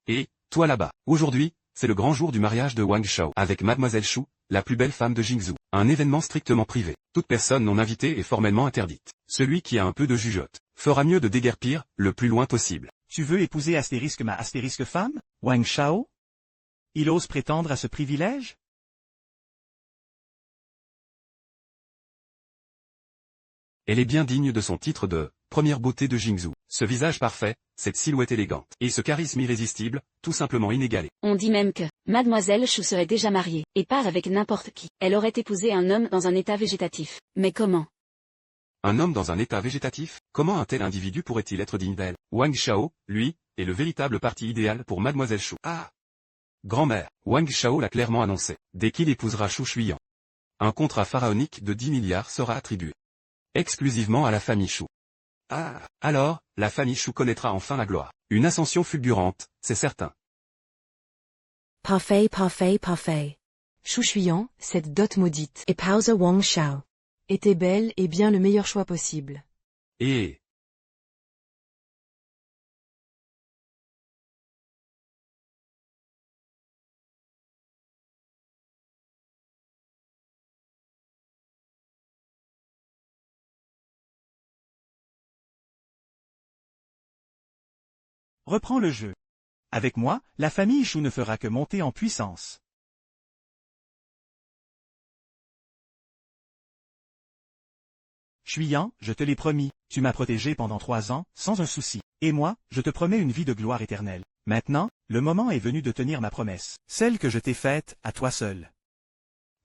Et, toi là-bas, aujourd'hui, c'est le grand jour du mariage de Wang Shao avec Mademoiselle Shu, la plus belle femme de Jingzhou. Un événement strictement privé. Toute personne non invitée est formellement interdite. Celui qui a un peu de jugeote fera mieux de déguerpir le plus loin possible. Tu veux épouser astérisque ma astérisque femme, Wang Shao? Il ose prétendre à ce privilège? Elle est bien digne de son titre de première beauté de Jingzhou. Ce visage parfait, cette silhouette élégante, et ce charisme irrésistible, tout simplement inégalé. On dit même que Mademoiselle Chou serait déjà mariée, et pas avec n'importe qui. Elle aurait épousé un homme dans un état végétatif. Mais comment? Un homme dans un état végétatif? Comment un tel individu pourrait-il être digne d'elle? Wang Shao, lui, est le véritable parti idéal pour Mademoiselle Shu. Ah! Grand-mère, Wang Shao l'a clairement annoncé. Dès qu'il épousera Shu Shuyan, un contrat pharaonique de 10 milliards sera attribué exclusivement à la famille Shu. Ah! Alors, la famille Shu connaîtra enfin la gloire. Une ascension fulgurante, c'est certain. Parfait, parfait, parfait. Shu Shuyan, cette dot maudite, épousa Wang Shao. Était belle et bien le meilleur choix possible. Et... Reprends le jeu. Avec moi, la famille Chou ne fera que monter en puissance. Chuyan, je te l'ai promis, tu m'as protégé pendant 3 ans, sans un souci. Et moi, je te promets une vie de gloire éternelle. Maintenant, le moment est venu de tenir ma promesse. Celle que je t'ai faite, à toi seul.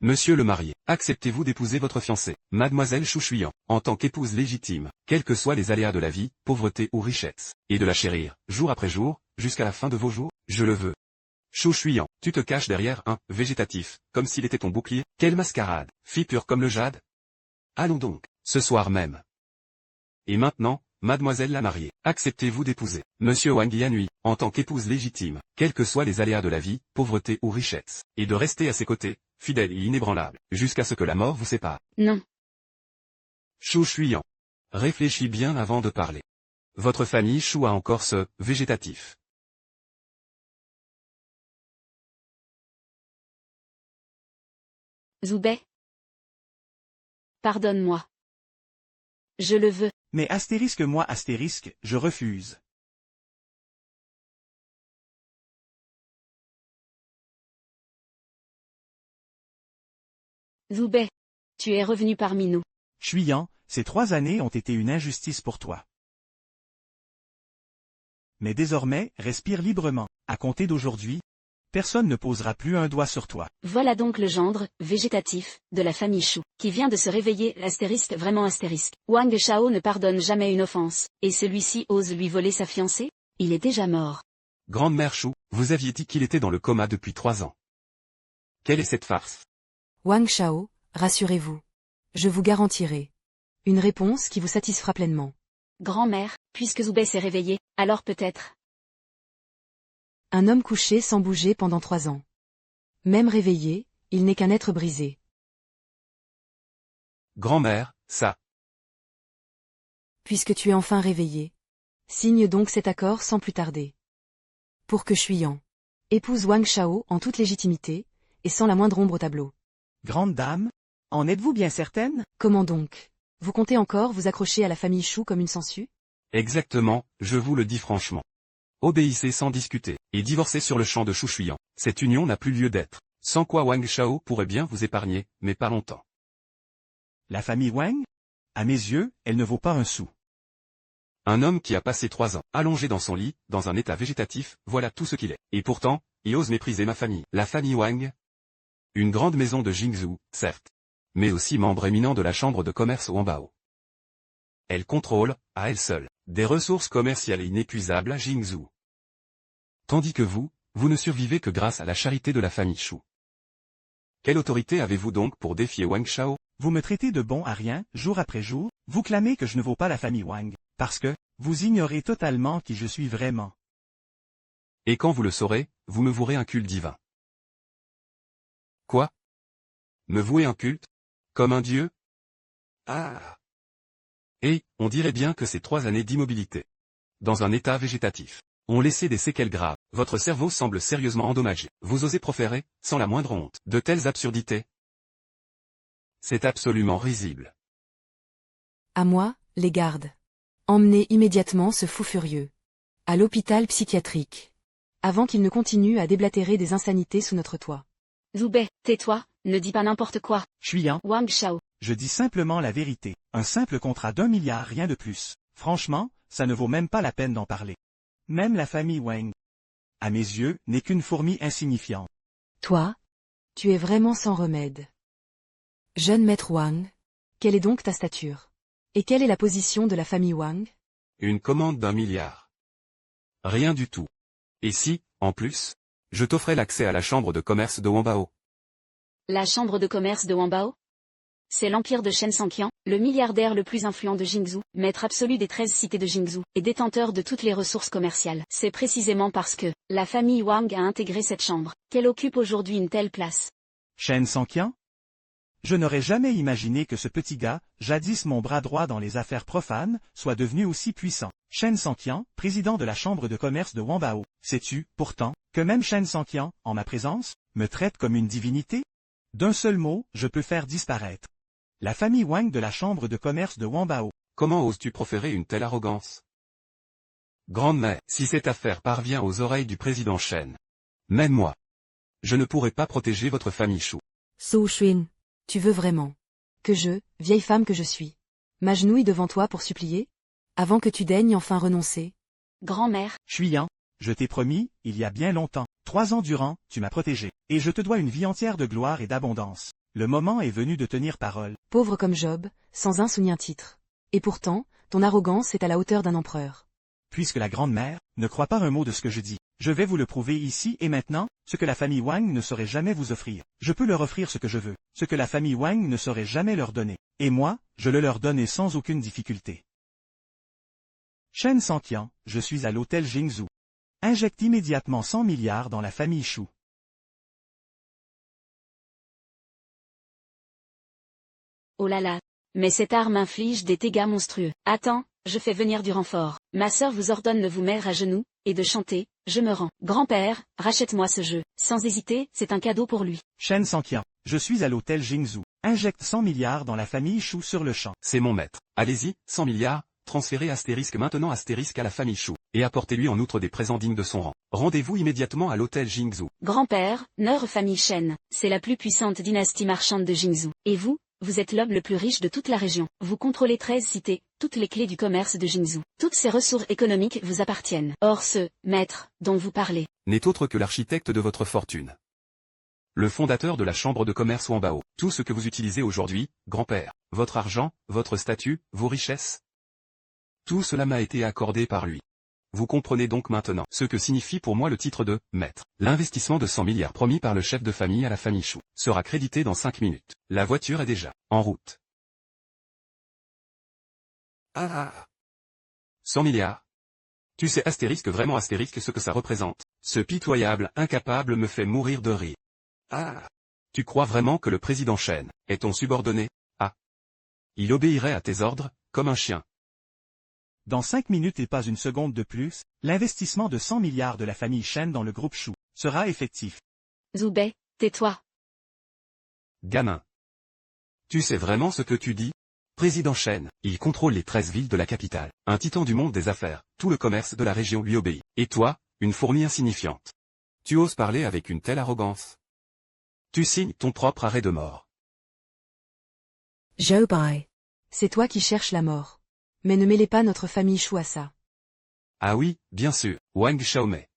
Monsieur le marié, acceptez-vous d'épouser votre fiancée, Mademoiselle Shu Shuyan, en tant qu'épouse légitime, quels que soient les aléas de la vie, pauvreté ou richesse, et de la chérir, jour après jour, jusqu'à la fin de vos jours? Je le veux. Shu Shuyan, tu te caches derrière un végétatif, comme s'il était ton bouclier. Quelle mascarade, fille pure comme le jade. Allons donc, ce soir même. Et maintenant, Mademoiselle la mariée, acceptez-vous d'épouser Monsieur Wang Yanui, en tant qu'épouse légitime, quels que soient les aléas de la vie, pauvreté ou richesse, et de rester à ses côtés, fidèle et inébranlable, jusqu'à ce que la mort vous sépare? Non. Shu Shuyan. Réfléchis bien avant de parler. Votre famille Shu a encore ce végétatif. Zoubei. Pardonne-moi. Je le veux. Mais astérisque moi astérisque, je refuse. Zoubei. Tu es revenu parmi nous. Chuyan, ces 3 années ont été une injustice pour toi. Mais désormais, respire librement. À compter d'aujourd'hui, personne ne posera plus un doigt sur toi. Voilà donc le gendre, végétatif, de la famille Chou, qui vient de se réveiller, l'astérisque vraiment astérisque. Wang Shao ne pardonne jamais une offense, et celui-ci ose lui voler sa fiancée? Il est déjà mort. Grande-mère Shu, vous aviez dit qu'il était dans le coma depuis 3 ans. Quelle est cette farce? Wang Shao, rassurez-vous. Je vous garantirai une réponse qui vous satisfera pleinement. Grand-mère, puisque Zoubei s'est réveillé, alors peut-être. Un homme couché sans bouger pendant 3 ans. Même réveillé, il n'est qu'un être brisé. Grand-mère, ça. Puisque tu es enfin réveillé, signe donc cet accord sans plus tarder. Pour que Chuyan épouse Wang Shao en toute légitimité, et sans la moindre ombre au tableau. Grande dame, en êtes-vous bien certaine? Comment donc? Vous comptez encore vous accrocher à la famille Chou comme une sangsue? Exactement, je vous le dis franchement. Obéissez sans discuter, et divorcez sur le champ de Shu Shuyan. Cette union n'a plus lieu d'être. Sans quoi Wang Shao pourrait bien vous épargner, mais pas longtemps. La famille Wang? À mes yeux, elle ne vaut pas un sou. Un homme qui a passé 3 ans, allongé dans son lit, dans un état végétatif, voilà tout ce qu'il est. Et pourtant, il ose mépriser ma famille. La famille Wang? Une grande maison de Jingzhou, certes. Mais aussi membre éminent de la chambre de commerce Wanbao. Elle contrôle, à elle seule, des ressources commerciales inépuisables à Jingzhou. Tandis que vous ne survivez que grâce à la charité de la famille Shu. Quelle autorité avez-vous donc pour défier Wang Shao? Vous me traitez de bon à rien, jour après jour, vous clamez que je ne vaux pas la famille Wang, parce que, vous ignorez totalement qui je suis vraiment. Et quand vous le saurez, vous me vouerez un culte divin. Quoi? Me vouer un culte? Comme un dieu? Ah! Et, on dirait bien que ces 3 années d'immobilité. Dans un état végétatif. ont laissé des séquelles graves. Votre cerveau semble sérieusement endommagé. Vous osez proférer, sans la moindre honte, de telles absurdités? C'est absolument risible. À moi, les gardes. Emmenez immédiatement ce fou furieux. À l'hôpital psychiatrique. Avant qu'il ne continue à déblatérer des insanités sous notre toit. Zhu Bei, tais-toi, ne dis pas n'importe quoi. Xuyan, Wang Shao. je dis simplement la vérité. Un simple contrat d'1 milliard, rien de plus. Franchement, ça ne vaut même pas la peine d'en parler. Même la famille Wang, à mes yeux, n'est qu'une fourmi insignifiante. Toi, tu es vraiment sans remède. Jeune maître Wang, quelle est donc ta stature? Et quelle est la position de la famille Wang? Une commande d'1 milliard. Rien du tout. Et si, en plus, je t'offrais l'accès à la chambre de commerce de Wanbao? La chambre de commerce de Wanbao? C'est l'empire de Shen Sanqian, le milliardaire le plus influent de Jingzhou, maître absolu des 13 cités de Jingzhou, et détenteur de toutes les ressources commerciales. C'est précisément parce que la famille Wang a intégré cette chambre qu'elle occupe aujourd'hui une telle place. Shen Sanqian? Je n'aurais jamais imaginé que ce petit gars, jadis mon bras droit dans les affaires profanes, soit devenu aussi puissant. Shen Sanqian, président de la chambre de commerce de Wanbao. Sais-tu, pourtant, que même Shen Sanqian, en ma présence, me traite comme une divinité? D'un seul mot, je peux faire disparaître la famille Wang de la chambre de commerce de Wanbao. Comment oses-tu proférer une telle arrogance? Grande mère, si cette affaire parvient aux oreilles du président Shen, même moi, je ne pourrai pas protéger votre famille Shu. Su Xuan, tu veux vraiment que je, vieille femme que je suis, m'agenouille devant toi pour supplier? Avant que tu daignes enfin renoncer? Grand-mère, Xuyan, je t'ai promis, il y a bien longtemps, 3 ans durant, tu m'as protégé, et je te dois une vie entière de gloire et d'abondance. Le moment est venu de tenir parole. Pauvre comme Job, sans un sou ni un titre. Et pourtant, ton arrogance est à la hauteur d'un empereur. Puisque la grande-mère ne croit pas un mot de ce que je dis, je vais vous le prouver ici et maintenant, ce que la famille Wang ne saurait jamais vous offrir. Je peux leur offrir ce que je veux, ce que la famille Wang ne saurait jamais leur donner. Et moi, je le leur donne et sans aucune difficulté. Shen Sanqian, je suis à l'hôtel Jingzhou. Injecte immédiatement 100 milliards dans la famille Shu. oh là là. Mais cette arme inflige des dégâts monstrueux. Attends, je fais venir du renfort. Ma sœur vous ordonne de vous mettre à genoux, et de chanter, je me rends. Grand-père, rachète-moi ce jeu. Sans hésiter, c'est un cadeau pour lui. Shen Sanqian, je suis à l'hôtel Jingzhou. Injecte 100 milliards dans la famille Shu sur le champ. C'est mon maître. Allez-y, 100 milliards, transférez astérisque maintenant astérisque à la famille Shu, et apportez-lui en outre des présents dignes de son rang. Rendez-vous immédiatement à l'hôtel Jingzhou. Grand-père, Neur famille Shen, c'est la plus puissante dynastie marchande de Jingzhou. Et vous êtes l'homme le plus riche de toute la région. Vous contrôlez 13 cités, toutes les clés du commerce de Jingzhou. Toutes ces ressources économiques vous appartiennent. Or ce maître, dont vous parlez, N'est autre que l'architecte de votre fortune. Le fondateur de la chambre de commerce Wanbao. Tout ce que vous utilisez aujourd'hui, grand-père, votre argent, votre statut, vos richesses, tout cela m'a été accordé par lui. Vous comprenez donc maintenant ce que signifie pour moi le titre de « maître ». L'investissement de 100 milliards promis par le chef de famille à la famille Shu sera crédité dans 5 minutes. La voiture est déjà en route. 100 milliards. Tu sais astérisque vraiment astérisque ce que ça représente. Ce pitoyable incapable me fait mourir de rire. Tu crois vraiment que le président Shen est ton subordonné? Il obéirait à tes ordres, comme un chien. Dans 5 minutes et pas une seconde de plus, l'investissement de 100 milliards de la famille Shen dans le groupe Shu sera effectif. Zhu Bei, tais-toi. Gamin. Tu sais vraiment ce que tu dis? Président Shen, il contrôle les 13 villes de la capitale. Un titan du monde des affaires, tout le commerce de la région lui obéit. Et toi, une fourmi insignifiante. Tu oses parler avec une telle arrogance? Tu signes ton propre arrêt de mort. Zhu Bei. C'est toi qui cherches la mort. Mais ne mêlez pas notre famille Shu à ça. Ah oui, bien sûr, Wang Xiaomei.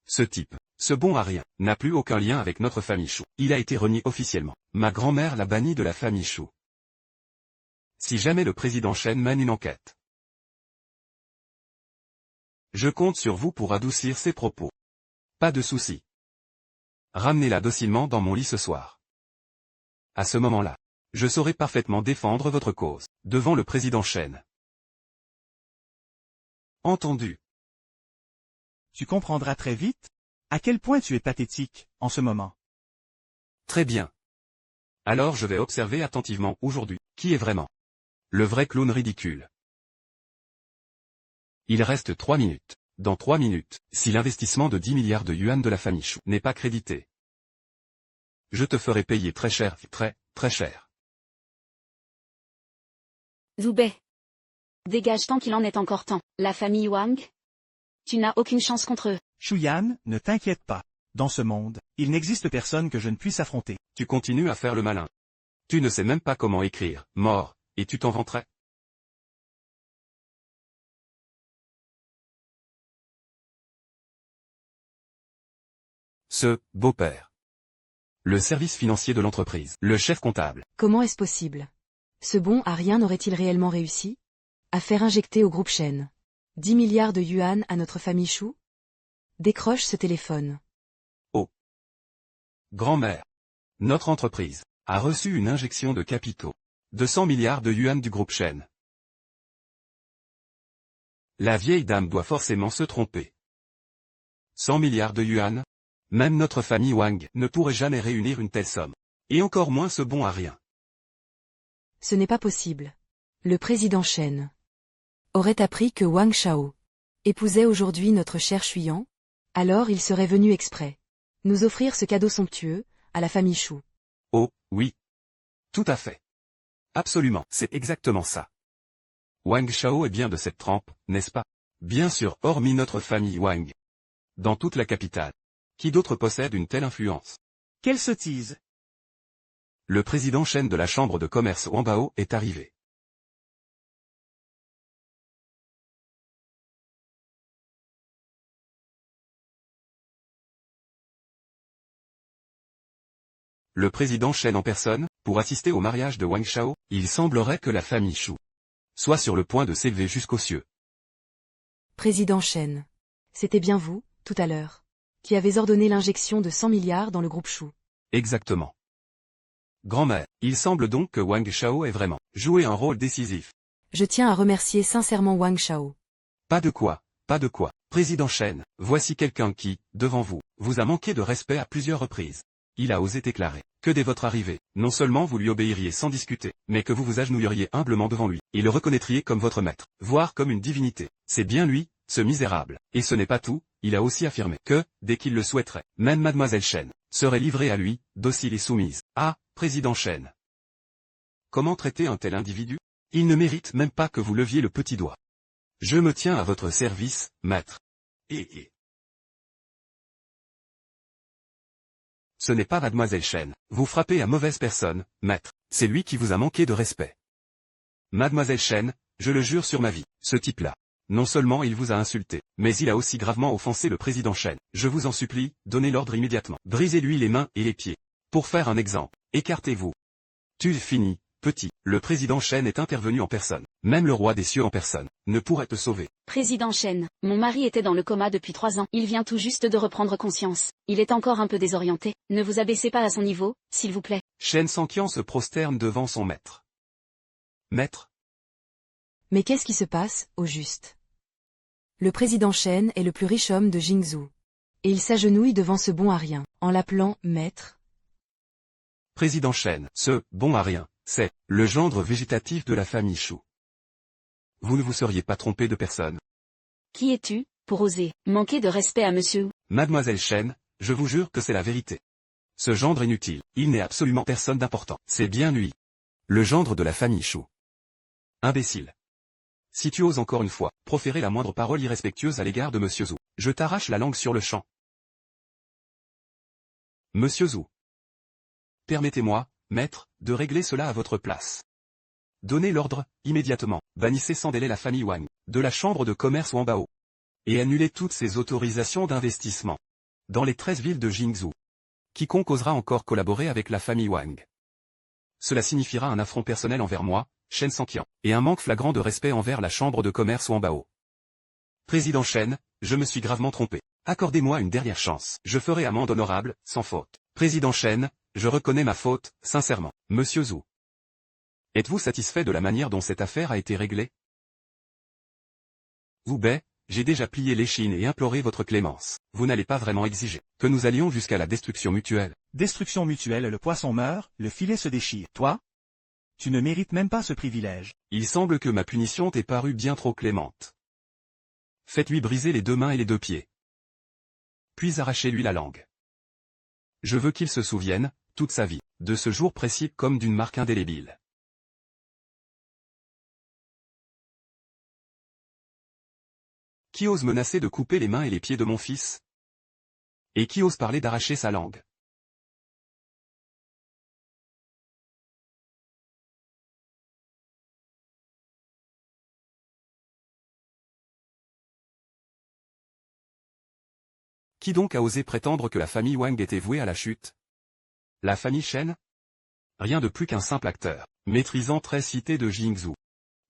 Ce type, ce bon à rien, n'a plus aucun lien avec notre famille Shu. Il a été renié officiellement. Ma grand-mère l'a banni de la famille Shu. Si jamais le président Shen mène une enquête, je compte sur vous pour adoucir ses propos. Pas de souci. Ramenez-la docilement dans mon lit ce soir. À ce moment-là, je saurai parfaitement défendre votre cause, devant le président Shen. Entendu. Tu comprendras très vite à quel point tu es pathétique, en ce moment. Très bien. Alors je vais observer attentivement aujourd'hui, qui est vraiment le vrai clown ridicule. Il reste 3 minutes. dans 3 minutes, si l'investissement de 10 milliards de yuan de la famille Shu n'est pas crédité. Je te ferai payer très cher, très, très cher. Zhu Bei. Dégage tant qu'il en est encore temps. La famille Wang? Tu n'as aucune chance contre eux. Shuyan, ne t'inquiète pas. Dans ce monde, il n'existe personne que je ne puisse affronter. Tu continues à faire le malin. Tu ne sais même pas comment écrire, mort, et tu t'en vanterais. Ce beau-père. Le service financier de l'entreprise. Le chef comptable. Comment est-ce possible? Ce bon à rien n'aurait-il réellement réussi? À faire injecter au groupe Shen 10 milliards de yuan à notre famille Shu? Décroche ce téléphone. Grand-mère. Notre entreprise a reçu une injection de capitaux de 100 milliards de yuan du groupe Shen. La vieille dame doit forcément se tromper. 100 milliards de yuan? Même notre famille Wang ne pourrait jamais réunir une telle somme. Et encore moins ce bon à rien. Ce n'est pas possible. Le président Shen aurait appris que Wang Shao épousait aujourd'hui notre cher Shuyan, alors il serait venu exprès nous offrir ce cadeau somptueux à la famille Shu. Oh, oui. Tout à fait. Absolument, c'est exactement ça. Wang Shao est bien de cette trempe, n'est-ce pas? Bien sûr, hormis notre famille Wang. Dans toute la capitale. Qui d'autre possède une telle influence? Quelle sottise! Le président Shen de la chambre de commerce Wanbao est arrivé. Le président Shen en personne, pour assister au mariage de Wang Shao, il semblerait que la famille Shu soit sur le point de s'élever jusqu'aux cieux. Président Shen. C'était bien vous, tout à l'heure, qui avez ordonné l'injection de 100 milliards dans le groupe Shu. Exactement. Grand-mère, il semble donc que Wang Shao ait vraiment joué un rôle décisif. Je tiens à remercier sincèrement Wang Shao. Pas de quoi, pas de quoi. Président Shen, voici quelqu'un qui, devant vous, vous a manqué de respect à plusieurs reprises. Il a osé déclarer que dès votre arrivée, non seulement vous lui obéiriez sans discuter, mais que vous vous agenouilleriez humblement devant lui, et le reconnaîtriez comme votre maître, voire comme une divinité. C'est bien lui, ce misérable. Et ce n'est pas tout, il a aussi affirmé que, dès qu'il le souhaiterait, même mademoiselle Shen serait livrée à lui, docile et soumise. Ah, président Shen. Comment traiter un tel individu? Il ne mérite même pas que vous leviez le petit doigt. Je me tiens à votre service, maître. Et. Ce n'est pas mademoiselle Shen, vous frappez à mauvaise personne, maître, c'est lui qui vous a manqué de respect. Mademoiselle Shen, je le jure sur ma vie, ce type-là. Non seulement il vous a insulté, mais il a aussi gravement offensé le président Shen. Je vous en supplie, donnez l'ordre immédiatement. Brisez-lui les mains et les pieds. Pour faire un exemple, écartez-vous. Tu finis, petit. Le président Shen est intervenu en personne. Même le roi des cieux en personne ne pourrait te sauver. Président Shen, mon mari était dans le coma depuis 3 ans. Il vient tout juste de reprendre conscience. Il est encore un peu désorienté. Ne vous abaissez pas à son niveau, s'il vous plaît. Shen Sanqian se prosterne devant son maître. Maître? Mais qu'est-ce qui se passe, au juste? Le président Shen est le plus riche homme de Jingzhou. Et il s'agenouille devant ce bon à rien, en l'appelant maître. Président Shen, ce bon à rien, c'est le gendre végétatif de la famille Shu. Vous ne vous seriez pas trompé de personne. Qui es-tu, pour oser manquer de respect à monsieur? Mademoiselle Shen, je vous jure que c'est la vérité. Ce gendre inutile, il n'est absolument personne d'important. C'est bien lui. Le gendre de la famille Shu. Imbécile. Si tu oses encore une fois proférer la moindre parole irrespectueuse à l'égard de Monsieur Zhu, je t'arrache la langue sur le champ. Monsieur Zhu. Permettez-moi, maître, de régler cela à votre place. Donnez l'ordre, immédiatement, bannissez sans délai la famille Wang, de la chambre de commerce Wanbao. Et annulez toutes ses autorisations d'investissement. Dans les 13 villes de Jingzhou. Quiconque osera encore collaborer avec la famille Wang. Cela signifiera un affront personnel envers moi, Shen Sanqian, et un manque flagrant de respect envers la chambre de commerce Wanbao. Président Shen, je me suis gravement trompé. Accordez-moi une dernière chance. Je ferai amende honorable, sans faute. Président Shen, je reconnais ma faute, sincèrement. Monsieur Zhu. Êtes-vous satisfait de la manière dont cette affaire a été réglée? Zhu Bei, j'ai déjà plié l'échine et imploré votre clémence. Vous n'allez pas vraiment exiger que nous allions jusqu'à la destruction mutuelle. Destruction mutuelle, le poisson meurt, le filet se déchire. Toi? Tu ne mérites même pas ce privilège. Il semble que ma punition t'ait paru bien trop clémente. Faites-lui briser les 2 mains et les 2 pieds. Puis arrachez-lui la langue. Je veux qu'il se souvienne, toute sa vie, de ce jour précis comme d'une marque indélébile. Qui ose menacer de couper les mains et les pieds de mon fils? Et qui ose parler d'arracher sa langue? Qui donc a osé prétendre que la famille Wang était vouée à la chute? La famille Shen? Rien de plus qu'un simple acteur, maîtrisant 13 cités de Jingzhou.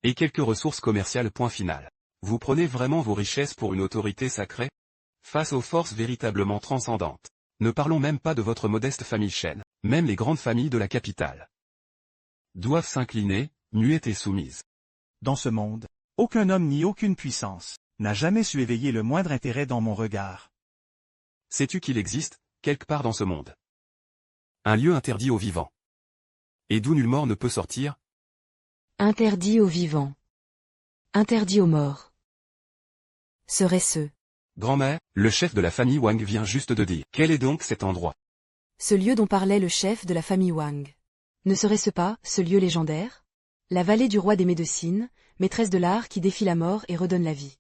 Et quelques ressources commerciales. Point final. Vous prenez vraiment vos richesses pour une autorité sacrée? Face aux forces véritablement transcendantes. Ne parlons même pas de votre modeste famille Shen, même les grandes familles de la capitale doivent s'incliner, muettes et soumises. Dans ce monde, aucun homme ni aucune puissance n'a jamais su éveiller le moindre intérêt dans mon regard. Sais-tu qu'il existe, quelque part dans ce monde, un lieu interdit aux vivants, et d'où nul mort ne peut sortir? Interdit aux vivants. Interdit aux morts. Serait-ce Grand-mère, le chef de la famille Wang vient juste de dire. Quel est donc cet endroit? ce lieu dont parlait le chef de la famille Wang? Ne serait-ce pas ce lieu légendaire? La vallée du roi des médecines, maîtresse de l'art qui défie la mort et redonne la vie.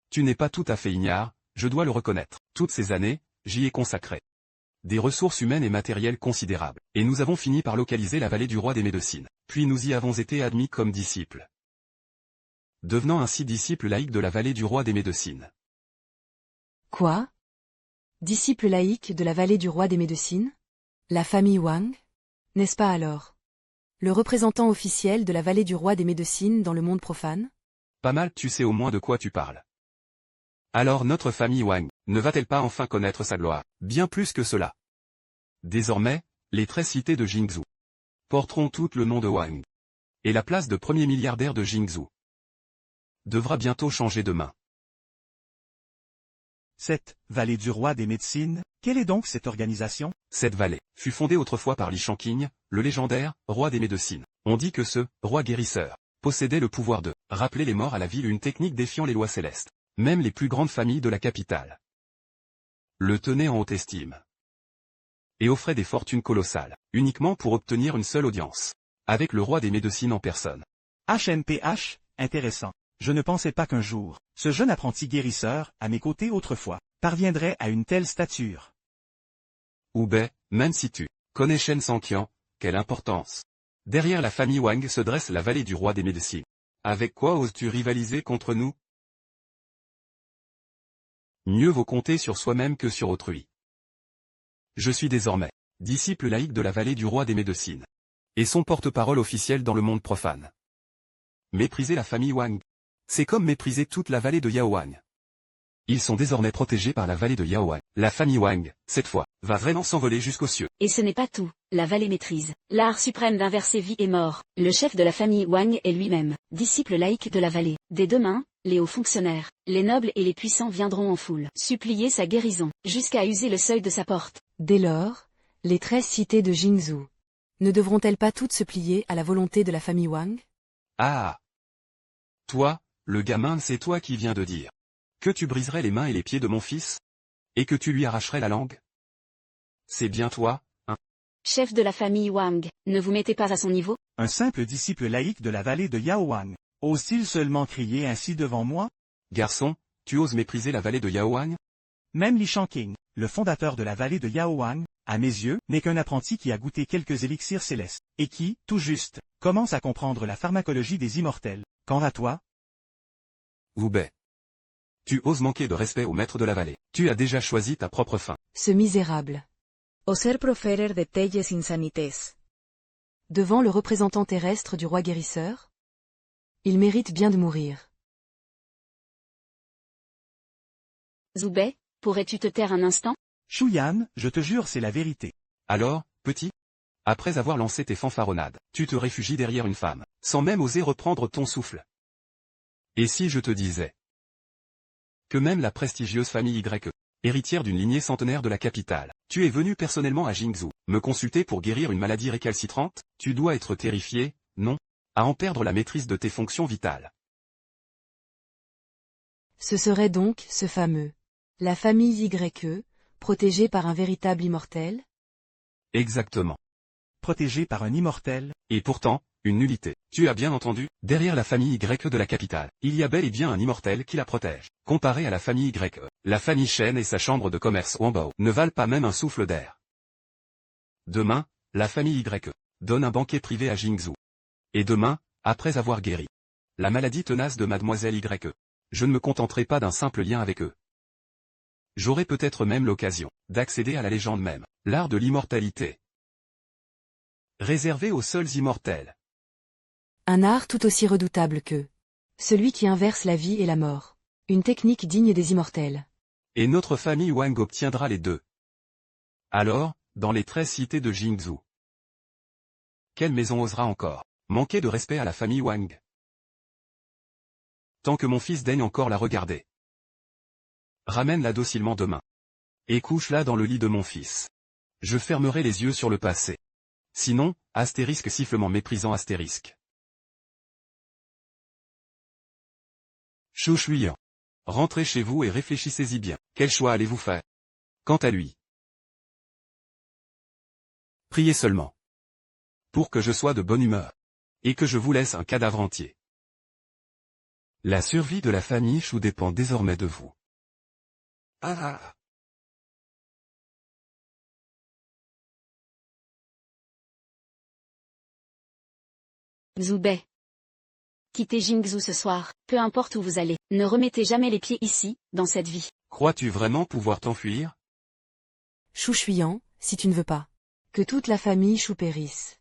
Tu n'es pas tout à fait ignare, je dois le reconnaître. Toutes ces années, j'y ai consacré des ressources humaines et matérielles considérables, et nous avons fini par localiser la vallée du roi des médecines. Puis nous y avons été admis comme disciples, devenant ainsi disciples laïcs de la vallée du roi des médecines. Quoi? Disciple laïque de la vallée du roi des médecines? La famille Wang? N'est-ce pas alors le représentant officiel de la vallée du roi des médecines dans le monde profane? Pas mal, tu sais au moins de quoi tu parles. Alors notre famille Wang, ne va-t-elle pas enfin connaître sa gloire? Bien plus que cela. Désormais, les 13 cités de Jingzhou porteront toutes le nom de Wang. Et la place de premier milliardaire de Jingzhou devra bientôt changer de main. Cette vallée du roi des médecines, quelle est donc cette organisation? Cette vallée fut fondée autrefois par Li Shangqing, le légendaire roi des médecines. On dit que ce roi guérisseur possédait le pouvoir de rappeler les morts à la vie, une technique défiant les lois célestes. Même les plus grandes familles de la capitale le tenaient en haute estime et offraient des fortunes colossales, uniquement pour obtenir une seule audience avec le roi des médecines en personne. HNPH, intéressant. Je ne pensais pas qu'un jour, ce jeune apprenti guérisseur, à mes côtés autrefois, parviendrait à une telle stature. Oubei, même si tu connais Shen Sanqian, quelle importance! Derrière la famille Wang se dresse la vallée du roi des médecines. Avec quoi oses-tu rivaliser contre nous? Mieux vaut compter sur soi-même que sur autrui. Je suis désormais disciple laïque de la vallée du roi des médecines, et son porte-parole officiel dans le monde profane. Mépriser la famille Wang, c'est comme mépriser toute la vallée de Yaohang. Ils sont désormais protégés par la vallée de Yaohang. La famille Wang, cette fois, va vraiment s'envoler jusqu'aux cieux. Et ce n'est pas tout, la vallée maîtrise l'art suprême d'inverser vie et mort. Le chef de la famille Wang est lui-même disciple laïque de la vallée. Des 2 mains, les hauts fonctionnaires, les nobles et les puissants viendront en foule, supplier sa guérison, jusqu'à user le seuil de sa porte. Dès lors, les 13 cités de Jingzhou ne devront-elles pas toutes se plier à la volonté de la famille Wang? Ah! Toi, le gamin, c'est toi qui viens de dire que tu briserais les mains et les pieds de mon fils? Et que tu lui arracherais la langue? C'est bien toi, hein? Chef de la famille Wang, ne vous mettez pas à son niveau? Un simple disciple laïque de la vallée de Yaohang. Ose-t-il seulement crier ainsi devant moi? Garçon, tu oses mépriser la vallée de Yaohang? Même Li Shangqing, le fondateur de la vallée de Yaohang, à mes yeux, n'est qu'un apprenti qui a goûté quelques élixirs célestes, et qui, tout juste, commence à comprendre la pharmacologie des immortels. Quant à toi? Oubei. Tu oses manquer de respect au maître de la vallée. Tu as déjà choisi ta propre fin. Ce misérable. Oser proferir de telles insanités. Devant le représentant terrestre du roi guérisseur? Il mérite bien de mourir. Zhubei, pourrais-tu te taire un instant? Shuyan, je te jure c'est la vérité. Alors, petit? Après avoir lancé tes fanfaronnades, tu te réfugies derrière une femme, sans même oser reprendre ton souffle. Et si je te disais que même la prestigieuse famille Y, héritière d'une lignée centenaire de la capitale, tu es venu personnellement à Jingzhou, me consulter pour guérir une maladie récalcitrante? Tu dois être terrifié, non? À en perdre la maîtrise de tes fonctions vitales. Ce serait donc ce fameux. La famille YE, protégée par un véritable immortel? Exactement. Protégé par un immortel? Et pourtant, une nullité. Tu as bien entendu, derrière la famille Y de la capitale, il y a bel et bien un immortel qui la protège. Comparé à la famille Y, la famille Shen et sa chambre de commerce Wanbao ne valent pas même un souffle d'air. Demain, la famille Y donne un banquet privé à Jingzhou. Et demain, après avoir guéri la maladie tenace de mademoiselle Y, je ne me contenterai pas d'un simple lien avec eux. J'aurai peut-être même l'occasion d'accéder à la légende même, l'art de l'immortalité. Réservé aux seuls immortels. Un art tout aussi redoutable que celui qui inverse la vie et la mort. Une technique digne des immortels. Et notre famille Wang obtiendra les deux. Alors, dans les 13 cités de Jingzhou, quelle maison osera encore manquer de respect à la famille Wang? Tant que mon fils daigne encore la regarder. Ramène-la docilement demain. Et couche-la dans le lit de mon fils. Je fermerai les yeux sur le passé. Sinon, astérisque sifflement méprisant astérisque. Chou Shuyan. Rentrez chez vous et réfléchissez-y bien. Quel choix allez-vous faire? Quant à lui, priez seulement. Pour que je sois de bonne humeur. Et que je vous laisse un cadavre entier. La survie de la famille Chou dépend désormais de vous. Ah. Zhu Bei. Quittez Jingzhou ce soir, peu importe où vous allez, ne remettez jamais les pieds ici, dans cette vie. Crois-tu vraiment pouvoir t'enfuir? Chou Shuyan, si tu ne veux pas que toute la famille Chou périsse.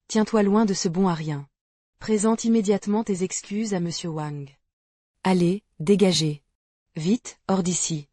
Tiens-toi loin de ce bon à rien. Présente immédiatement tes excuses à monsieur Wang. Allez, dégagez. Vite, hors d'ici.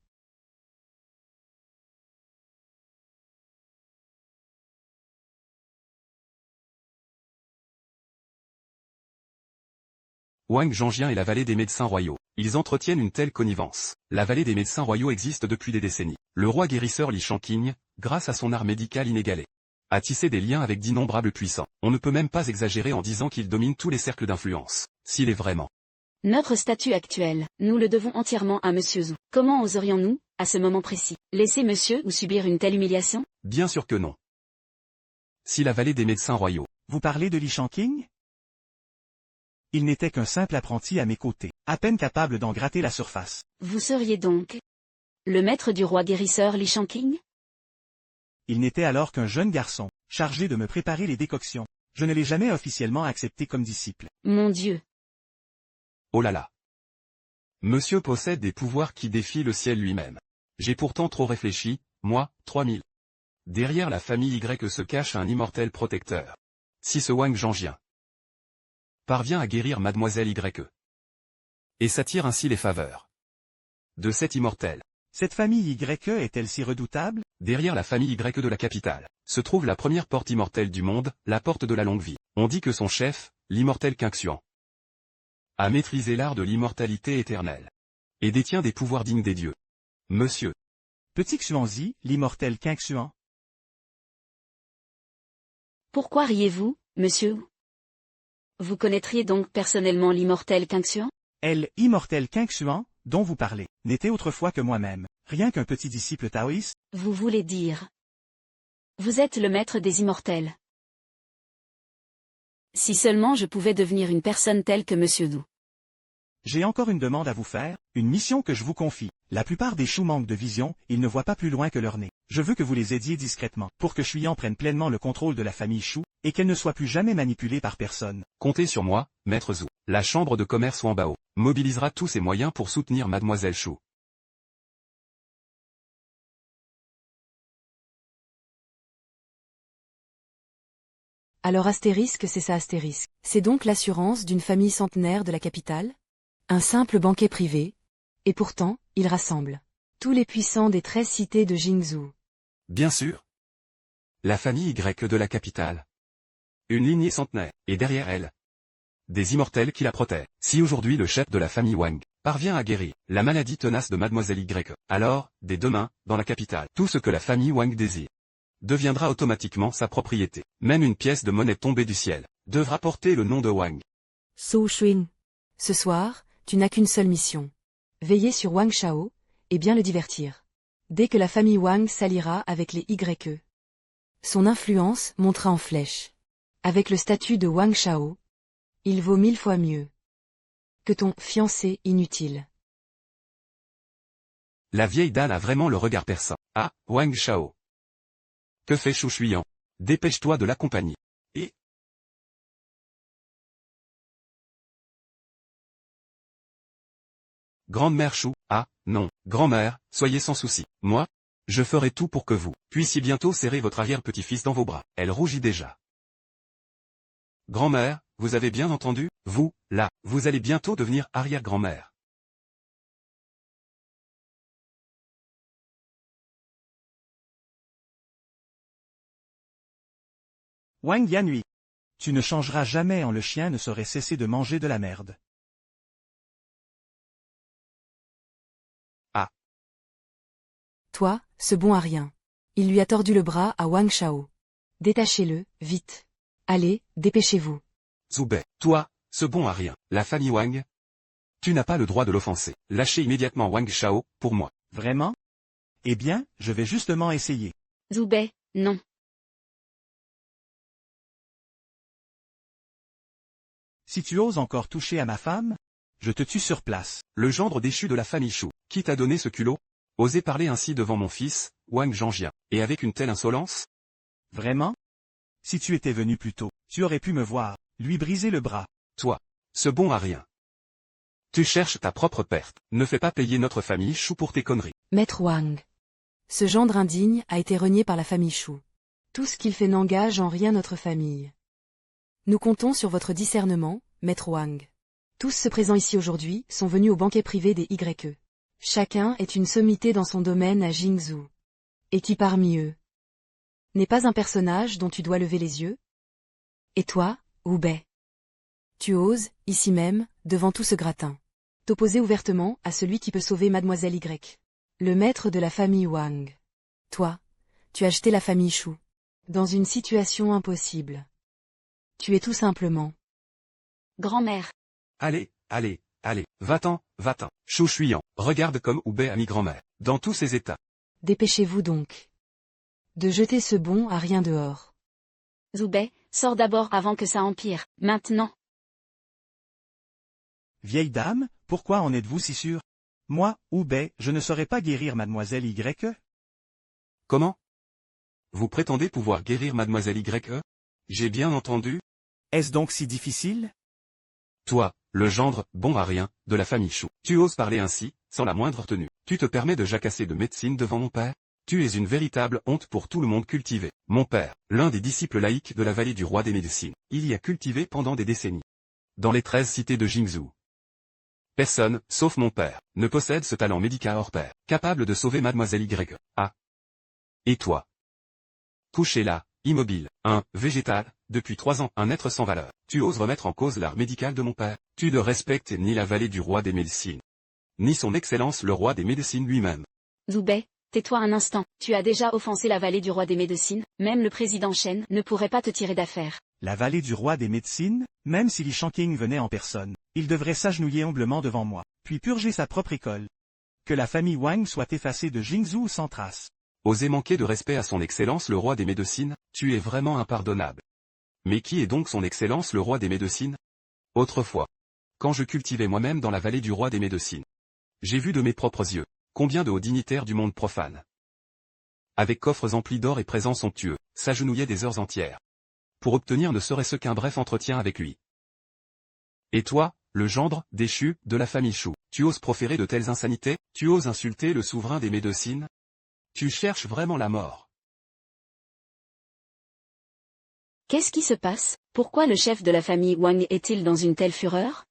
Wang Zhangjian et la vallée des médecins royaux. Ils entretiennent une telle connivence. La vallée des médecins royaux existe depuis des décennies. Le roi guérisseur Li Shangqing, grâce à son art médical inégalé, a tissé des liens avec d'innombrables puissants. On ne peut même pas exagérer en disant qu'il domine tous les cercles d'influence. S'il est vraiment Notre statut actuel, nous le devons entièrement à monsieur Zhu. Comment oserions-nous, à ce moment précis, laisser monsieur ou subir une telle humiliation? Bien sûr que non. Si la vallée des médecins royaux. Vous parlez de Li Shangqing? Il n'était qu'un simple apprenti à mes côtés, à peine capable d'en gratter la surface. Vous seriez donc le maître du roi guérisseur Li Shangqing? Il n'était alors qu'un jeune garçon, chargé de me préparer les décoctions. Je ne l'ai jamais officiellement accepté comme disciple. Mon Dieu. Oh là là. Monsieur possède des pouvoirs qui défient le ciel lui-même. J'ai pourtant trop réfléchi, moi, 3000. Derrière la famille Y se cache un immortel protecteur. Si ce Wang Zhangjian parvient à guérir mademoiselle Y et s'attire ainsi les faveurs de cet immortel. Cette famille Y est-elle si redoutable? Derrière la famille Y de la capitale, se trouve la première porte immortelle du monde, la porte de la longue vie. On dit que son chef, l'immortel Qingxuan, a maîtrisé l'art de l'immortalité éternelle. Et détient des pouvoirs dignes des dieux. Monsieur. Petit Xuanzi, l'immortel Qingxuan. Pourquoi riez-vous, monsieur? Vous connaîtriez donc personnellement l'immortel Qingxuan? Elle, immortel Qingxuan, dont vous parlez, n'était autrefois que moi-même, rien qu'un petit disciple taoïste. Vous voulez dire. Vous êtes le maître des immortels. Si seulement je pouvais devenir une personne telle que monsieur Zhu. J'ai encore une demande à vous faire, une mission que je vous confie. La plupart des choux manquent de vision, ils ne voient pas plus loin que leur nez. Je veux que vous les aidiez discrètement, pour que Shuyan prenne pleinement le contrôle de la famille Chou, et qu'elle ne soit plus jamais manipulée par personne. Comptez sur moi, maître Zhu. La chambre de commerce Wanbao mobilisera tous ses moyens pour soutenir mademoiselle Chou. Alors astérisque c'est ça astérisque. C'est donc l'assurance d'une famille centenaire de la capitale? Un simple banquet privé. Et pourtant, il rassemble tous les puissants des 13 cités de Jingzhou. Bien sûr. La famille Y de la capitale. Une lignée centenaire, et derrière elle, des immortels qui la protègent. Si aujourd'hui le chef de la famille Wang parvient à guérir la maladie tenace de mademoiselle Y, alors, dès demain, dans la capitale, tout ce que la famille Wang désire deviendra automatiquement sa propriété. Même une pièce de monnaie tombée du ciel devra porter le nom de Wang. Zhu Xuan. Ce soir, tu n'as qu'une seule mission. Veiller sur Wang Shao, et bien le divertir. Dès que la famille Wang s'alliera avec les YE, son influence montera en flèche. Avec le statut de Wang Shao, il vaut 1000 fois mieux que ton fiancé inutile. La vieille dame a vraiment le regard perçant. Ah, Wang Shao. Que fait Shu Shuyan? Dépêche-toi de l'accompagner. Et Grande-mère Shu, ah, non, grand-mère, soyez sans souci. Moi, je ferai tout pour que vous puissiez bientôt serrer votre arrière-petit-fils dans vos bras. Elle rougit déjà. Grand-mère, vous avez bien entendu, vous, là, vous allez bientôt devenir arrière-grand-mère. Wang Yanui. Tu ne changeras jamais en le chien ne saurait cesser de manger de la merde. Ah. Toi, ce bon à rien. Il lui a tordu le bras à Wang Shao. Détachez-le, vite. Allez, dépêchez-vous. Zubei, toi, ce bon à rien, la famille Wang. Tu n'as pas le droit de l'offenser. Lâchez immédiatement Wang Shao, pour moi. Vraiment? Eh bien, je vais justement essayer. Zubei, non. Si tu oses encore toucher à ma femme, je te tue sur place. Le gendre déchu de la famille Shu, qui t'a donné ce culot? Oser parler ainsi devant mon fils, Wang Zhangjian, et avec une telle insolence? Vraiment? Si tu étais venu plus tôt, tu aurais pu me voir, lui briser le bras. Toi, ce bon à rien. Tu cherches ta propre perte. Ne fais pas payer notre famille Shu pour tes conneries. Maître Wang. Ce gendre indigne a été renié par la famille Shu. Tout ce qu'il fait n'engage en rien notre famille. Nous comptons sur votre discernement, Maître Wang. Tous ceux présents ici aujourd'hui sont venus au banquet privé des YE. Chacun est une sommité dans son domaine à Jingzhou. Et qui parmi eux n'est pas un personnage dont tu dois lever les yeux? Et toi, Hubei? Tu oses, ici même, devant tout ce gratin, t'opposer ouvertement à celui qui peut sauver Mademoiselle Y. Le maître de la famille Wang. Toi, tu as jeté la famille Shu dans une situation impossible. Tu es tout simplement Grand-mère. Allez, allez, allez, va-t'en, va-t'en. Shu Shuyan, regarde comme Hubei a mis grand-mère. Dans tous ses états. Dépêchez-vous donc de jeter ce bon à rien dehors. Zubei, sors d'abord avant que ça empire. Maintenant. Vieille dame, pourquoi en êtes-vous si sûre? Moi, Hubei, je ne saurais pas guérir Mademoiselle Y. Comment? Vous prétendez pouvoir guérir Mademoiselle Y? J'ai bien entendu? Est-ce donc si difficile? Toi, le gendre, bon à rien, de la famille Shu. Tu oses parler ainsi, sans la moindre retenue. Tu te permets de jacasser de médecine devant mon père? Tu es une véritable honte pour tout le monde cultivé. Mon père, l'un des disciples laïcs de la vallée du roi des médecines, il y a cultivé pendant des décennies. Dans les 13 cités de Jingzhou. Personne, sauf mon père, ne possède ce talent médical hors pair, capable de sauver Mademoiselle Y. Ah. Et toi? Couché là, immobile, un végétal, depuis 3 ans, un être sans valeur. Tu oses remettre en cause l'art médical de mon père? Tu ne respectes ni la vallée du roi des médecines, ni son excellence le roi des médecines lui-même. Zubei, tais-toi un instant. Tu as déjà offensé la vallée du roi des médecines, même le président Shen ne pourrait pas te tirer d'affaire. La vallée du roi des médecines, même si Li Shangqing venait en personne, il devrait s'agenouiller humblement devant moi, puis purger sa propre école. Que la famille Wang soit effacée de Jingzhou sans trace. Oser manquer de respect à son excellence le roi des médecines, tu es vraiment impardonnable. Mais qui est donc son excellence le roi des médecines? Autrefois, quand je cultivais moi-même dans la vallée du roi des médecines, j'ai vu de mes propres yeux combien de hauts dignitaires du monde profane, avec coffres emplis d'or et présents somptueux, s'agenouillaient des heures entières pour obtenir ne serait-ce qu'un bref entretien avec lui. Et toi, le gendre, déchu, de la famille Shu, tu oses proférer de telles insanités? Tu oses insulter le souverain des médecines? Tu cherches vraiment la mort. Qu'est-ce qui se passe? Pourquoi le chef de la famille Wang est-il dans une telle fureur?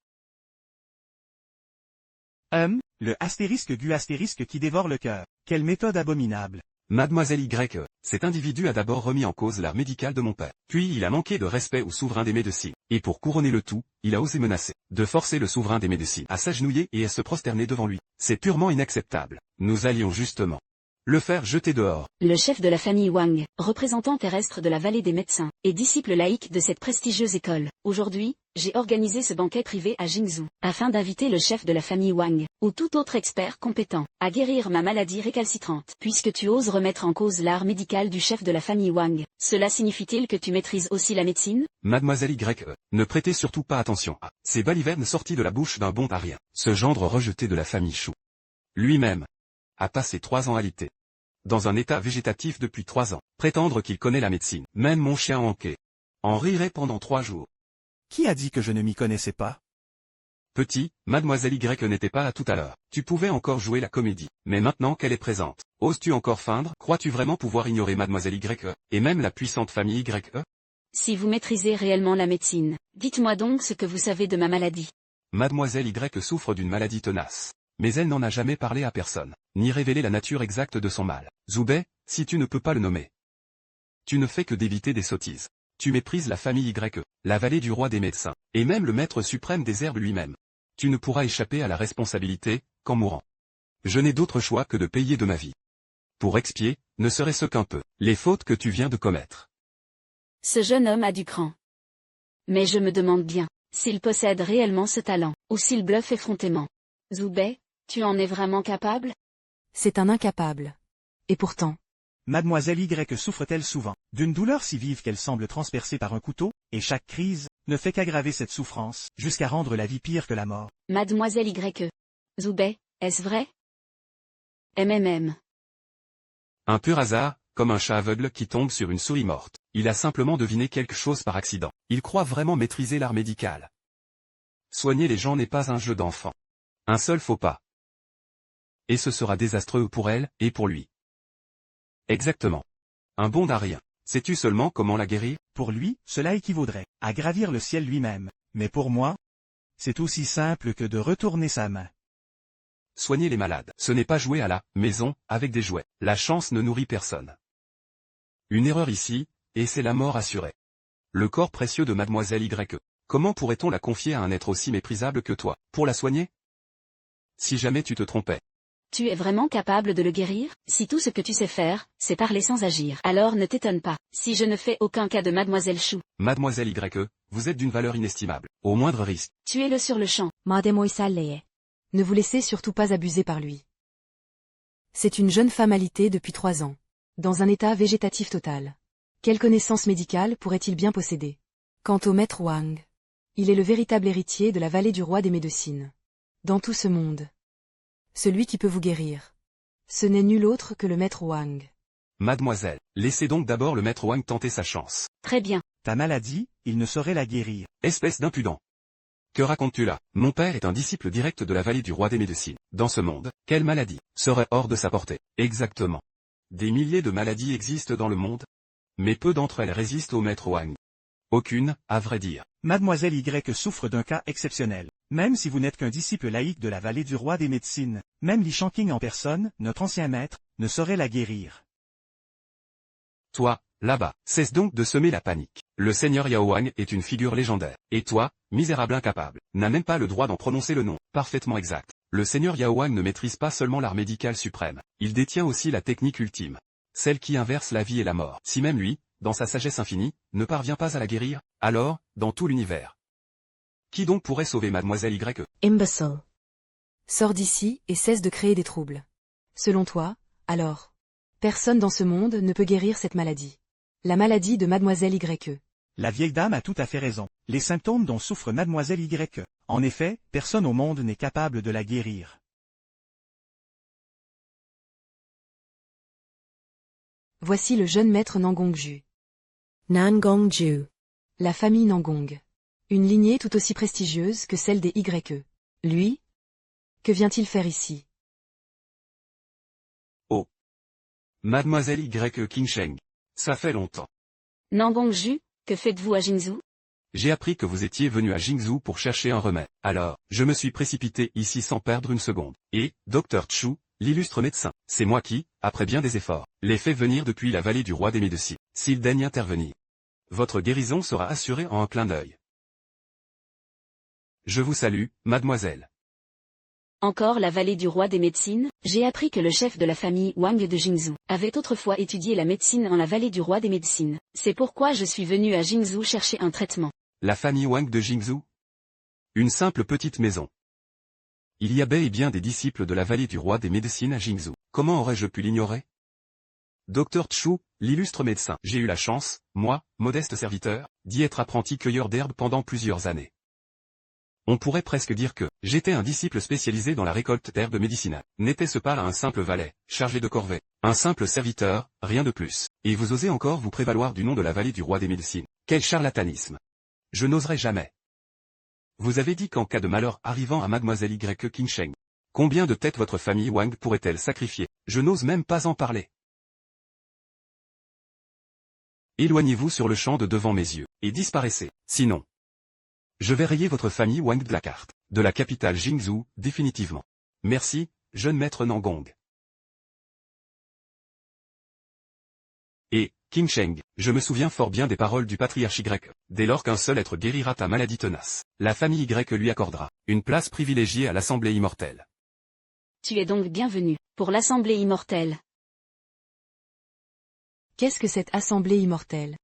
Le astérisque qui dévore le cœur. Quelle méthode abominable. Mademoiselle Y, cet individu a d'abord remis en cause l'art médical de mon père. Puis il a manqué de respect au souverain des médecines. Et pour couronner le tout, il a osé menacer de forcer le souverain des médecines à s'agenouiller et à se prosterner devant lui. C'est purement inacceptable. Nous allions justement Le faire jeter dehors. Le chef de la famille Wang, représentant terrestre de la vallée des médecins, et disciple laïque de cette prestigieuse école. Aujourd'hui, j'ai organisé ce banquet privé à Jingzhou, afin d'inviter le chef de la famille Wang, ou tout autre expert compétent, à guérir ma maladie récalcitrante. Puisque tu oses remettre en cause l'art médical du chef de la famille Wang, cela signifie-t-il que tu maîtrises aussi la médecine? Mademoiselle Y, ne prêtez surtout pas attention à ces balivernes sorties de la bouche d'un bon paria. Ce gendre rejeté de la famille Chou. Lui-même a passé 3 ans alité dans un état végétatif depuis 3 ans. Prétendre qu'il connaît la médecine. Même mon chien Anké en rirait pendant 3 jours. Qui a dit que je ne m'y connaissais pas? Petit, Mademoiselle Y n'était pas là tout à l'heure. Tu pouvais encore jouer la comédie. Mais maintenant qu'elle est présente, oses-tu encore feindre? Crois-tu vraiment pouvoir ignorer Mademoiselle Y, et même la puissante famille Y? Si vous maîtrisez réellement la médecine, dites-moi donc ce que vous savez de ma maladie. Mademoiselle Y souffre d'une maladie tenace. Mais elle n'en a jamais parlé à personne, ni révélé la nature exacte de son mal. Zoubei, si tu ne peux pas le nommer. Tu ne fais que d'éviter des sottises. Tu méprises la famille Y, la vallée du roi des médecins, et même le maître suprême des herbes lui-même. Tu ne pourras échapper à la responsabilité, qu'en mourant. Je n'ai d'autre choix que de payer de ma vie. Pour expier, ne serait-ce qu'un peu, les fautes que tu viens de commettre. Ce jeune homme a du cran. Mais je me demande bien, s'il possède réellement ce talent, ou s'il bluffe effrontément. Zoubei, tu en es vraiment capable? C'est un incapable. Et pourtant, Mademoiselle Y souffre-t-elle souvent d'une douleur si vive qu'elle semble transpercée par un couteau, et chaque crise ne fait qu'aggraver cette souffrance, jusqu'à rendre la vie pire que la mort. Mademoiselle Y. Zoubei, est-ce vrai? MMM. Un pur hasard, comme un chat aveugle qui tombe sur une souris morte. Il a simplement deviné quelque chose par accident. Il croit vraiment maîtriser l'art médical. Soigner les gens n'est pas un jeu d'enfant. Un seul faux pas. Et ce sera désastreux pour elle, et pour lui. Exactement. Un bond à rien. Sais-tu seulement comment la guérir? Pour lui, cela équivaudrait à gravir le ciel lui-même. Mais pour moi, c'est aussi simple que de retourner sa main. Soigner les malades, ce n'est pas jouer à la maison, avec des jouets. La chance ne nourrit personne. Une erreur ici, et c'est la mort assurée. Le corps précieux de Mademoiselle Y. Comment pourrait-on la confier à un être aussi méprisable que toi, pour la soigner? Si jamais tu te trompais. Tu es vraiment capable de le guérir? Si tout ce que tu sais faire, c'est parler sans agir, alors ne t'étonne pas, si je ne fais aucun cas de Mademoiselle Chou. Mademoiselle Y, vous êtes d'une valeur inestimable. Au moindre risque. Tuez-le sur le champ. ne vous laissez surtout pas abuser par lui. C'est une jeune femme alitée depuis 3 ans, dans un état végétatif total. Quelle connaissance médicale pourrait-il bien posséder? Quant au maître Wang, il est le véritable héritier de la vallée du roi des médecines. Dans tout ce monde, celui qui peut vous guérir, ce n'est nul autre que le maître Wang. Mademoiselle, laissez donc d'abord le maître Wang tenter sa chance. Très bien. Ta maladie, il ne saurait la guérir. Espèce d'impudent. Que racontes-tu là? Mon père est un disciple direct de la vallée du roi des médecines. Dans ce monde, quelle maladie serait hors de sa portée? Exactement. Des milliers de maladies existent dans le monde, mais peu d'entre elles résistent au maître Wang. Aucune, à vrai dire. Mademoiselle Y souffre d'un cas exceptionnel. Même si vous n'êtes qu'un disciple laïque de la vallée du roi des médecines, même Li Shanqing en personne, notre ancien maître, ne saurait la guérir. Toi, là-bas, cesse donc de semer la panique. Le seigneur Yao Wang est une figure légendaire. Et toi, misérable incapable, n'as même pas le droit d'en prononcer le nom, parfaitement exact. Le seigneur Yao Wang ne maîtrise pas seulement l'art médical suprême, il détient aussi la technique ultime. Celle qui inverse la vie et la mort. Si même lui, dans sa sagesse infinie, ne parvient pas à la guérir, alors, dans tout l'univers, qui donc pourrait sauver Mademoiselle Y? Imbecile. Sors d'ici et cesse de créer des troubles. Selon toi, alors, personne dans ce monde ne peut guérir cette maladie. La maladie de Mademoiselle Y. La vieille dame a tout à fait raison. Les symptômes dont souffre Mademoiselle Y. En effet, personne au monde n'est capable de la guérir. Voici le jeune maître Nangongju. Nangongju. La famille Nangong. Une lignée tout aussi prestigieuse que celle des YE. Lui? Que vient-il faire ici? Oh. Mademoiselle Y Qingsheng. Ça fait longtemps. Nangongju, que faites-vous à Jingzhou? J'ai appris que vous étiez venu à Jingzhou pour chercher un remède. Alors, je me suis précipité ici sans perdre une seconde. Et, Dr Chu, l'illustre médecin, c'est moi qui, après bien des efforts, l'ai fait venir depuis la vallée du roi des médecins. S'il daigne intervenir, votre guérison sera assurée en un clin d'œil. Je vous salue, mademoiselle. Encore la vallée du roi des médecines, j'ai appris que le chef de la famille Wang de Jingzhou avait autrefois étudié la médecine en la vallée du roi des médecines. C'est pourquoi je suis venu à Jingzhou chercher un traitement. La famille Wang de Jingzhou? Une simple petite maison. Il y a bel et bien des disciples de la vallée du roi des médecines à Jingzhou. Comment aurais-je pu l'ignorer? Dr Chu, l'illustre médecin. J'ai eu la chance, moi, modeste serviteur, d'y être apprenti cueilleur d'herbes pendant plusieurs années. On pourrait presque dire que j'étais un disciple spécialisé dans la récolte d'herbes médicinales. N'était-ce pas là un simple valet, chargé de corvée, un simple serviteur, rien de plus. Et vous osez encore vous prévaloir du nom de la vallée du roi des médecines. Quel charlatanisme! Je n'oserais jamais. Vous avez dit qu'en cas de malheur arrivant à mademoiselle Y Qingsheng, combien de têtes votre famille Wang pourrait-elle sacrifier? Je n'ose même pas en parler. Éloignez-vous sur le champ de devant mes yeux, et disparaissez, sinon. Je vais rayer votre famille Wang de la carte, de la capitale Jingzhou, définitivement. Merci, jeune maître Nangong. Et, Qingsheng, je me souviens fort bien des paroles du patriarche Y. Dès lors qu'un seul être guérira ta maladie tenace, la famille Y lui accordera une place privilégiée à l'Assemblée immortelle. Tu es donc bienvenu, pour l'Assemblée immortelle. Qu'est-ce que cette assemblée immortelle?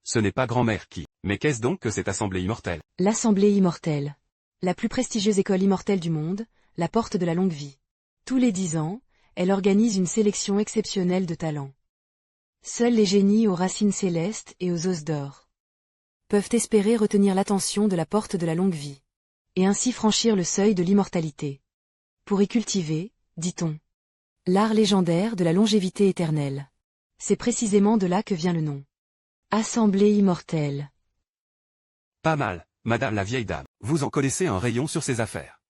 Ce n'est pas grand-mère qui, mais qu'est-ce donc que cette assemblée immortelle? L'assemblée immortelle. La plus prestigieuse école immortelle du monde, la porte de la longue vie. Tous les 10 ans, elle organise une sélection exceptionnelle de talents. Seuls les génies aux racines célestes et aux os d'or peuvent espérer retenir l'attention de la porte de la longue vie, et ainsi franchir le seuil de l'immortalité. Pour y cultiver, dit-on, l'art légendaire de la longévité éternelle. C'est précisément de là que vient le nom. Assemblée immortelle. Pas mal, madame la vieille dame, vous en connaissez un rayon sur ces affaires.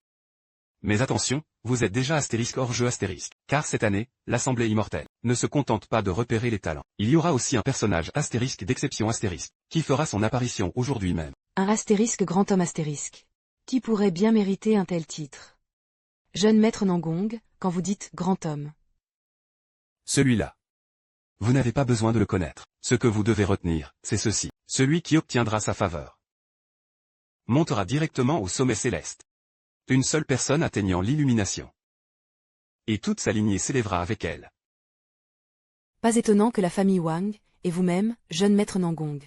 Mais attention, vous êtes déjà astérisque hors jeu astérisque, car cette année, l'Assemblée immortelle ne se contente pas de repérer les talents. Il y aura aussi un personnage astérisque d'exception astérisque, qui fera son apparition aujourd'hui même. Un astérisque grand homme astérisque. Qui pourrait bien mériter un tel titre? Jeune maître Nangong, quand vous dites grand homme. Celui-là. Vous n'avez pas besoin de le connaître. Ce que vous devez retenir, c'est ceci. Celui qui obtiendra sa faveur montera directement au sommet céleste. Une seule personne atteignant l'illumination. Et toute sa lignée s'élèvera avec elle. Pas étonnant que la famille Wang, et vous-même, jeune maître Nangong,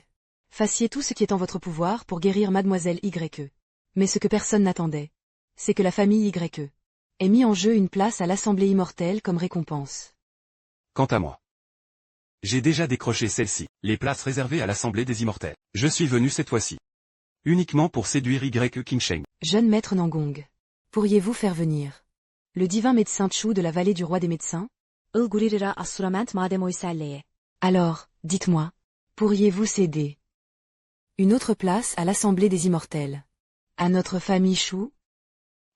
fassiez tout ce qui est en votre pouvoir pour guérir mademoiselle Y. Mais ce que personne n'attendait, c'est que la famille Y ait mis en jeu une place à l'Assemblée immortelle comme récompense. Quant à moi, j'ai déjà décroché celle-ci, les places réservées à l'Assemblée des Immortels. Je suis venu cette fois-ci uniquement pour séduire Y Qingsheng. Jeune maître Nangong, pourriez-vous faire venir le divin médecin Chu de la vallée du roi des médecins? Alors, dites-moi, pourriez-vous céder une autre place à l'Assemblée des Immortels? À notre famille Chu?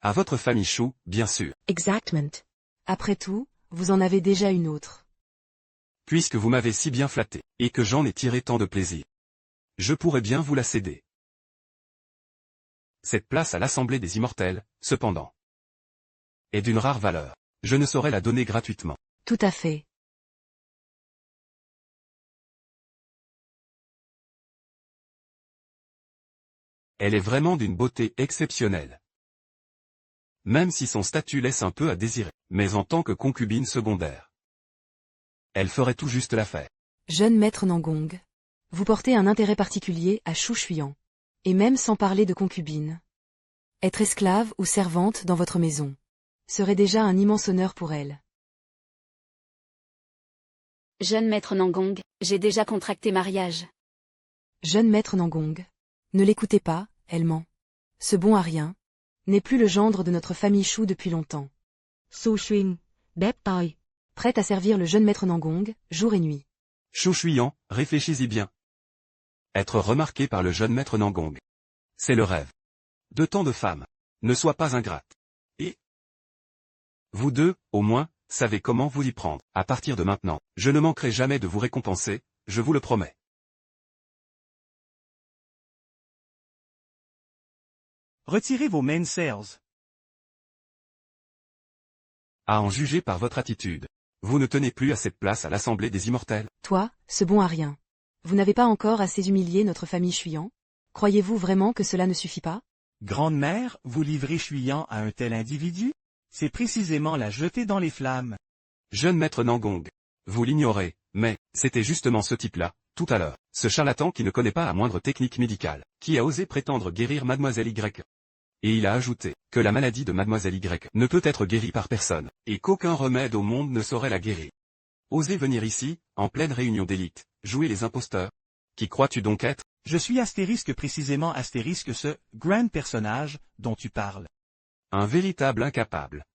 À votre famille Chu, bien sûr. Exactement. Après tout, vous en avez déjà une autre. Puisque vous m'avez si bien flatté, et que j'en ai tiré tant de plaisir, je pourrais bien vous la céder. Cette place à l'Assemblée des Immortels, cependant, est d'une rare valeur. Je ne saurais la donner gratuitement. Tout à fait. Elle est vraiment d'une beauté exceptionnelle. Même si son statut laisse un peu à désirer, mais en tant que concubine secondaire, elle ferait tout juste l'affaire. Jeune maître Nangong, vous portez un intérêt particulier à Chu Shuyan. Et même sans parler de concubine. Être esclave ou servante dans votre maison serait déjà un immense honneur pour elle. Jeune maître Nangong, j'ai déjà contracté mariage. Jeune maître Nangong, ne l'écoutez pas, elle ment. Ce bon à rien n'est plus le gendre de notre famille Chu depuis longtemps. Su Xuyn, Beptai, prête à servir le jeune maître Nangong, jour et nuit. Chu Shuyan, réfléchis-y bien. Être remarqué par le jeune maître Nangong. C'est le rêve de tant de femmes. Ne sois pas ingrate. Et vous deux, au moins, savez comment vous y prendre. À partir de maintenant, je ne manquerai jamais de vous récompenser, je vous le promets. Retirez vos main sails. À en juger par votre attitude, vous ne tenez plus à cette place à l'Assemblée des Immortels. Toi, ce bon à rien. Vous n'avez pas encore assez humilié notre famille Shuyan? Croyez-vous vraiment que cela ne suffit pas? Grande-mère, vous livrez Shuyan à un tel individu? C'est précisément la jeter dans les flammes. Jeune maître Nangong. Vous l'ignorez, mais, c'était justement ce type-là, tout à l'heure, ce charlatan qui ne connaît pas la moindre technique médicale, qui a osé prétendre guérir Mademoiselle Y. Et il a ajouté, que la maladie de Mademoiselle Y ne peut être guérie par personne, et qu'aucun remède au monde ne saurait la guérir. Osez venir ici, en pleine réunion d'élite, jouer les imposteurs. Qui crois-tu donc être? Je suis astérisque précisément astérisque ce grand personnage dont tu parles. Un véritable incapable.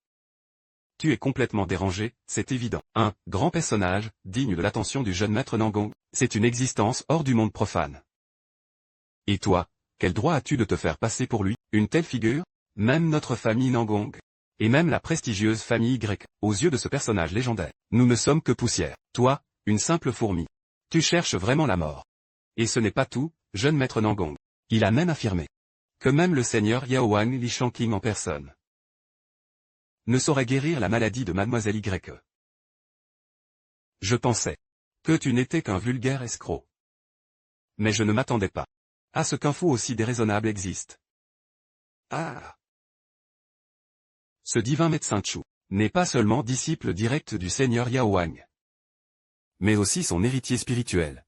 Tu es complètement dérangé, c'est évident. Un grand personnage, digne de l'attention du jeune maître Nangong, c'est une existence hors du monde profane. Et toi, quel droit as-tu de te faire passer pour lui, une telle figure? Même notre famille Nangong, et même la prestigieuse famille Y, aux yeux de ce personnage légendaire, nous ne sommes que poussière. Toi, une simple fourmi. Tu cherches vraiment la mort. Et ce n'est pas tout, jeune maître Nangong. Il a même affirmé que même le seigneur Yao Wang Li Shanqing en personne ne saurait guérir la maladie de Mademoiselle Y. Je pensais que tu n'étais qu'un vulgaire escroc. Mais je ne m'attendais pas à ce qu'un fou aussi déraisonnable existe. Ah! Ce divin médecin Chu n'est pas seulement disciple direct du seigneur Yao Wang, mais aussi son héritier spirituel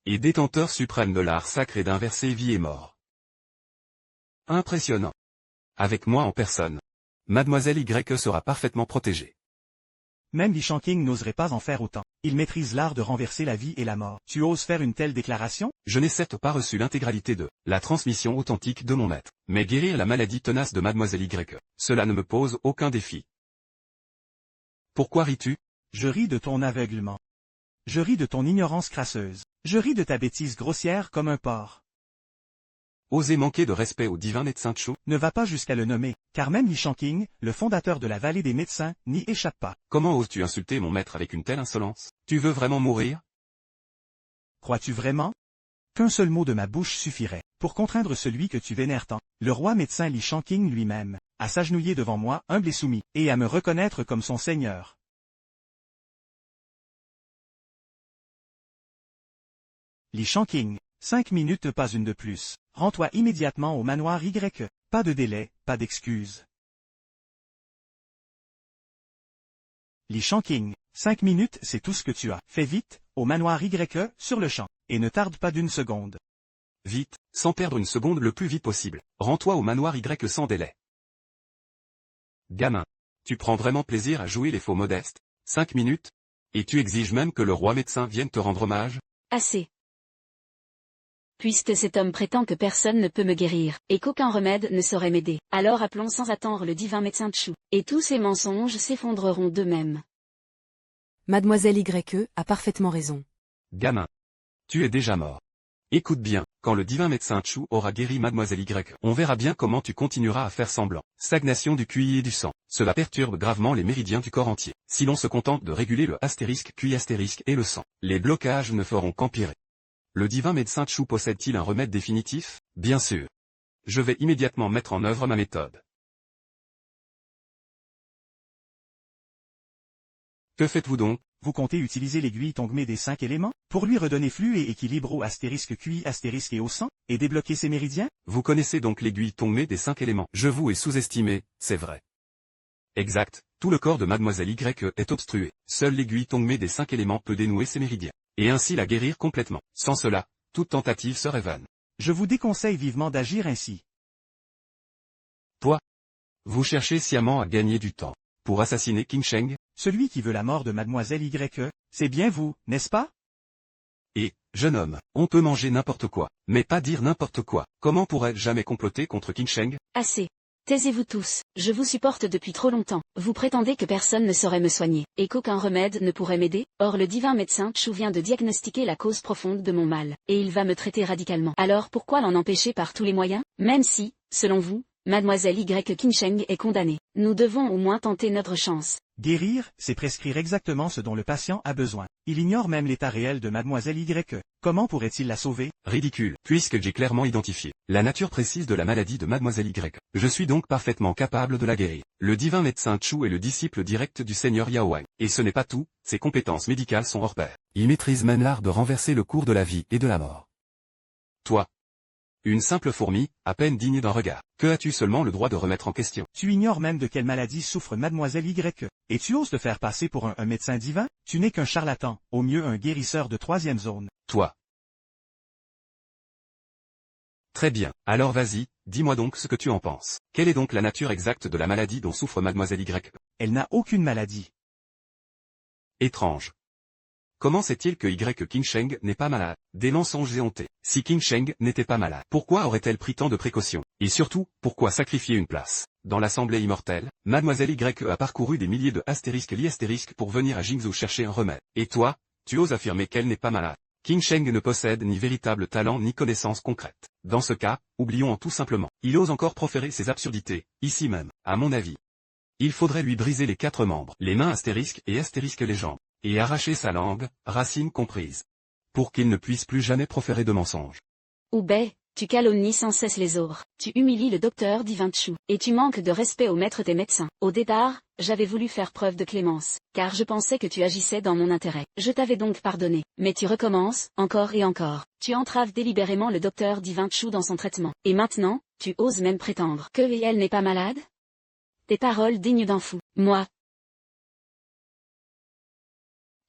et détenteur suprême de l'art sacré d'inverser vie et mort. Impressionnant. Avec moi en personne, Mademoiselle Y sera parfaitement protégée. Même Li Shanqing n'oserait pas en faire autant. Il maîtrise l'art de renverser la vie et la mort. Tu oses faire une telle déclaration? Je n'ai certes pas reçu l'intégralité de la transmission authentique de mon maître, mais guérir la maladie tenace de Mademoiselle Y, cela ne me pose aucun défi. Pourquoi ris-tu? Je ris de ton aveuglement. Je ris de ton ignorance crasseuse. Je ris de ta bêtise grossière comme un porc. Oser manquer de respect au divin médecin Chu? Ne va pas jusqu'à le nommer, car même Li Shanqing, le fondateur de la vallée des médecins, n'y échappe pas. Comment oses-tu insulter mon maître avec une telle insolence? Tu veux vraiment mourir? Crois-tu vraiment? Qu'un seul mot de ma bouche suffirait, pour contraindre celui que tu vénères tant, le roi médecin Li Shanqing lui-même, à s'agenouiller devant moi, humble et soumis, et à me reconnaître comme son seigneur. Li Shanqing, 5 minutes pas une de plus. Rends-toi immédiatement au manoir Y. Pas de délai, pas d'excuse. Li Shanqing, 5 minutes c'est tout ce que tu as. Fais vite, au manoir Y, sur le champ, et ne tarde pas d'une seconde. Vite, sans perdre une seconde le plus vite possible. Rends-toi au manoir Y sans délai. Gamin. Tu prends vraiment plaisir à jouer les faux modestes? 5 minutes? Et tu exiges même que le roi médecin vienne te rendre hommage? Assez. Puisque cet homme prétend que personne ne peut me guérir, et qu'aucun remède ne saurait m'aider, alors appelons sans attendre le divin médecin Chu, et tous ces mensonges s'effondreront d'eux-mêmes. Mademoiselle Y a parfaitement raison. Gamin. Tu es déjà mort. Écoute bien, quand le divin médecin Chu aura guéri Mademoiselle Y, on verra bien comment tu continueras à faire semblant. Stagnation du QI et du sang. Cela perturbe gravement les méridiens du corps entier. Si l'on se contente de réguler le astérisque QI astérisque et le sang, les blocages ne feront qu'empirer. Le divin médecin Chu possède-t-il un remède définitif? Bien sûr. Je vais immédiatement mettre en œuvre ma méthode. Que faites-vous donc? Vous comptez utiliser l'aiguille Tongmei des 5 éléments, pour lui redonner flux et équilibre au astérisque QI astérisque et au sang, et débloquer ses méridiens? Vous connaissez donc l'aiguille Tongmei des 5 éléments. Je vous ai sous-estimé, c'est vrai. Exact, tout le corps de Mademoiselle Y est obstrué. Seule l'aiguille Tongmei des 5 éléments peut dénouer ses méridiens, et ainsi la guérir complètement. Sans cela, toute tentative serait vaine. Je vous déconseille vivement d'agir ainsi. Toi, vous cherchez sciemment à gagner du temps, pour assassiner Qin Sheng? Celui qui veut la mort de Mademoiselle Y, c'est bien vous, n'est-ce pas? Et, jeune homme, on peut manger n'importe quoi, mais pas dire n'importe quoi. Comment pourrais-je jamais comploter contre Qin Sheng? Assez. Taisez-vous tous, je vous supporte depuis trop longtemps. Vous prétendez que personne ne saurait me soigner, et qu'aucun remède ne pourrait m'aider? Or le divin médecin Chu vient de diagnostiquer la cause profonde de mon mal, et il va me traiter radicalement. Alors pourquoi l'en empêcher par tous les moyens? Même si, selon vous, Mademoiselle Y Qin Sheng est condamnée, nous devons au moins tenter notre chance. Guérir, c'est prescrire exactement ce dont le patient a besoin. Il ignore même l'état réel de Mademoiselle Y. Comment pourrait-il la sauver? Ridicule, puisque j'ai clairement identifié la nature précise de la maladie de Mademoiselle Y. Je suis donc parfaitement capable de la guérir. Le divin médecin Chu est le disciple direct du seigneur Yao Wang. Et ce n'est pas tout, ses compétences médicales sont hors pair. Il maîtrise même l'art de renverser le cours de la vie et de la mort. Toi, Une simple fourmi, à peine digne d'un regard. Que as-tu seulement le droit de remettre en question? Tu ignores même de quelle maladie souffre mademoiselle Y. Et tu oses te faire passer pour un médecin divin? Tu n'es qu'un charlatan, au mieux un guérisseur de 3e zone. Toi. Très bien, alors vas-y, dis-moi donc ce que tu en penses. Quelle est donc la nature exacte de la maladie dont souffre mademoiselle Y? Elle n'a aucune maladie. Étrange. Comment sait-il que King Sheng n'est pas malade? Des mensonges éhontés. Si King Sheng n'était pas malade, pourquoi aurait-elle pris tant de précautions? Et surtout, pourquoi sacrifier une place? Dans l'Assemblée immortelle, mademoiselle Y a parcouru des milliers de *** pour venir à Jingzhou chercher un remède. Et toi, tu oses affirmer qu'elle n'est pas malade? King Sheng ne possède ni véritable talent ni connaissance concrète. Dans ce cas, oublions-en tout simplement. Il ose encore proférer ses absurdités, ici même, à mon avis. Il faudrait lui briser les 4 membres, les mains et les jambes, et arracher sa langue, racine comprise, pour qu'il ne puisse plus jamais proférer de mensonges. Oubei, tu calomnies sans cesse les autres, tu humilies le docteur Divin Chu, et tu manques de respect au maître des médecins. Au départ, j'avais voulu faire preuve de clémence, car je pensais que tu agissais dans mon intérêt. Je t'avais donc pardonné, mais tu recommences, encore et encore. Tu entraves délibérément le docteur Divin Chu dans son traitement. Et maintenant, tu oses même prétendre que elle n'est pas malade? Tes paroles dignes d'un fou. Moi.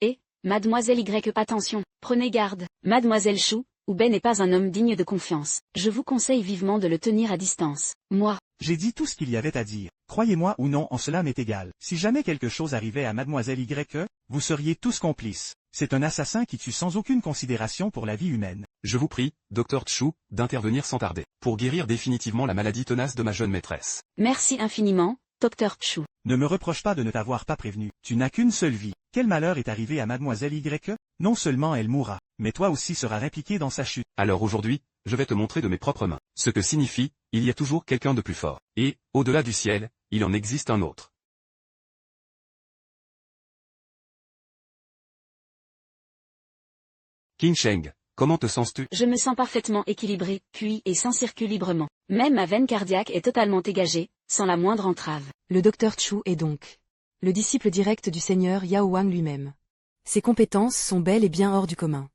Et, mademoiselle Y, attention, prenez garde, mademoiselle Chou, Oubei n'est pas un homme digne de confiance. Je vous conseille vivement de le tenir à distance. Moi. J'ai dit tout ce qu'il y avait à dire. Croyez-moi ou non, en cela m'est égal. Si jamais quelque chose arrivait à mademoiselle Y, vous seriez tous complices. C'est un assassin qui tue sans aucune considération pour la vie humaine. Je vous prie, docteur Chu, d'intervenir sans tarder, pour guérir définitivement la maladie tenace de ma jeune maîtresse. Merci infiniment, docteur Chu. Ne me reproche pas de ne t'avoir pas prévenu. Tu n'as qu'une seule vie. Quel malheur est arrivé à mademoiselle Y? Non seulement elle mourra, mais toi aussi seras impliqué dans sa chute. Alors aujourd'hui, je vais te montrer de mes propres mains, ce que signifie, il y a toujours quelqu'un de plus fort. Et, au-delà du ciel, il en existe un autre. King Sheng, comment te sens-tu? Je me sens parfaitement équilibré, puis et s'en circule librement. Même ma veine cardiaque est totalement dégagée, sans la moindre entrave. Le docteur Chu est donc le disciple direct du seigneur Yao Wang lui-même. Ses compétences sont bel et bien hors du commun.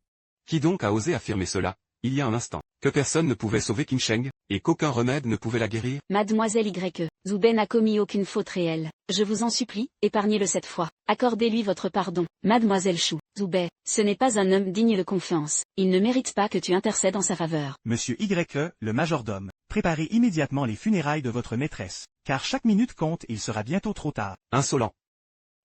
Qui donc a osé affirmer cela, il y a un instant, que personne ne pouvait sauver King Sheng, et qu'aucun remède ne pouvait la guérir? Mademoiselle Y, Oubei n'a commis aucune faute réelle. Je vous en supplie, épargnez-le cette fois. Accordez-lui votre pardon. Mademoiselle Chou, Oubei, ce n'est pas un homme digne de confiance. Il ne mérite pas que tu intercèdes en sa faveur. Monsieur Y, le majordome, préparez immédiatement les funérailles de votre maîtresse, car chaque minute compte et il sera bientôt trop tard. Insolent.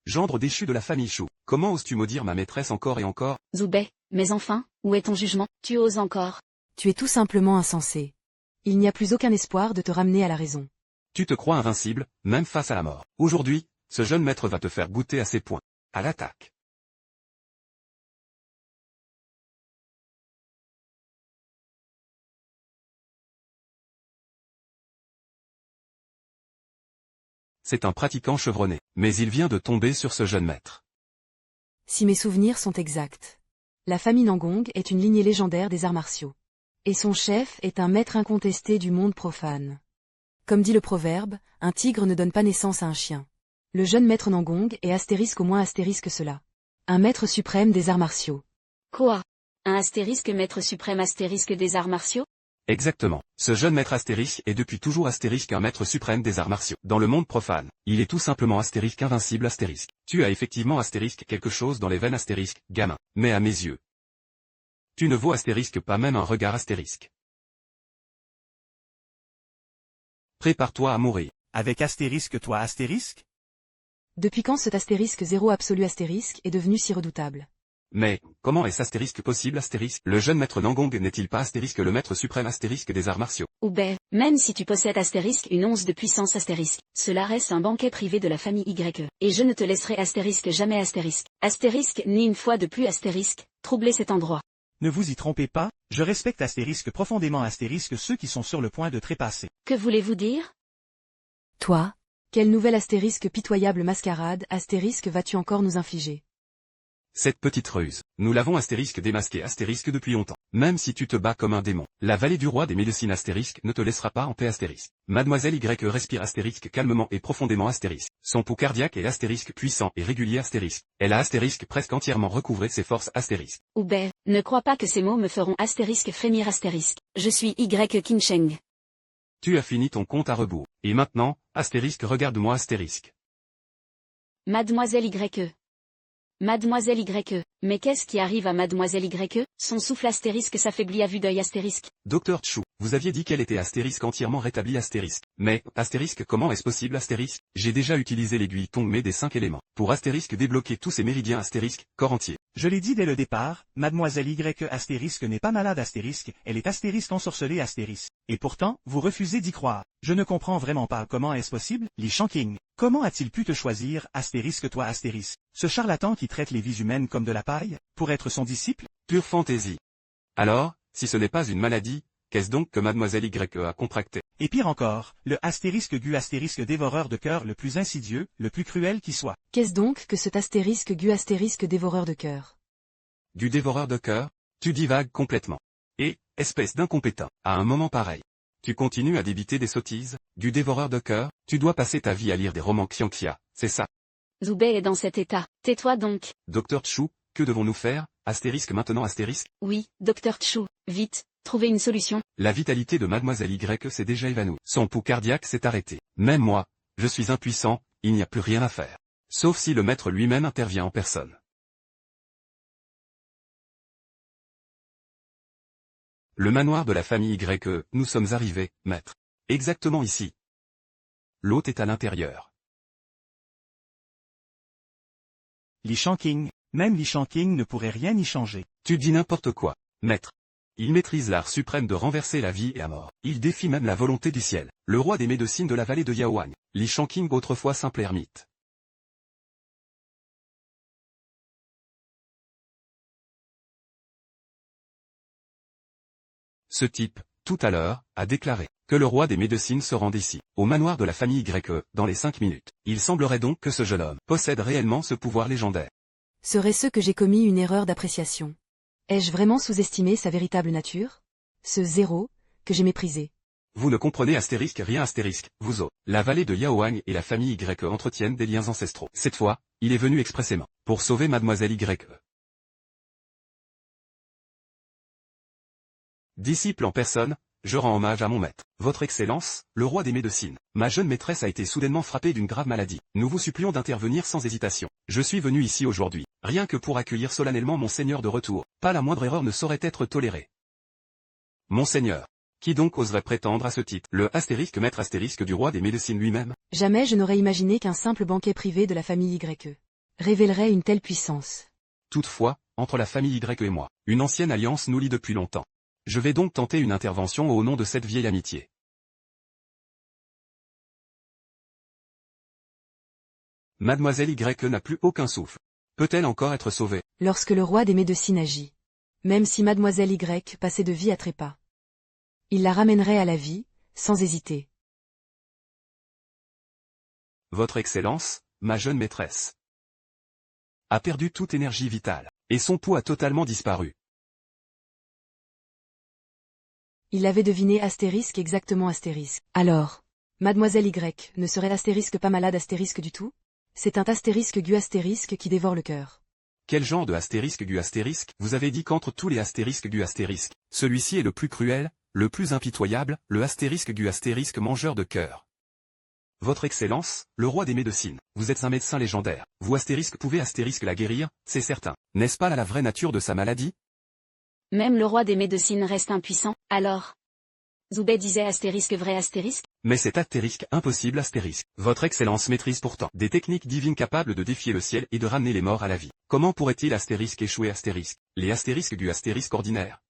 Gendre déchu de la famille Chou, comment oses-tu maudire ma maîtresse encore et encore? Oubei, mais enfin, où est ton jugement? Tu oses encore? Tu es tout simplement insensé. Il n'y a plus aucun espoir de te ramener à la raison. Tu te crois invincible, même face à la mort. Aujourd'hui, ce jeune maître va te faire goûter à ses points. À l'attaque. C'est un pratiquant chevronné, mais il vient de tomber sur ce jeune maître. Si mes souvenirs sont exacts. La famille Nangong est une lignée légendaire des arts martiaux. Et son chef est un maître incontesté du monde profane. Comme dit le proverbe, un tigre ne donne pas naissance à un chien. Le jeune maître Nangong est astérisque au moins astérisque cela. Un maître suprême des arts martiaux. Quoi? Un astérisque maître suprême astérisque des arts martiaux? Exactement. Ce jeune maître astérisque est depuis toujours astérisque un maître suprême des arts martiaux. Dans le monde profane, il est tout simplement astérisque invincible astérisque. Tu as effectivement astérisque quelque chose dans les veines astérisque, gamin. Mais à mes yeux, tu ne vaux astérisque pas même un regard astérisque. Prépare-toi à mourir. Avec astérisque toi astérisque? Depuis quand cet astérisque zéro absolu astérisque est devenu si redoutable? Mais, comment est-ce astérisque possible astérisque? Le jeune maître Nangong n'est-il pas astérisque le maître suprême astérisque des arts martiaux? Oubei, même si tu possèdes astérisque une once de puissance astérisque, cela reste un banquet privé de la famille Y. Et je ne te laisserai astérisque jamais astérisque. Astérisque ni une fois de plus astérisque, troubler cet endroit. Ne vous y trompez pas, je respecte astérisque profondément astérisque ceux qui sont sur le point de trépasser. Que voulez-vous dire? Toi, quelle nouvelle astérisque pitoyable mascarade astérisque vas-tu encore nous infliger? Cette petite ruse, nous l'avons astérisque démasqué astérisque depuis longtemps. Même si tu te bats comme un démon, la vallée du roi des médecines astérisque ne te laissera pas en paix astérisque. Mademoiselle Y respire astérisque calmement et profondément astérisque. Son pouls cardiaque est astérisque puissant et régulier astérisque. Elle a astérisque presque entièrement recouvré ses forces astérisques. Oubei, Ne crois pas que ces mots me feront astérisque frémir astérisque. Je suis Y Qinsheng. Tu as fini ton compte à rebours. Et maintenant, astérisque regarde-moi astérisque. Mademoiselle YE. Mademoiselle YE. Mais qu'est-ce qui arrive à Mademoiselle YE? Son souffle astérisque s'affaiblit à vue d'œil astérisque. Docteur Chou, vous aviez dit qu'elle était astérisque entièrement rétablie astérisque. Mais, astérisque comment est-ce possible astérisque? J'ai déjà utilisé l'aiguille Tongmei des 5 éléments. Pour astérisque débloquer tous ces méridiens astérisque, corps entier. Je l'ai dit dès le départ, Mademoiselle Y astérisque n'est pas malade astérisque, elle est astérisque ensorcelée astérisque. Et pourtant, vous refusez d'y croire. Je ne comprends vraiment pas comment est-ce possible, Li Shanqing. Comment a-t-il pu te choisir, astérisque toi astérisque? Ce charlatan qui traite les vies humaines comme de la paille, pour être son disciple? Pure fantaisie. Alors, si ce n'est pas une maladie, qu'est-ce donc que Mademoiselle Y a contracté? Et pire encore, le astérisque gu astérisque dévoreur de cœur le plus insidieux, le plus cruel qui soit. Qu'est-ce donc que cet astérisque gu astérisque dévoreur de cœur? Du dévoreur de cœur? Tu divagues complètement. Et, espèce d'incompétent, à un moment pareil. Tu continues à débiter des sottises, du dévoreur de cœur, tu dois passer ta vie à lire des romans Xianxia, c'est ça. Zubei est dans cet état. Tais-toi donc. Docteur Chou, que devons-nous faire? Astérisque maintenant astérisque? Oui, Docteur Chou, vite, trouvez une solution. La vitalité de Mademoiselle Y s'est déjà évanouie. Son pouls cardiaque s'est arrêté. Même moi, je suis impuissant, il n'y a plus rien à faire. Sauf si le maître lui-même intervient en personne. Le manoir de la famille Y, nous sommes arrivés, maître. Exactement ici. L'hôte est à l'intérieur. Li Shanqing, même Li Shanqing ne pourrait rien y changer. Tu dis n'importe quoi, maître. Il maîtrise l'art suprême de renverser la vie et la mort. Il défie même la volonté du ciel. Le roi des médecines de la vallée de Yaoang. Li Shanqing autrefois simple ermite. Ce type, tout à l'heure, a déclaré que le roi des médecines se rend ici, au manoir de la famille Y, dans les 5 minutes. Il semblerait donc que ce jeune homme possède réellement ce pouvoir légendaire. Serait-ce que j'ai commis une erreur d'appréciation? Ai-je vraiment sous-estimé sa véritable nature? Ce zéro, que j'ai méprisé. Vous ne comprenez astérisque rien astérisque, vous autres. La vallée de Yaoang et la famille Y entretiennent des liens ancestraux. Cette fois, il est venu expressément pour sauver Mademoiselle Y. Disciple en personne, je rends hommage à mon maître. Votre Excellence, le roi des médecines. Ma jeune maîtresse a été soudainement frappée d'une grave maladie. Nous vous supplions d'intervenir sans hésitation. Je suis venu ici aujourd'hui, rien que pour accueillir solennellement mon seigneur de retour. Pas la moindre erreur ne saurait être tolérée. Monseigneur. Qui donc oserait prétendre à ce titre? Le astérisque maître astérisque du roi des médecines lui-même? Jamais je n'aurais imaginé qu'un simple banquet privé de la famille Y révélerait une telle puissance. Toutefois, entre la famille Y et moi, une ancienne alliance nous lie depuis longtemps. Je vais donc tenter une intervention au nom de cette vieille amitié. Mademoiselle Y n'a plus aucun souffle. Peut-elle encore être sauvée? Lorsque le roi des médecines agit, même si Mademoiselle Y passait de vie à trépas, il la ramènerait à la vie, sans hésiter. Votre Excellence, ma jeune maîtresse a perdu toute énergie vitale, et son pouls a totalement disparu. Il avait deviné astérisque exactement astérisque. Alors, Mademoiselle Y ne serait l'astérisque pas malade astérisque du tout? C'est un astérisque gu astérisque qui dévore le cœur. Quel genre de astérisque gu astérisque? Vous avez dit qu'entre tous les astérisques gu astérisque, celui-ci est le plus cruel, le plus impitoyable, le astérisque gu astérisque mangeur de cœur. Votre Excellence, le roi des médecines, vous êtes un médecin légendaire. Vous astérisque pouvez astérisque la guérir, c'est certain. N'est-ce pas là la vraie nature de sa maladie? Même le roi des médecines reste impuissant, alors. Zubei disait astérisque vrai astérisque? Mais c'est astérisque impossible astérisque. Votre Excellence maîtrise pourtant des techniques divines capables de défier le ciel et de ramener les morts à la vie. Comment pourrait-il astérisque échouer astérisque? Les astérisques du astérisque ordinaire?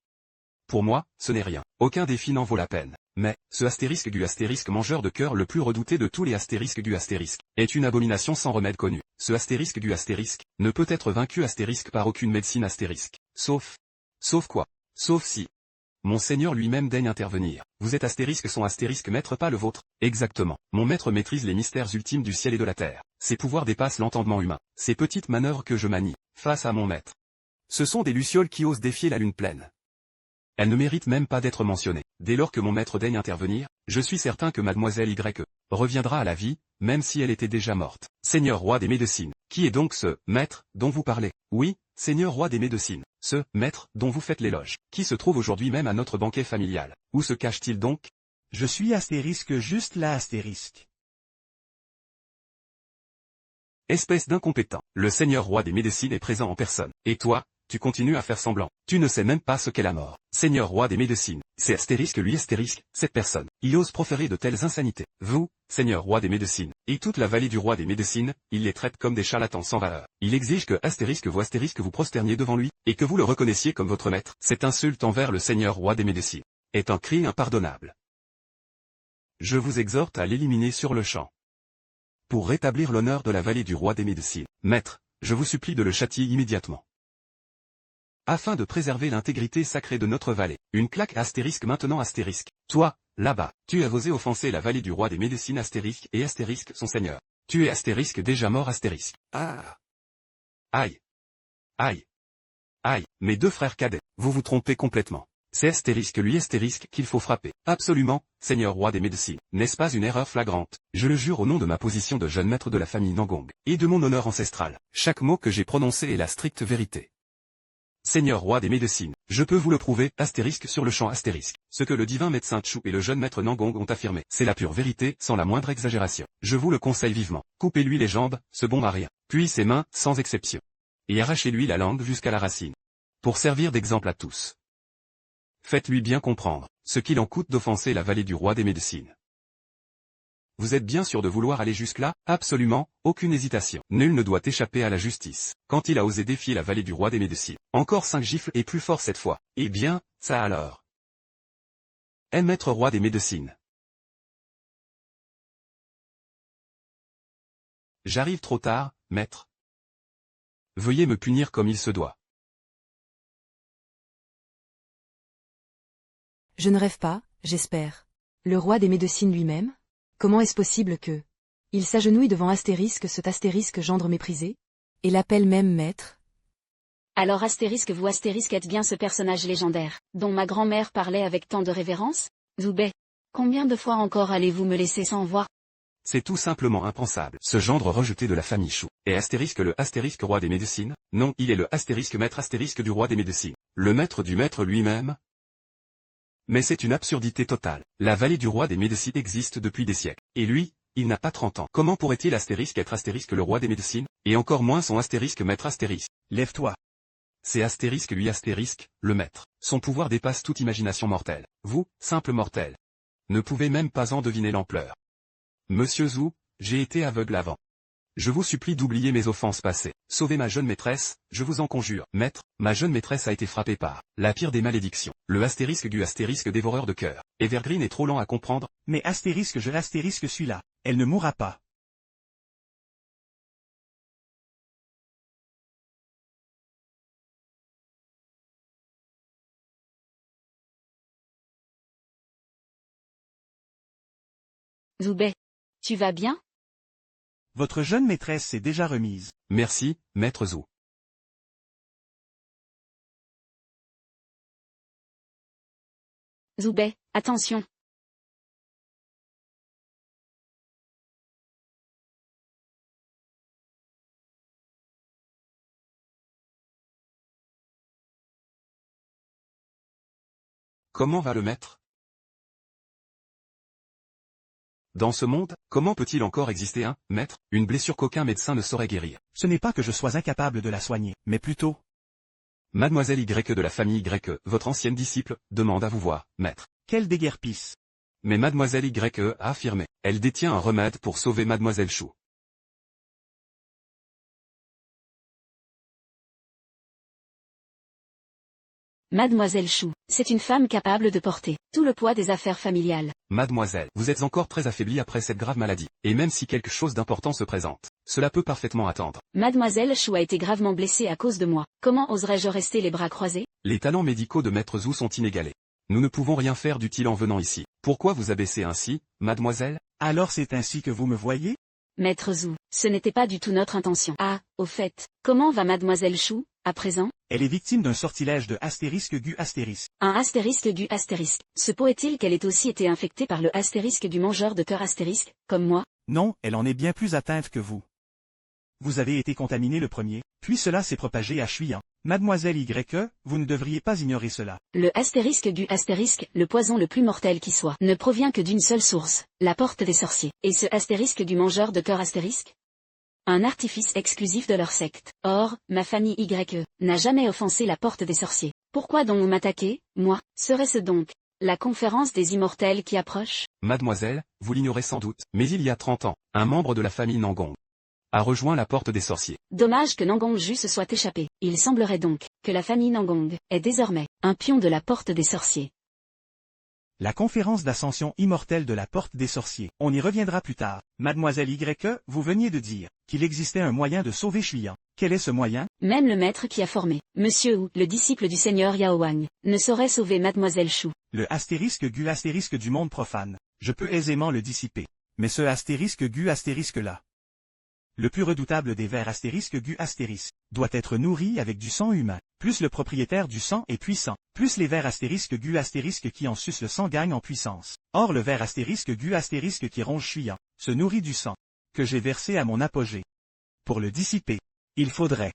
Pour moi, ce n'est rien. Aucun défi n'en vaut la peine. Mais, ce astérisque du astérisque mangeur de cœur le plus redouté de tous les astérisques du astérisque, est une abomination sans remède connue. Ce astérisque du astérisque, ne peut être vaincu astérisque par aucune médecine astérisque. Sauf quoi? Sauf si Monseigneur lui-même daigne intervenir. Vous êtes astérisque son astérisque maître pas le vôtre. Exactement. Mon maître maîtrise les mystères ultimes du ciel et de la terre. Ses pouvoirs dépassent l'entendement humain. Ces petites manœuvres que je manie, face à mon maître. Ce sont des lucioles qui osent défier la lune pleine. Elles ne méritent même pas d'être mentionnées. Dès lors que mon maître daigne intervenir, je suis certain que Mademoiselle Y reviendra à la vie, même si elle était déjà morte. Seigneur roi des médecines. Qui est donc ce maître dont vous parlez? Oui, Seigneur roi des médecines. Ce « maître » dont vous faites l'éloge, qui se trouve aujourd'hui même à notre banquet familial. Où se cache-t-il donc? Je suis astérisque juste là astérisque. Espèce d'incompétent. Le seigneur roi des médecines est présent en personne. Et toi, tu continues à faire semblant. Tu ne sais même pas ce qu'est la mort. Seigneur roi des médecines. C'est astérisque lui astérisque, cette personne. Il ose proférer de telles insanités. Vous, seigneur roi des médecines, et toute la vallée du roi des médecines, il les traite comme des charlatans sans valeur. Il exige que astérisque vous prosterniez devant lui, et que vous le reconnaissiez comme votre maître. Cette insulte envers le seigneur roi des médecines est un crime impardonnable. Je vous exhorte à l'éliminer sur le champ. Pour rétablir l'honneur de la vallée du roi des médecines, maître, je vous supplie de le châtier immédiatement. Afin de préserver l'intégrité sacrée de notre vallée. Une claque astérisque maintenant astérisque. Toi, là-bas, tu as osé offenser la vallée du roi des médecines astérisque et astérisque son seigneur. Tu es astérisque déjà mort astérisque. Ah. Aïe. Aïe. Aïe. Mes deux frères cadets, vous vous trompez complètement. C'est astérisque lui astérisque qu'il faut frapper. Absolument, seigneur roi des médecines. N'est-ce pas une erreur flagrante? Je le jure au nom de ma position de jeune maître de la famille Nangong, et de mon honneur ancestral. Chaque mot que j'ai prononcé est la stricte vérité. Seigneur roi des médecines, je peux vous le prouver, astérisque sur le champ astérisque. Ce que le divin médecin Chu et le jeune maître Nangong ont affirmé, c'est la pure vérité, sans la moindre exagération. Je vous le conseille vivement. Coupez-lui les jambes, ce bon à rien. Puis ses mains, sans exception. Et arrachez-lui la langue jusqu'à la racine. Pour servir d'exemple à tous. Faites-lui bien comprendre, ce qu'il en coûte d'offenser la vallée du roi des médecines. Vous êtes bien sûr de vouloir aller jusque-là? Absolument, aucune hésitation. Nul ne doit échapper à la justice. Quand il a osé défier la vallée du roi des médecines, encore 5 gifles et plus fort cette fois. Eh bien, ça alors. Maître roi des médecines. J'arrive trop tard, maître. Veuillez me punir comme il se doit. Je ne rêve pas, j'espère. Le roi des médecines lui-même? Comment est-ce possible que... Il s'agenouille devant astérisque cet astérisque gendre méprisé? Et l'appelle même maître? Alors astérisque vous astérisque êtes bien ce personnage légendaire, dont ma grand-mère parlait avec tant de révérence? Zoubet. Combien de fois encore allez-vous me laisser sans voix? C'est tout simplement impensable. Ce gendre rejeté de la famille Chou. Et astérisque le astérisque roi des médecines? Non, il est le astérisque maître astérisque du roi des médecines. Le maître du maître lui-même? Mais c'est une absurdité totale. La vallée du roi des médecines existe depuis des siècles. Et lui, il n'a pas 30 ans. Comment pourrait-il astérisque être astérisque le roi des médecines? Et encore moins son astérisque maître astérisque. Lève-toi. C'est astérisque lui astérisque, le maître. Son pouvoir dépasse toute imagination mortelle. Vous, simple mortel, ne pouvez même pas en deviner l'ampleur. Monsieur Zhou, j'ai été aveugle avant. Je vous supplie d'oublier mes offenses passées. Sauvez ma jeune maîtresse, je vous en conjure. Maître, ma jeune maîtresse a été frappée par la pire des malédictions. Le astérisque du astérisque dévoreur de cœur. Evergreen est trop lent à comprendre. Mais astérisque je l'astérisque suis-là. Elle ne mourra pas. Zoubet. Tu vas bien? Votre jeune maîtresse s'est déjà remise. Merci, maître Zhou. Zoubet, attention. Comment va le maître? Dans ce monde, comment peut-il encore exister un maître, une blessure qu'aucun médecin ne saurait guérir? Ce n'est pas que je sois incapable de la soigner, mais plutôt... Mademoiselle Y de la famille Y, votre ancienne disciple, demande à vous voir, maître. Quelle déguerpisse! Mais Mademoiselle Y a affirmé, elle détient un remède pour sauver Mademoiselle Chou. Mademoiselle Chou, c'est une femme capable de porter tout le poids des affaires familiales. Mademoiselle, vous êtes encore très affaiblie après cette grave maladie, et même si quelque chose d'important se présente, cela peut parfaitement attendre. Mademoiselle Chou a été gravement blessée à cause de moi. Comment oserais-je rester les bras croisés? Les talents médicaux de Maître Zhou sont inégalés. Nous ne pouvons rien faire d'utile en venant ici. Pourquoi vous abaisser ainsi, mademoiselle? Alors c'est ainsi que vous me voyez? Maître Zhou, ce n'était pas du tout notre intention. Ah, au fait, comment va Mademoiselle Chou, à présent? Elle est victime d'un sortilège de astérisque gu astérisque. Un astérisque du astérisque. Se pourrait-il qu'elle ait aussi été infectée par le astérisque du mangeur de cœur astérisque, comme moi? Non, elle en est bien plus atteinte que vous. Vous avez été contaminé le premier. puis cela s'est propagé à Shuyan. Mademoiselle Y, vous ne devriez pas ignorer cela. Le astérisque du astérisque, le poison le plus mortel qui soit, ne provient que d'une seule source, la porte des sorciers. Et ce astérisque du mangeur de cœur astérisque? Un artifice exclusif de leur secte. Or, ma famille Y n'a jamais offensé la porte des sorciers. Pourquoi donc m'attaquer, moi? Serait-ce donc la conférence des immortels qui approche? Mademoiselle, vous l'ignorez sans doute, mais il y a 30 ans, un membre de la famille Nangong a rejoint la porte des sorciers. Dommage que Nangong-ju se soit échappé. Il semblerait donc que la famille Nangong est désormais un pion de la porte des sorciers. La conférence d'ascension immortelle de la porte des sorciers. On y reviendra plus tard. Mademoiselle Y, vous veniez de dire qu'il existait un moyen de sauver Shuyan. Quel est ce moyen? Même le maître qui a formé Monsieur Wu, le disciple du seigneur Yao Wang, ne saurait sauver Mademoiselle Shu. Le astérisque gu astérisque du monde profane. Je peux aisément le dissiper. Mais ce astérisque gu astérisque là, le plus redoutable des vers astérisque gu astérisque, doit être nourri avec du sang humain. Plus le propriétaire du sang est puissant, plus les vers astérisque gu astérisque qui en sucent le sang gagnent en puissance. Or le ver astérisque gu astérisque qui ronge Shuyan se nourrit du sang que j'ai versé à mon apogée. Pour le dissiper, il faudrait.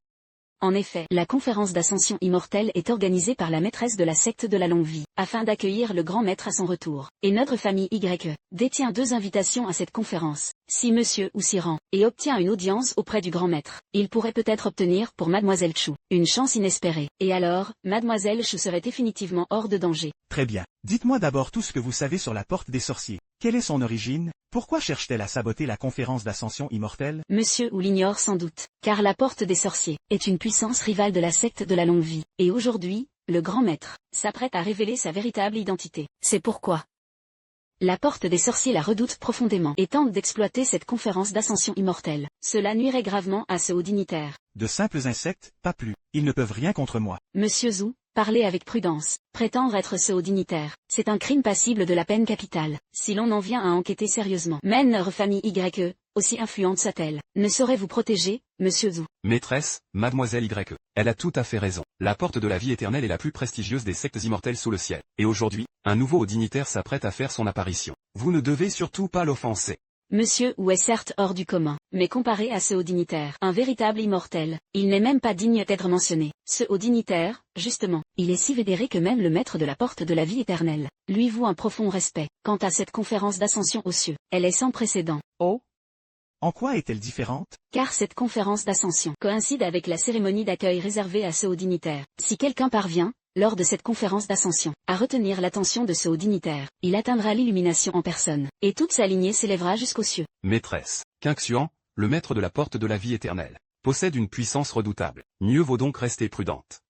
En effet, la conférence d'ascension immortelle est organisée par la maîtresse de la secte de la longue vie, afin d'accueillir le grand maître à son retour. Et notre famille Y détient 2 invitations à cette conférence, si monsieur ou si rang, et obtient une audience auprès du grand maître. Il pourrait peut-être obtenir pour Mademoiselle Chu une chance inespérée. Et alors, Mademoiselle Chu serait définitivement hors de danger. Très bien. Dites-moi d'abord tout ce que vous savez sur la porte des sorciers. Quelle est son origine? Pourquoi cherche-t-elle à saboter la conférence d'ascension immortelle? Monsieur Wu l'ignore sans doute, car la porte des sorciers est une puissance rivale de la secte de la longue vie. Et aujourd'hui, le grand maître s'apprête à révéler sa véritable identité. C'est pourquoi la porte des sorciers la redoute profondément et tente d'exploiter cette conférence d'ascension immortelle. Cela nuirait gravement à ce haut dignitaire. De simples insectes, pas plus. Ils ne peuvent rien contre moi. Monsieur Zhu, parlez avec prudence. Prétendre être ce haut dignitaire, c'est un crime passible de la peine capitale, si l'on en vient à enquêter sérieusement. Même leur famille Y, aussi influente soit-elle, ne saurait vous protéger, monsieur Zhu. Maîtresse, Mademoiselle Y, elle a tout à fait raison. La porte de la vie éternelle est la plus prestigieuse des sectes immortelles sous le ciel. Et aujourd'hui, un nouveau haut dignitaire s'apprête à faire son apparition. Vous ne devez surtout pas l'offenser. Monsieur Wu est certes hors du commun, mais comparé à ce haut dignitaire, un véritable immortel, il n'est même pas digne d'être mentionné. Ce haut dignitaire, justement, il est si vénéré que même le maître de la porte de la vie éternelle lui voue un profond respect. Quant à cette conférence d'ascension aux cieux, elle est sans précédent. Oh? En quoi est-elle différente? Car cette conférence d'ascension coïncide avec la cérémonie d'accueil réservée à ce haut dignitaire. Si quelqu'un parvient, lors de cette conférence d'ascension, à retenir l'attention de ce haut dignitaire, il atteindra l'illumination en personne, et toute sa lignée s'élèvera jusqu'aux cieux. Maîtresse, Qingxuan, le maître de la porte de la vie éternelle, possède une puissance redoutable. Mieux vaut donc rester prudente.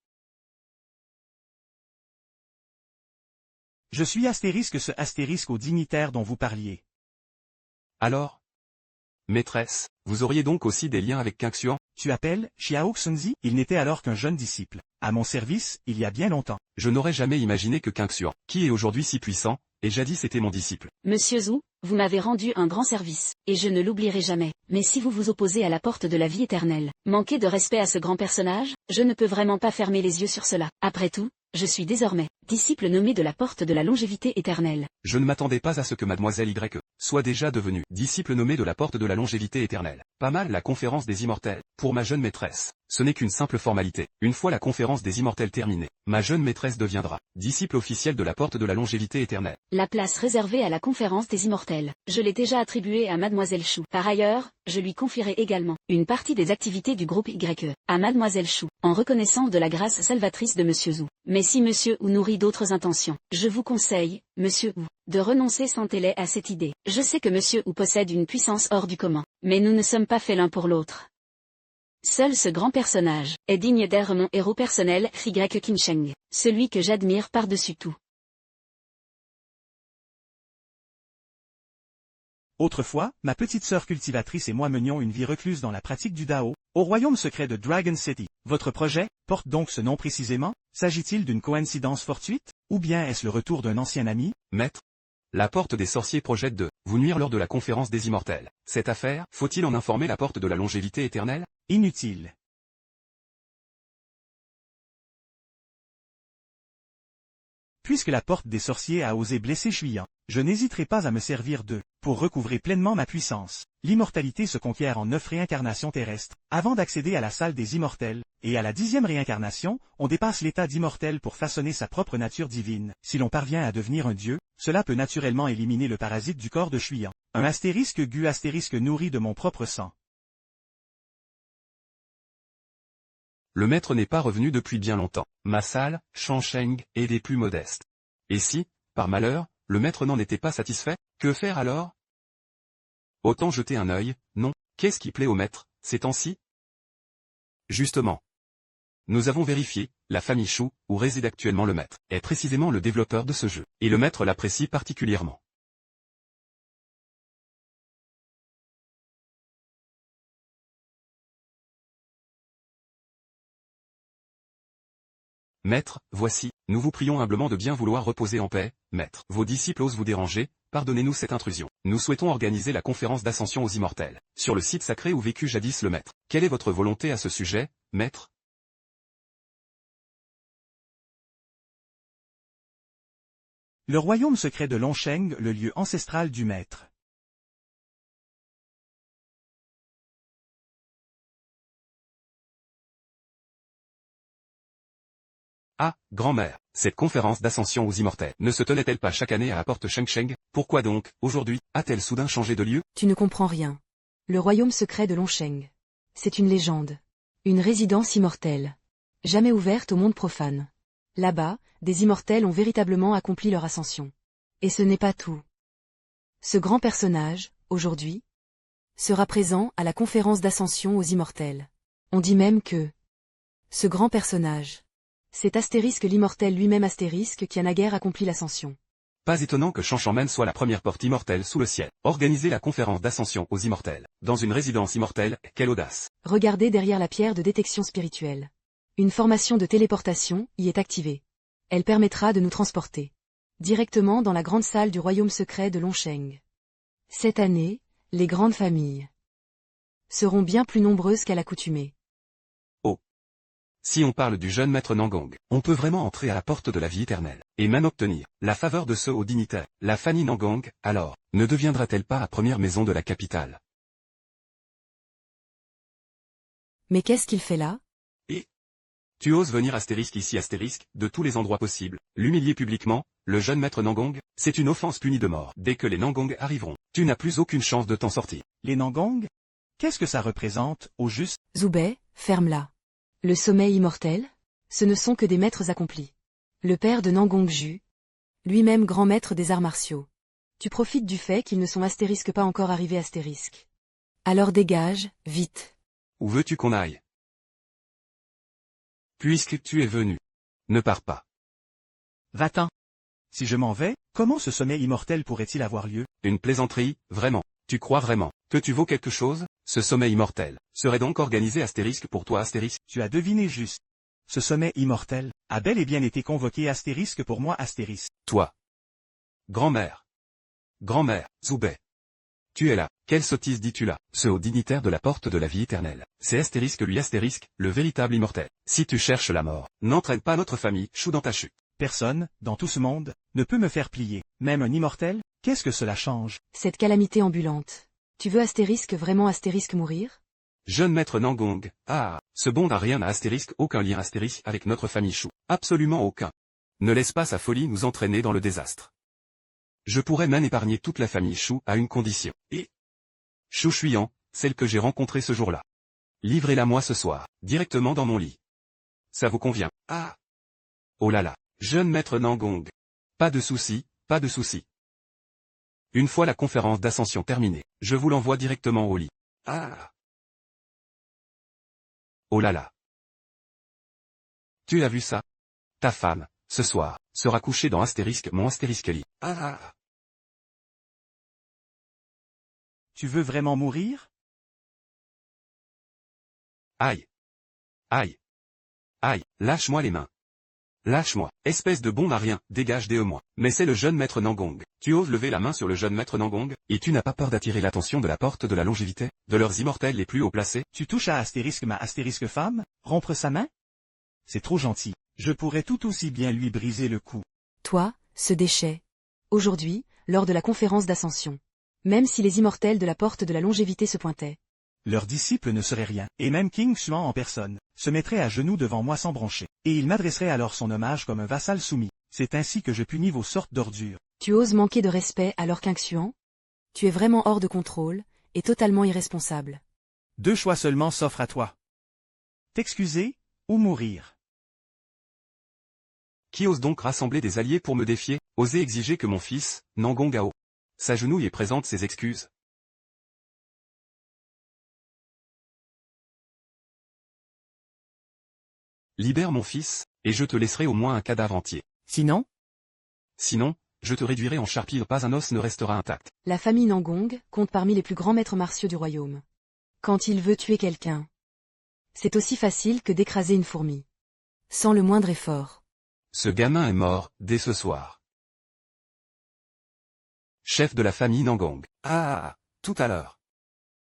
Je suis astérisque ce astérisque au dignitaire dont vous parliez. Alors? Maîtresse, vous auriez donc aussi des liens avec Qingxuan? Tu appelles Xiao Xunzi? Il n'était alors qu'un jeune disciple. À mon service, il y a bien longtemps. Je n'aurais jamais imaginé que Qingxuan, qui est aujourd'hui si puissant, et jadis était mon disciple. Monsieur Zhu, vous m'avez rendu un grand service, et je ne l'oublierai jamais. Mais si vous vous opposez à la porte de la vie éternelle, manquez de respect à ce grand personnage, je ne peux vraiment pas fermer les yeux sur cela. Après tout, je suis désormais disciple nommé de la porte de la longévité éternelle. Je ne m'attendais pas à ce que Mademoiselle Y soit déjà devenue disciple nommé de la porte de la longévité éternelle. Pas mal la conférence des immortels. Pour ma jeune maîtresse, ce n'est qu'une simple formalité. Une fois la conférence des immortels terminée, ma jeune maîtresse deviendra disciple officiel de la porte de la longévité éternelle. La place réservée à la conférence des immortels, je l'ai déjà attribuée à Mademoiselle Shu. Par ailleurs, je lui confierai également une partie des activités du groupe Y à Mademoiselle Shu, en reconnaissance de la grâce salvatrice de Monsieur Zhu. Mais si Monsieur Wu nourrit d'autres intentions, je vous conseille, Monsieur Wu, de renoncer sans délai à cette idée. Je sais que Monsieur Wu possède une puissance hors du commun, mais nous ne sommes pas faits l'un pour l'autre. Seul ce grand personnage est digne d'être mon héros personnel, Y Qingsheng, celui que j'admire par-dessus tout. Autrefois, ma petite sœur cultivatrice et moi menions une vie recluse dans la pratique du Dao, au royaume secret de Dragon City. Votre projet porte donc ce nom précisément? S'agit-il d'une coïncidence fortuite? Ou bien est-ce le retour d'un ancien ami? Maître, la porte des sorciers projette de vous nuire lors de la conférence des immortels. Cette affaire, faut-il en informer la porte de la longévité éternelle? Inutile. Puisque la porte des sorciers a osé blesser Shuyan, je n'hésiterai pas à me servir d'eux, pour recouvrer pleinement ma puissance. L'immortalité se conquiert en 9 réincarnations terrestres, avant d'accéder à la salle des immortels, et à la 10e réincarnation, on dépasse l'état d'immortel pour façonner sa propre nature divine. Si l'on parvient à devenir un dieu, cela peut naturellement éliminer le parasite du corps de Shuyan. Un astérisque gu astérisque nourri de mon propre sang. Le maître n'est pas revenu depuis bien longtemps. Ma salle, Shangsheng, est des plus modestes. Et si, par malheur, le maître n'en était pas satisfait, que faire alors? Autant jeter un œil, non, qu'est-ce qui plaît au maître, ces temps-ci? Justement. Nous avons vérifié, la famille Shu, où réside actuellement le maître, est précisément le développeur de ce jeu, et le maître l'apprécie particulièrement. Maître, voici, nous vous prions humblement de bien vouloir reposer en paix, maître. Vos disciples osent vous déranger, pardonnez-nous cette intrusion. Nous souhaitons organiser la conférence d'ascension aux immortels, sur le site sacré où vécut jadis le maître. Quelle est votre volonté à ce sujet, maître? Le royaume secret de Longsheng, le lieu ancestral du maître. Ah, grand-mère, cette conférence d'ascension aux immortels ne se tenait-elle pas chaque année à la porte Shangsheng? Pourquoi donc, aujourd'hui, a-t-elle soudain changé de lieu? Tu ne comprends rien. Le royaume secret de Longsheng. C'est une légende. Une résidence immortelle. Jamais ouverte au monde profane. Là-bas, des immortels ont véritablement accompli leur ascension. Et ce n'est pas tout. Ce grand personnage, aujourd'hui, sera présent à la conférence d'ascension aux immortels. On dit même que ce grand personnage, c'est Astérisque l'immortel lui-même Astérisque qui a naguère accompli l'ascension. Pas étonnant que Shangshanmen soit la première porte immortelle sous le ciel. Organiser la conférence d'ascension aux immortels, dans une résidence immortelle, quelle audace! Regardez derrière la pierre de détection spirituelle. Une formation de téléportation y est activée. Elle permettra de nous transporter directement dans la grande salle du royaume secret de Longsheng. Cette année, les grandes familles seront bien plus nombreuses qu'à l'accoutumée. Si on parle du jeune maître Nangong, on peut vraiment entrer à la porte de la vie éternelle, et même obtenir la faveur de ceux aux dignitaires. La famille Nangong, alors, ne deviendra-t-elle pas la première maison de la capitale? Mais qu'est-ce qu'il fait là? Et tu oses venir astérisque ici astérisque, de tous les endroits possibles, l'humilier publiquement, le jeune maître Nangong, c'est une offense punie de mort. Dès que les Nangong arriveront, tu n'as plus aucune chance de t'en sortir. Les Nangong? Qu'est-ce que ça représente, au juste? Zubei, ferme-la. Le sommeil immortel? Ce ne sont que des maîtres accomplis. Le père de Nangongju, lui-même grand maître des arts martiaux. Tu profites du fait qu'ils ne sont astérisques pas encore arrivés astérisques. Alors dégage, vite. Où veux-tu qu'on aille? Puisque tu es venu. Ne pars pas. Va-t'en. Si je m'en vais, comment ce sommeil immortel pourrait-il avoir lieu? Une plaisanterie, vraiment. Tu crois vraiment que tu vaux quelque chose? Ce sommet immortel serait donc organisé astérisque pour toi astérisque? Tu as deviné juste. Ce sommet immortel a bel et bien été convoqué astérisque pour moi astérisque. Toi. Grand-mère. Grand-mère, Zubei. Tu es là. Quelle sottise dis-tu là? Ce haut dignitaire de la porte de la vie éternelle. C'est astérisque lui astérisque, le véritable immortel. Si tu cherches la mort, n'entraîne pas notre famille Shu dans ta chute. Personne, dans tout ce monde, ne peut me faire plier. Même un immortel? Qu'est-ce que cela change? Cette calamité ambulante. Tu veux astérisque vraiment astérisque mourir? Jeune maître Nangong, ah, ce bon n'a rien à astérisque, aucun lien astérisque avec notre famille Shu. Absolument aucun. Ne laisse pas sa folie nous entraîner dans le désastre. Je pourrais même épargner toute la famille Shu à une condition. Et Shu Shuyan, celle que j'ai rencontrée ce jour-là. Livrez-la moi ce soir, directement dans mon lit. Ça vous convient? Ah! Oh là là, jeune maître Nangong. Pas de souci, pas de souci. Une fois la conférence d'ascension terminée, je vous l'envoie directement au lit. Ah! Oh là là! Tu as vu ça? Ta femme, ce soir, sera couchée dans astérisque mon astérisque lit. Ah! Tu veux vraiment mourir? Aïe! Aïe! Aïe! Lâche-moi les mains! Lâche-moi, espèce de bon à rien, dégage des moi. Mais c'est le jeune maître Nangong. Tu oses lever la main sur le jeune maître Nangong, et tu n'as pas peur d'attirer l'attention de la porte de la longévité, de leurs immortels les plus haut placés? Tu touches à astérisque ma astérisque femme? Rompre sa main? C'est trop gentil. Je pourrais tout aussi bien lui briser le cou. Toi, ce déchet. Aujourd'hui, lors de la conférence d'ascension. Même si les immortels de la porte de la longévité se pointaient. Leurs disciples ne seraient rien, et même King Xuan en personne, se mettrait à genoux devant moi sans broncher, et il m'adresserait alors son hommage comme un vassal soumis. C'est ainsi que je punis vos sortes d'ordures. Tu oses manquer de respect alors qu'un Xuan? Tu es vraiment hors de contrôle, et totalement irresponsable. 2 choix seulement s'offrent à toi. T'excuser, ou mourir. Qui ose donc rassembler des alliés pour me défier, oser exiger que mon fils, Nangongao, s'agenouille et présente ses excuses? Libère mon fils, et je te laisserai au moins un cadavre entier. Sinon? Sinon, je te réduirai en charpie, pas un os ne restera intact. La famille Nangong compte parmi les plus grands maîtres martiaux du royaume. Quand il veut tuer quelqu'un, c'est aussi facile que d'écraser une fourmi. Sans le moindre effort. Ce gamin est mort, dès ce soir. Chef de la famille Nangong. Ah, tout à l'heure.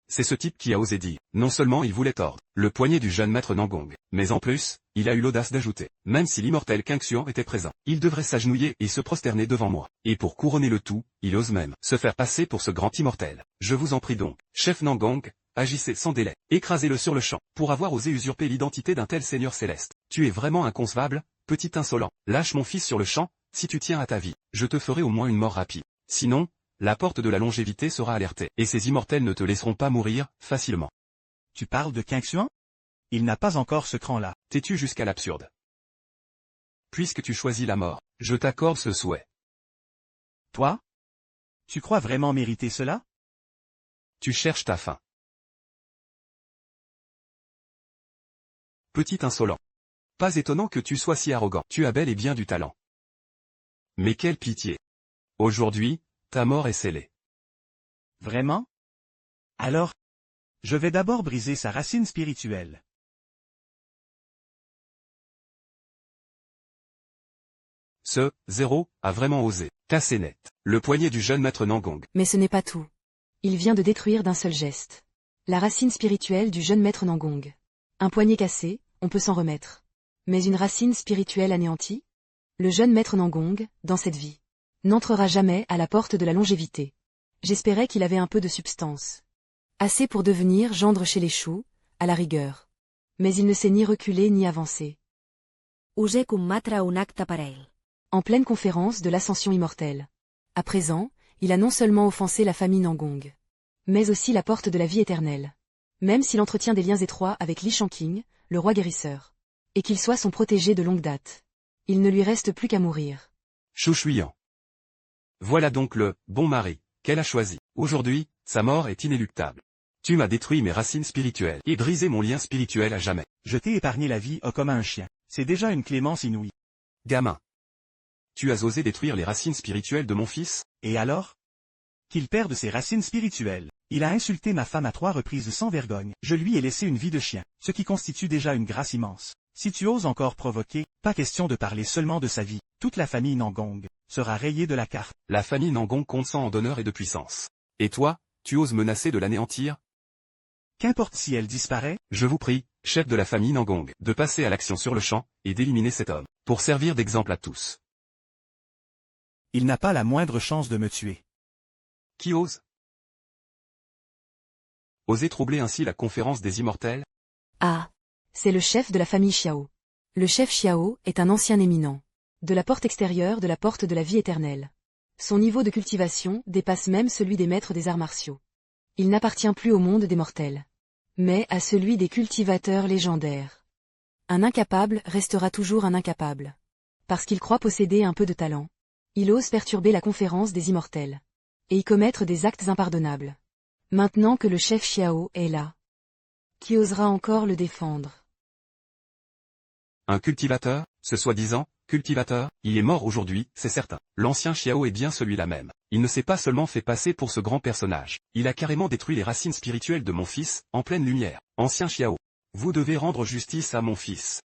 C'est ce type qui a osé dire. Non seulement il voulait tordre le poignet du jeune maître Nangong, mais en plus, il a eu l'audace d'ajouter, même si l'immortel King Xuan était présent, il devrait s'agenouiller et se prosterner devant moi. Et pour couronner le tout, il ose même se faire passer pour ce grand immortel. Je vous en prie donc, chef Nangong, agissez sans délai, écrasez-le sur le champ, pour avoir osé usurper l'identité d'un tel seigneur céleste. Tu es vraiment inconcevable, petit insolent. Lâche mon fils sur le champ, si tu tiens à ta vie, je te ferai au moins une mort rapide. Sinon, la porte de la longévité sera alertée, et ces immortels ne te laisseront pas mourir, facilement. Tu parles de King Xuan? Il n'a pas encore ce cran-là. T'es-tu jusqu'à l'absurde? Puisque tu choisis la mort, je t'accorde ce souhait. Toi? Tu crois vraiment mériter cela? Tu cherches ta fin. Petit insolent. Pas étonnant que tu sois si arrogant. Tu as bel et bien du talent. Mais quelle pitié. Aujourd'hui, ta mort est scellée. Vraiment? Alors, je vais d'abord briser sa racine spirituelle. Ce zéro a vraiment osé casser net le poignet du jeune maître Nangong. Mais ce n'est pas tout. Il vient de détruire d'un seul geste. La racine spirituelle du jeune maître Nangong. Un poignet cassé, on peut s'en remettre. Mais une racine spirituelle anéantie? Le jeune maître Nangong, dans cette vie, n'entrera jamais à la porte de la longévité. J'espérais qu'il avait un peu de substance. Assez pour devenir gendre chez les choux, à la rigueur. Mais il ne sait ni reculer ni avancer. Osé combatre un acte per ell. En pleine conférence de l'ascension immortelle. À présent, il a non seulement offensé la famille Nangong, mais aussi la porte de la vie éternelle. Même s'il entretient des liens étroits avec Li Shanqing, le roi guérisseur. Et qu'il soit son protégé de longue date. Il ne lui reste plus qu'à mourir. Shu Shuyan. Voilà donc le bon mari qu'elle a choisi. Aujourd'hui, sa mort est inéluctable. Tu m'as détruit mes racines spirituelles et brisé mon lien spirituel à jamais. Je t'ai épargné la vie comme un chien. C'est déjà une clémence inouïe. Gamin. Tu as osé détruire les racines spirituelles de mon fils? Et alors? Qu'il perde ses racines spirituelles. Il a insulté ma femme à 3 reprises sans vergogne. Je lui ai laissé une vie de chien, ce qui constitue déjà une grâce immense. Si tu oses encore provoquer, pas question de parler seulement de sa vie. Toute la famille Nangong sera rayée de la carte. La famille Nangong compte 100 ans d'honneur et de puissance. Et toi, tu oses menacer de l'anéantir? Qu'importe si elle disparaît? Je vous prie, chef de la famille Nangong, de passer à l'action sur le champ, et d'éliminer cet homme, pour servir d'exemple à tous. Il n'a pas la moindre chance de me tuer. Qui ose? Oser troubler ainsi la conférence des immortels? Ah. C'est le chef de la famille Xiao. Le chef Xiao est un ancien éminent. De la porte extérieure de la porte de la vie éternelle. Son niveau de cultivation dépasse même celui des maîtres des arts martiaux. Il n'appartient plus au monde des mortels, mais à celui des cultivateurs légendaires. Un incapable restera toujours un incapable. Parce qu'il croit posséder un peu de talent, il ose perturber la conférence des immortels. Et y commettre des actes impardonnables. Maintenant que le chef Xiao est là, qui osera encore le défendre? Un cultivateur, ce soi-disant cultivateur, il est mort aujourd'hui, c'est certain. L'ancien Xiao est bien celui-là même. Il ne s'est pas seulement fait passer pour ce grand personnage. Il a carrément détruit les racines spirituelles de mon fils, en pleine lumière. Ancien Xiao. Vous devez rendre justice à mon fils.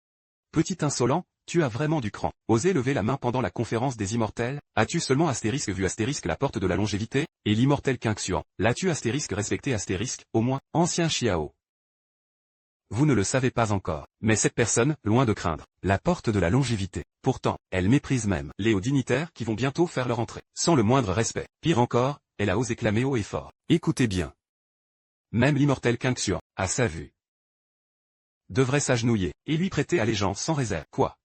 Petit insolent, tu as vraiment du cran. Oser lever la main pendant la conférence des immortels? As-tu seulement astérisque vu astérisque la porte de la longévité? Et l'immortel King Xuan? L'as-tu astérisque respecté astérisque, au moins, ancien Xiao? vous ne le savez pas encore, mais cette personne, loin de craindre la porte de la longévité, pourtant, elle méprise même les hauts dignitaires qui vont bientôt faire leur entrée, sans le moindre respect. Pire encore, elle a osé clamer haut et fort. Écoutez bien. Même l'immortel Qing Xuan, à sa vue, devrait s'agenouiller, et lui prêter allégeance sans réserve. Quoi?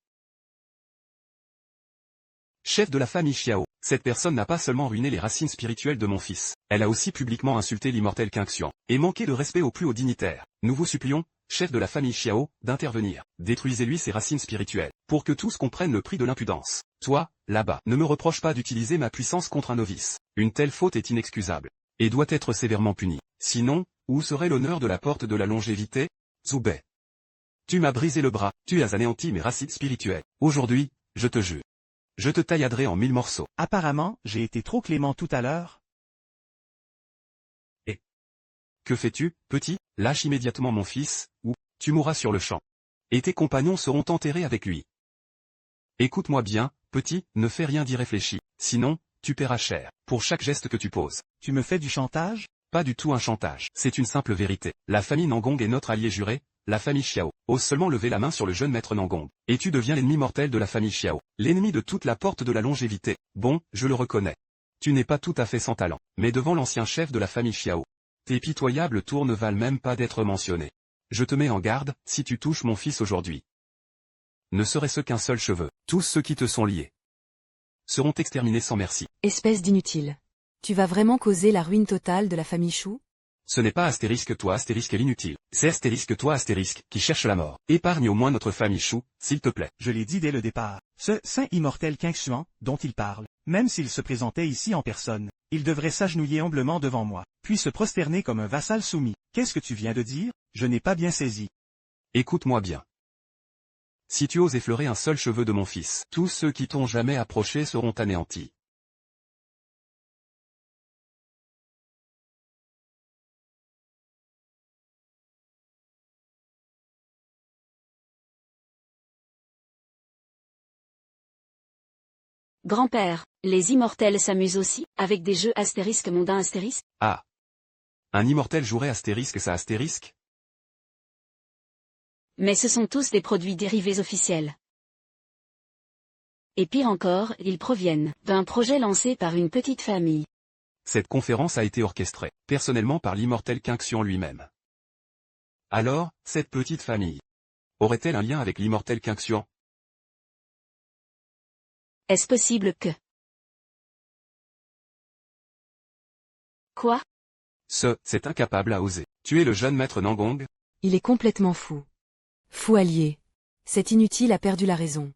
Chef de la famille Xiao, cette personne n'a pas seulement ruiné les racines spirituelles de mon fils, elle a aussi publiquement insulté l'immortel Qing Xuan, et manqué de respect aux plus hauts dignitaires. Nous vous supplions, chef de la famille Xiao, d'intervenir. Détruisez-lui ses racines spirituelles, pour que tous comprennent le prix de l'impudence. Toi, là-bas, ne me reproche pas d'utiliser ma puissance contre un novice. Une telle faute est inexcusable, et doit être sévèrement punie. Sinon, où serait l'honneur de la porte de la longévité? Zubei. Tu m'as brisé le bras, tu as anéanti mes racines spirituelles. Aujourd'hui, je te jure. Je te tailladerai en 1000 morceaux. Apparemment, j'ai été trop clément tout à l'heure. Et que fais-tu, petit? Lâche immédiatement mon fils, ou tu mourras sur le champ. Et tes compagnons seront enterrés avec lui. Écoute-moi bien, petit, ne fais rien d'irréfléchi, sinon, tu paieras cher, pour chaque geste que tu poses. Tu me fais du chantage? Pas du tout un chantage, c'est une simple vérité. La famille Nangong est notre allié juré, la famille Xiao. Ose seulement lever la main sur le jeune maître Nangong, et tu deviens l'ennemi mortel de la famille Xiao, l'ennemi de toute la porte de la longévité. Bon, je le reconnais. Tu n'es pas tout à fait sans talent, mais devant l'ancien chef de la famille Xiao, tes pitoyables tours ne valent même pas d'être mentionnés. Je te mets en garde, si tu touches mon fils aujourd'hui, ne serait-ce qu'un seul cheveu, tous ceux qui te sont liés seront exterminés sans merci. Espèce d'inutile. Tu vas vraiment causer la ruine totale de la famille Shu? Ce n'est pas astérisque toi astérisque l'inutile, c'est astérisque toi astérisque qui cherche la mort. Épargne au moins notre famille Shu, s'il te plaît. Je l'ai dit dès le départ. Ce saint immortel Qing Xuan, dont il parle, même s'il se présentait ici en personne, il devrait s'agenouiller humblement devant moi, puis se prosterner comme un vassal soumis. Qu'est-ce que tu viens de dire? Je n'ai pas bien saisi. Écoute-moi bien. Si tu oses effleurer un seul cheveu de mon fils, tous ceux qui t'ont jamais approché seront anéantis. Grand-père, les immortels s'amusent aussi, avec des jeux astérisque mondain astérisque? Ah. Un immortel jouerait astérisque ça astérisque? Mais ce sont tous des produits dérivés officiels. Et pire encore, ils proviennent d'un projet lancé par une petite famille. Cette conférence a été orchestrée, personnellement par l'immortel Qing Xuan lui-même. Alors, cette petite famille aurait-elle un lien avec l'immortel Qing Xuan? Est-ce possible que... Quoi? C'est incapable à oser. Tu es le jeune maître Nangong? Il est complètement fou. Fou allié. Cet inutile a perdu la raison.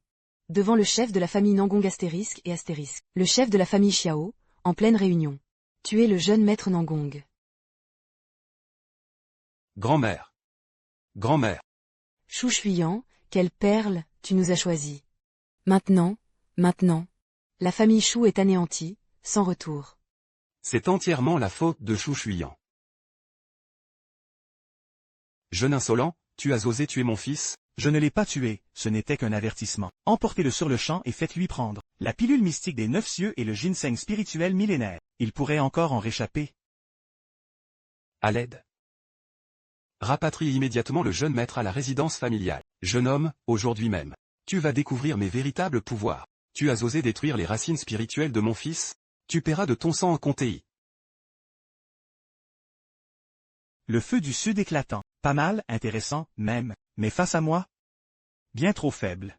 Devant le chef de la famille Nangong astérisque et astérisque, le chef de la famille Xiao, en pleine réunion. Tu es le jeune maître Nangong. Grand-mère. Grand-mère. Shu Shuyan, quelle perle, tu nous as choisi. Maintenant, la famille Shu est anéantie, sans retour. C'est entièrement la faute de Shu Shuyan. Jeune insolent, tu as osé tuer mon fils? Je ne l'ai pas tué, ce n'était qu'un avertissement. Emportez-le sur le champ et faites-lui prendre la pilule mystique des 9 cieux et le ginseng spirituel millénaire. Il pourrait encore en réchapper. À l'aide. Rapatrie immédiatement le jeune maître à la résidence familiale. Jeune homme, aujourd'hui même. Tu vas découvrir mes véritables pouvoirs. Tu as osé détruire les racines spirituelles de mon fils? Tu paieras de ton sang en Contéi. Le feu du sud éclatant. Pas mal, intéressant, même, mais face à moi? Bien trop faible.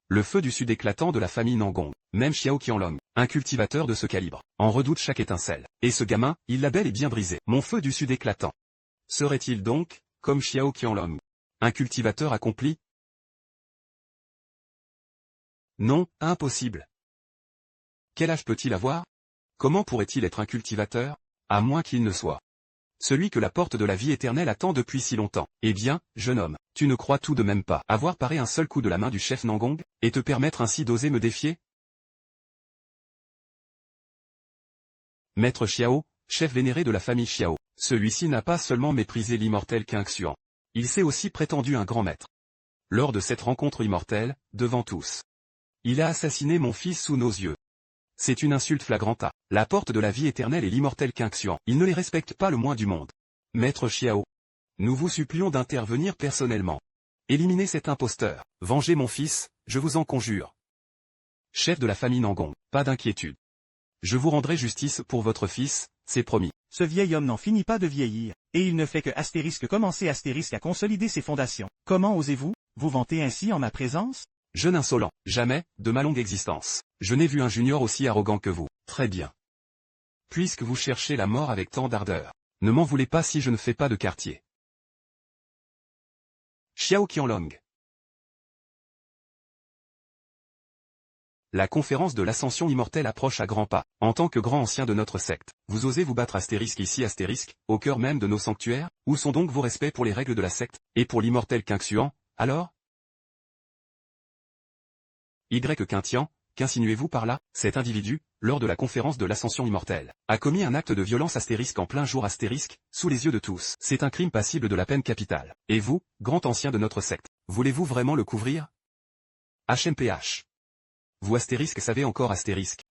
Le feu du sud éclatant de la famille Nangong. Même Xiao Qianlong, un cultivateur de ce calibre, en redoute chaque étincelle. Et ce gamin, il l'a bel et bien brisé. Mon feu du sud éclatant. Serait-il donc, comme Xiao Qianlong, un cultivateur accompli? Non, impossible. Quel âge peut-il avoir? Comment pourrait-il être un cultivateur? À moins qu'il ne soit celui que la porte de la vie éternelle attend depuis si longtemps. Eh bien, jeune homme, tu ne crois tout de même pas avoir paré un seul coup de la main du chef Nangong, et te permettre ainsi d'oser me défier? Maître Xiao, chef vénéré de la famille Xiao, celui-ci n'a pas seulement méprisé l'immortel Qing Xuan. Il s'est aussi prétendu un grand maître. Lors de cette rencontre immortelle, devant tous, il a assassiné mon fils sous nos yeux. C'est une insulte flagrante à la porte de la vie éternelle et l'immortel Qing Xuan. Il ne les respecte pas le moins du monde. Maître Xiao, nous vous supplions d'intervenir personnellement. Éliminez cet imposteur. Vengez mon fils, je vous en conjure. Chef de la famille Nangon, pas d'inquiétude. Je vous rendrai justice pour votre fils, c'est promis. Ce vieil homme n'en finit pas de vieillir, et il ne fait que commencer à consolider ses fondations. Comment osez-vous, vous vanter ainsi en ma présence? Jeune insolent, jamais, de ma longue existence, je n'ai vu un junior aussi arrogant que vous. Très bien. Puisque vous cherchez la mort avec tant d'ardeur, ne m'en voulez pas si je ne fais pas de quartier. Xiao Qianlong. La conférence de l'ascension immortelle approche à grands pas. En tant que grand ancien de notre secte, vous osez vous battre ici au cœur même de nos sanctuaires? Où sont donc vos respects pour les règles de la secte, et pour l'immortel Qingxuan, alors? Qingtian, qu'insinuez-vous par là? Cet individu, lors de la conférence de l'ascension immortelle, a commis un acte de violence en plein jour sous les yeux de tous. C'est un crime passible de la peine capitale. Et vous, grand ancien de notre secte, voulez-vous vraiment le couvrir? HMPH. Vous savez encore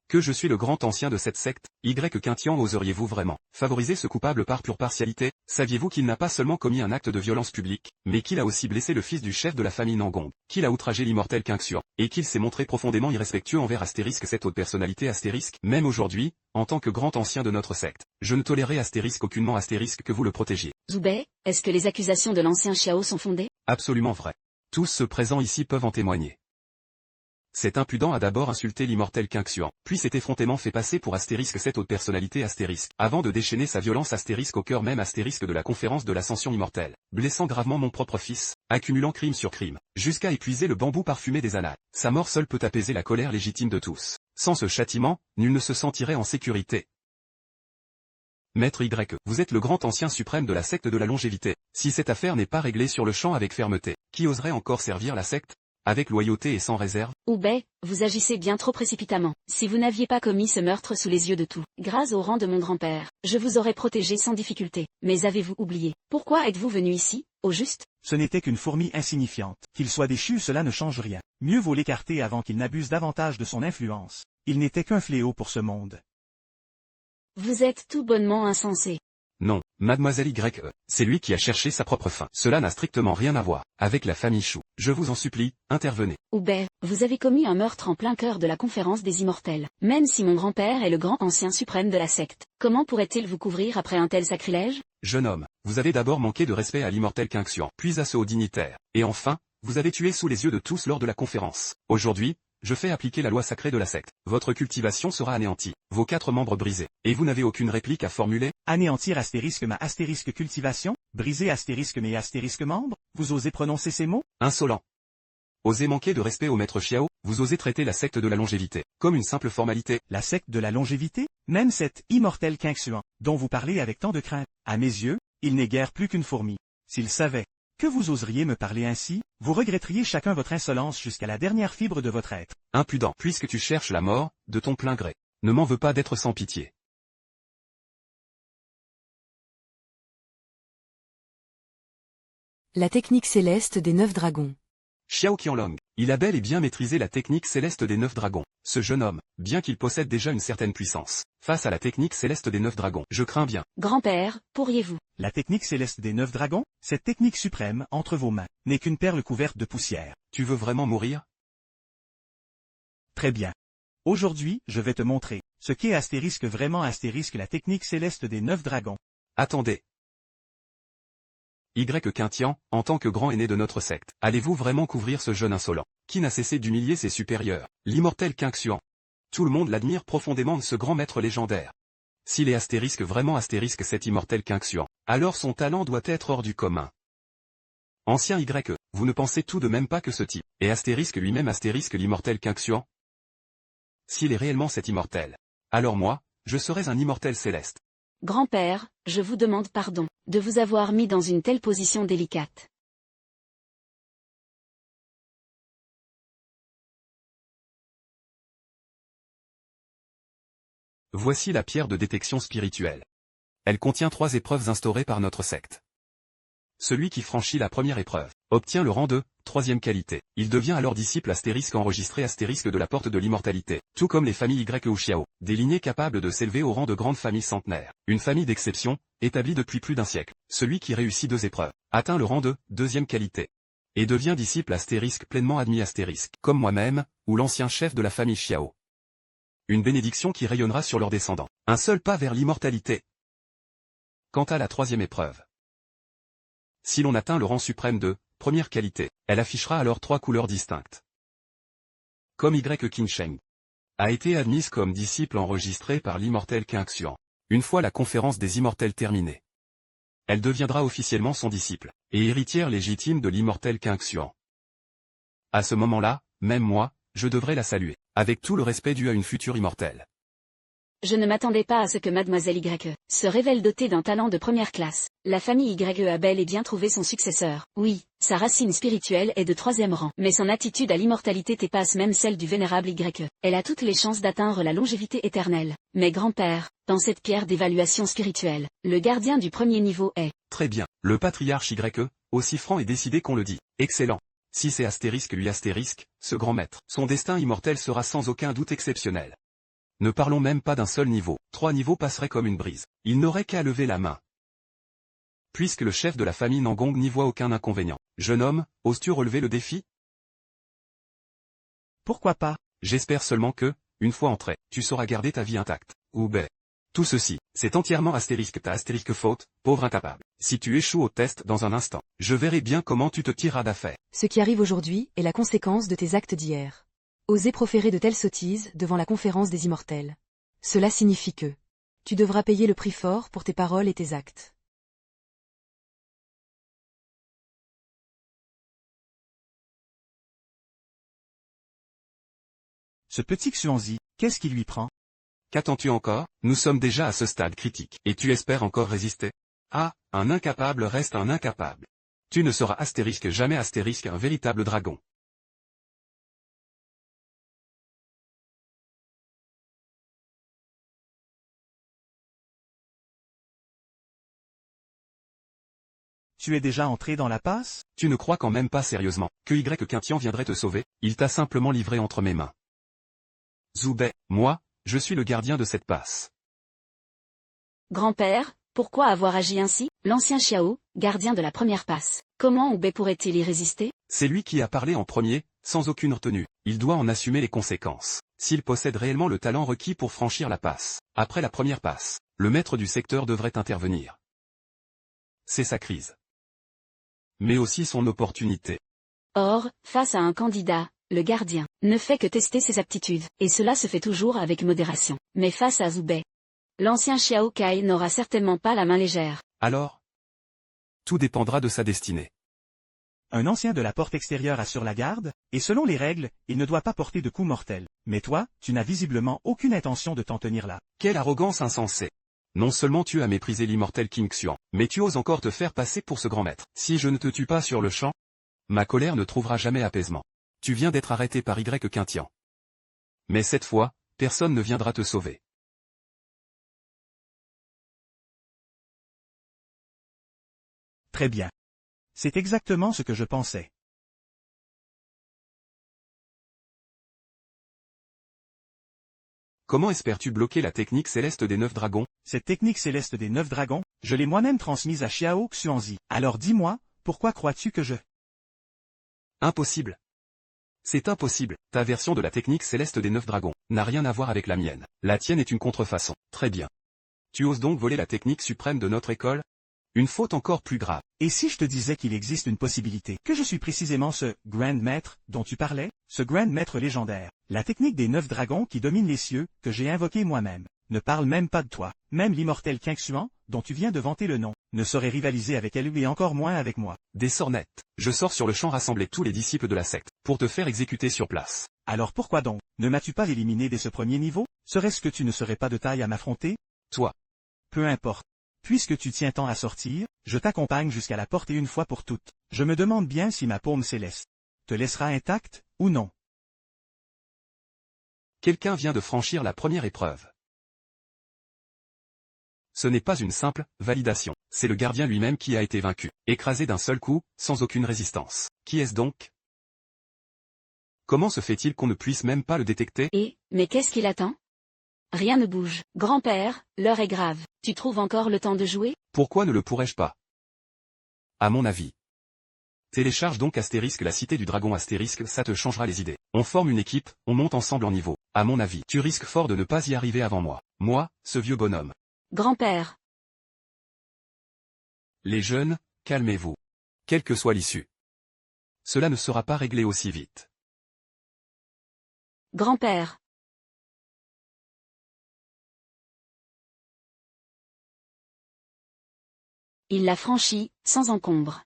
que je suis le grand ancien de cette secte? Qingtian, oseriez-vous vraiment favoriser ce coupable par pure partialité? Saviez-vous qu'il n'a pas seulement commis un acte de violence publique, mais qu'il a aussi blessé le fils du chef de la famille Nangon, qu'il a outragé l'immortel Qingxuan, et qu'il s'est montré profondément irrespectueux envers cette haute personnalité même aujourd'hui, en tant que grand ancien de notre secte, je ne tolérerai aucunement que vous le protégiez. Zhu Bei, est-ce que les accusations de l'ancien Xiao sont fondées? Absolument vrai. Tous ceux présents ici peuvent en témoigner. Cet impudent a d'abord insulté l'immortel Qingxuan, puis s'est effrontément fait passer pour cette haute personnalité avant de déchaîner sa violence au cœur même de la conférence de l'ascension immortelle, blessant gravement mon propre fils, accumulant crime sur crime, jusqu'à épuiser le bambou parfumé des annales. Sa mort seule peut apaiser la colère légitime de tous. Sans ce châtiment, nul ne se sentirait en sécurité. Maître Y, vous êtes le grand ancien suprême de la secte de la longévité. Si cette affaire n'est pas réglée sur le champ avec fermeté, qui oserait encore servir la secte? Avec loyauté et sans réserve? Zhu Bei, vous agissez bien trop précipitamment. Si vous n'aviez pas commis ce meurtre sous les yeux de tous, grâce au rang de mon grand-père, je vous aurais protégé sans difficulté. Mais avez-vous oublié? Pourquoi êtes-vous venu ici, au juste? Ce n'était qu'une fourmi insignifiante. Qu'il soit déchu, cela ne change rien. Mieux vaut l'écarter avant qu'il n'abuse davantage de son influence. Il n'était qu'un fléau pour ce monde. Vous êtes tout bonnement insensé. Non, mademoiselle Y, c'est lui qui a cherché sa propre fin. Cela n'a strictement rien à voir avec la famille Chou. Je vous en supplie, intervenez. Zhu Bei, vous avez commis un meurtre en plein cœur de la conférence des immortels. Même si mon grand-père est le grand ancien suprême de la secte, comment pourrait-il vous couvrir après un tel sacrilège? Jeune homme, vous avez d'abord manqué de respect à l'immortel Qingxuan, puis à ce haut dignitaire, et enfin, vous avez tué sous les yeux de tous lors de la conférence. Aujourd'hui, je fais appliquer la loi sacrée de la secte. Votre cultivation sera anéantie, vos 4 membres brisés, et vous n'avez aucune réplique à formuler? Anéantir ma cultivation? Briser mes membres? Vous osez prononcer ces mots? Insolent. Osez manquer de respect au maître Xiao, vous osez traiter la secte de la longévité, comme une simple formalité. La secte de la longévité? Même cette immortelle Qingxuan, dont vous parlez avec tant de crainte. À mes yeux, il n'est guère plus qu'une fourmi. S'il savait que vous oseriez me parler ainsi, vous regretteriez chacun votre insolence jusqu'à la dernière fibre de votre être. Impudent, puisque tu cherches la mort, de ton plein gré. Ne m'en veux pas d'être sans pitié. La technique céleste des 9 dragons. Xiao Qianlong, il a bel et bien maîtrisé la technique céleste des 9 dragons. Ce jeune homme, bien qu'il possède déjà une certaine puissance, face à la technique céleste des 9 dragons, je crains bien. Grand-père, pourriez-vous? La technique céleste des 9 dragons, cette technique suprême, entre vos mains, n'est qu'une perle couverte de poussière. Tu veux vraiment mourir? Très bien. Aujourd'hui, je vais te montrer ce qu'est vraiment la technique céleste des 9 dragons. Attendez. Qingtian, en tant que grand aîné de notre secte, allez-vous vraiment couvrir ce jeune insolent, qui n'a cessé d'humilier ses supérieurs, l'immortel Qingxuan? Tout le monde l'admire profondément de ce grand maître légendaire. S'il est vraiment cet immortel Qingxuan, alors son talent doit être hors du commun. Ancien Y, vous ne pensez tout de même pas que ce type est lui-même l'immortel Qingxuan? S'il est réellement cet immortel, alors moi, je serais un immortel céleste. Grand-père, je vous demande pardon de vous avoir mis dans une telle position délicate. Voici la pierre de détection spirituelle. Elle contient 3 épreuves instaurées par notre secte. Celui qui franchit la première épreuve obtient le rang de 3e qualité. Il devient alors disciple enregistré de la porte de l'immortalité, tout comme les familles Y ou Xiao, des lignées capables de s'élever au rang de grande famille centenaire. Une famille d'exception, établie depuis plus d'un siècle. celui qui réussit 2 épreuves, atteint le rang de deuxième qualité. Et devient disciple astérisque pleinement admis astérisque, comme moi-même, ou l'ancien chef de la famille Xiao. Une bénédiction qui rayonnera sur leurs descendants. Un seul pas vers l'immortalité. Quant à la 3e épreuve. Si l'on atteint le rang suprême de première qualité, elle affichera alors 3 couleurs distinctes. Comme Y Qingsheng a été admise comme disciple enregistré par l'immortel Qingxuan. Une fois la conférence des immortels terminée, elle deviendra officiellement son disciple, et héritière légitime de l'immortel Qingxuan. À ce moment-là, même moi, je devrais la saluer, avec tout le respect dû à une future immortelle. Je ne m'attendais pas à ce que Mademoiselle Y se révèle dotée d'un talent de première classe. La famille Y a bel et bien trouvé son successeur. Oui, sa racine spirituelle est de 3e rang, mais son attitude à l'immortalité dépasse même celle du vénérable Y. Elle a toutes les chances d'atteindre la longévité éternelle. Mais grand-père, dans cette pierre d'évaluation spirituelle, le gardien du premier niveau est... Très bien, le patriarche Y, aussi franc et décidé qu'on le dit. Excellent. Si c'est astérisque lui astérisque, ce grand maître, son destin immortel sera sans aucun doute exceptionnel. Ne parlons même pas d'un seul niveau, 3 niveaux passeraient comme une brise. Il n'aurait qu'à lever la main. Puisque le chef de la famille Nangong n'y voit aucun inconvénient. Jeune homme, oses-tu relever le défi? Pourquoi pas? J'espère seulement que, une fois entré, tu sauras garder ta vie intacte. Ou ben. Tout ceci, c'est entièrement astérisque ta astérisque faute, pauvre incapable. Si tu échoues au test dans un instant, je verrai bien comment tu te tireras d'affaire. Ce qui arrive aujourd'hui est la conséquence de tes actes d'hier. Oser proférer de telles sottises devant la conférence des immortels. Cela signifie que tu devras payer le prix fort pour tes paroles et tes actes. Ce petit Xuanzi, qu'est-ce qui lui prend? Qu'attends-tu encore? Nous sommes déjà à ce stade critique. Et tu espères encore résister? Ah, un incapable reste un incapable. Tu ne seras astérisque jamais astérisque un véritable dragon. Tu es déjà entré dans la passe? Tu ne crois quand même pas sérieusement que Y Qingtian viendrait te sauver? Il t'a simplement livré entre mes mains. Zubei, moi, je suis le gardien de cette passe. Grand-père, pourquoi avoir agi ainsi? L'ancien Xiao, gardien de la première passe. Comment Oubei pourrait-il y résister? C'est lui qui a parlé en premier, sans aucune retenue. Il doit en assumer les conséquences. S'il possède réellement le talent requis pour franchir la passe, après la première passe, le maître du secteur devrait intervenir. C'est sa crise. Mais aussi son opportunité. Or, face à un candidat, le gardien ne fait que tester ses aptitudes, et cela se fait toujours avec modération. Mais face à Zubei, l'ancien Xiao Kai n'aura certainement pas la main légère. Alors? Tout dépendra de sa destinée. Un ancien de la porte extérieure assure la garde, et selon les règles, il ne doit pas porter de coups mortels. Mais toi, tu n'as visiblement aucune intention de t'en tenir là. Quelle arrogance insensée! Non seulement tu as méprisé l'immortel Qingxuan, mais tu oses encore te faire passer pour ce grand maître. Si je ne te tue pas sur le champ, ma colère ne trouvera jamais apaisement. Tu viens d'être arrêté par Y Qingtian. Mais cette fois, personne ne viendra te sauver. Très bien. C'est exactement ce que je pensais. Comment espères-tu bloquer la technique céleste des 9 dragons? Cette technique céleste des 9 dragons, je l'ai moi-même transmise à Xiao Xuanzi. Alors dis-moi, pourquoi crois-tu que je... Impossible. C'est impossible. Ta version de la technique céleste des 9 dragons n'a rien à voir avec la mienne. La tienne est une contrefaçon. Très bien. Tu oses donc voler la technique suprême de notre école? Une faute encore plus grave. Et si je te disais qu'il existe une possibilité, que je suis précisément ce Grand Maître dont tu parlais, ce Grand Maître légendaire, la technique des 9 dragons qui domine les cieux, que j'ai invoqué moi-même, ne parle même pas de toi. Même l'immortel Qingxuan, dont tu viens de vanter le nom, ne saurait rivaliser avec elle et encore moins avec moi. Des sornettes. Je sors sur le champ rassembler tous les disciples de la secte, pour te faire exécuter sur place. Alors pourquoi donc, ne m'as-tu pas éliminé dès ce premier niveau? Serait-ce que tu ne serais pas de taille à m'affronter? Toi. Peu importe. Puisque tu tiens tant à sortir, je t'accompagne jusqu'à la porte et une fois pour toutes. Je me demande bien si ma paume céleste te laissera intacte, ou non. Quelqu'un vient de franchir la première épreuve. Ce n'est pas une simple validation, c'est le gardien lui-même qui a été vaincu, écrasé d'un seul coup, sans aucune résistance. Qui est-ce donc? Comment se fait-il qu'on ne puisse même pas le détecter? Mais qu'est-ce qu'il attend? Rien ne bouge. Grand-père, l'heure est grave. Tu trouves encore le temps de jouer? Pourquoi ne le pourrais-je pas? à mon avis. Télécharge donc astérisque la cité du dragon astérisque, ça te changera les idées. On forme une équipe, on monte ensemble en niveau. À mon avis, tu risques fort de ne pas y arriver avant moi. Moi, ce vieux bonhomme. Grand-père. Les jeunes, calmez-vous. Quelle que soit l'issue. Cela ne sera pas réglé aussi vite. Grand-père. Il l'a franchi, sans encombre.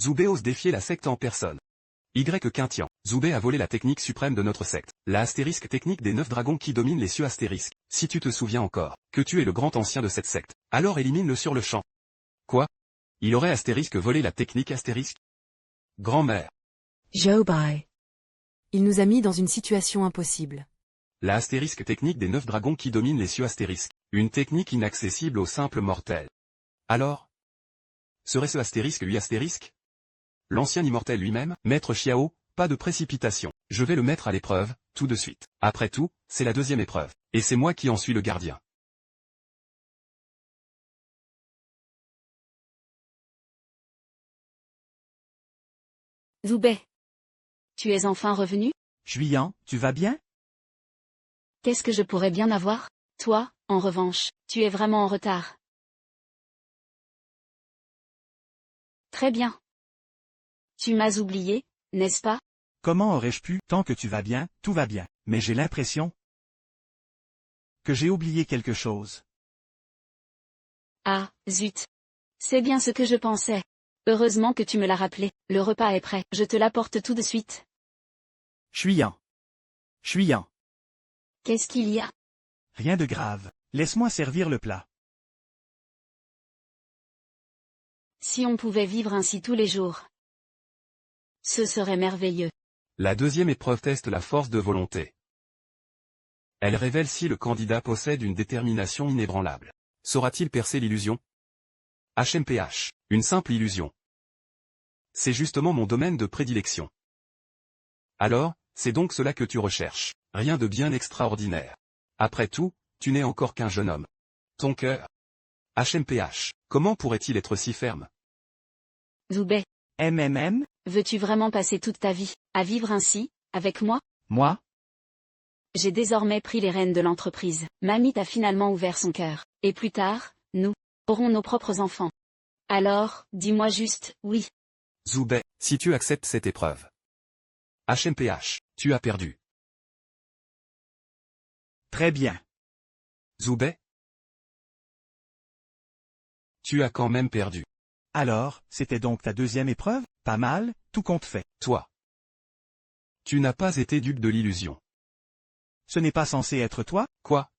Zoubé ose défier la secte en personne. Y. Quintien. Zoubé a volé la technique suprême de notre secte. La astérisque technique des 9 dragons qui dominent les cieux astérisques. Si tu te souviens encore, que tu es le grand ancien de cette secte, alors élimine-le sur le champ. Quoi? Il aurait astérisque volé la technique astérisque? Grand-mère. Zhoubai. Il nous a mis dans une situation impossible. La astérisque technique des 9 dragons qui dominent les cieux astérisques. Une technique inaccessible aux simples mortels. Alors? Serait-ce astérisque lui astérisque? L'ancien immortel lui-même? Maître Xiao, pas de précipitation. Je vais le mettre à l'épreuve, tout de suite. Après tout, c'est la deuxième épreuve. Et c'est moi qui en suis le gardien. Zoubé. Tu es enfin revenu? Juillan, tu vas bien? Qu'est-ce que je pourrais bien avoir? Toi, en revanche, tu es vraiment en retard. Très bien. Tu m'as oublié, n'est-ce pas? Comment aurais-je pu? Tant que tu vas bien, tout va bien. Mais j'ai l'impression que j'ai oublié quelque chose. Ah, zut. C'est bien ce que je pensais. Heureusement que tu me l'as rappelé. Le repas est prêt. Je te l'apporte tout de suite. Juillan. Juillan. Qu'est-ce qu'il y a? Rien de grave. Laisse-moi servir le plat. Si on pouvait vivre ainsi tous les jours. Ce serait merveilleux. La deuxième épreuve teste la force de volonté. Elle révèle si le candidat possède une détermination inébranlable. Saura-t-il percer l'illusion? HMPH. Une simple illusion. C'est justement mon domaine de prédilection. Alors, c'est donc cela que tu recherches. Rien de bien extraordinaire. Après tout, tu n'es encore qu'un jeune homme. Ton cœur. HMPH. Comment pourrait-il être si ferme? Zoubé. MMM? Veux-tu vraiment passer toute ta vie, à vivre ainsi, avec moi? Moi? J'ai désormais pris les rênes de l'entreprise. Mamie t'a finalement ouvert son cœur. Et plus tard, nous aurons nos propres enfants. Alors, dis-moi juste, oui. Zoubé, si tu acceptes cette épreuve. HMPH, tu as perdu. Très bien. Zoubé? Tu as quand même perdu. Alors, c'était donc ta deuxième épreuve? Pas mal, tout compte fait. Toi. Tu n'as pas été dupe de l'illusion. Ce n'est pas censé être toi? Quoi?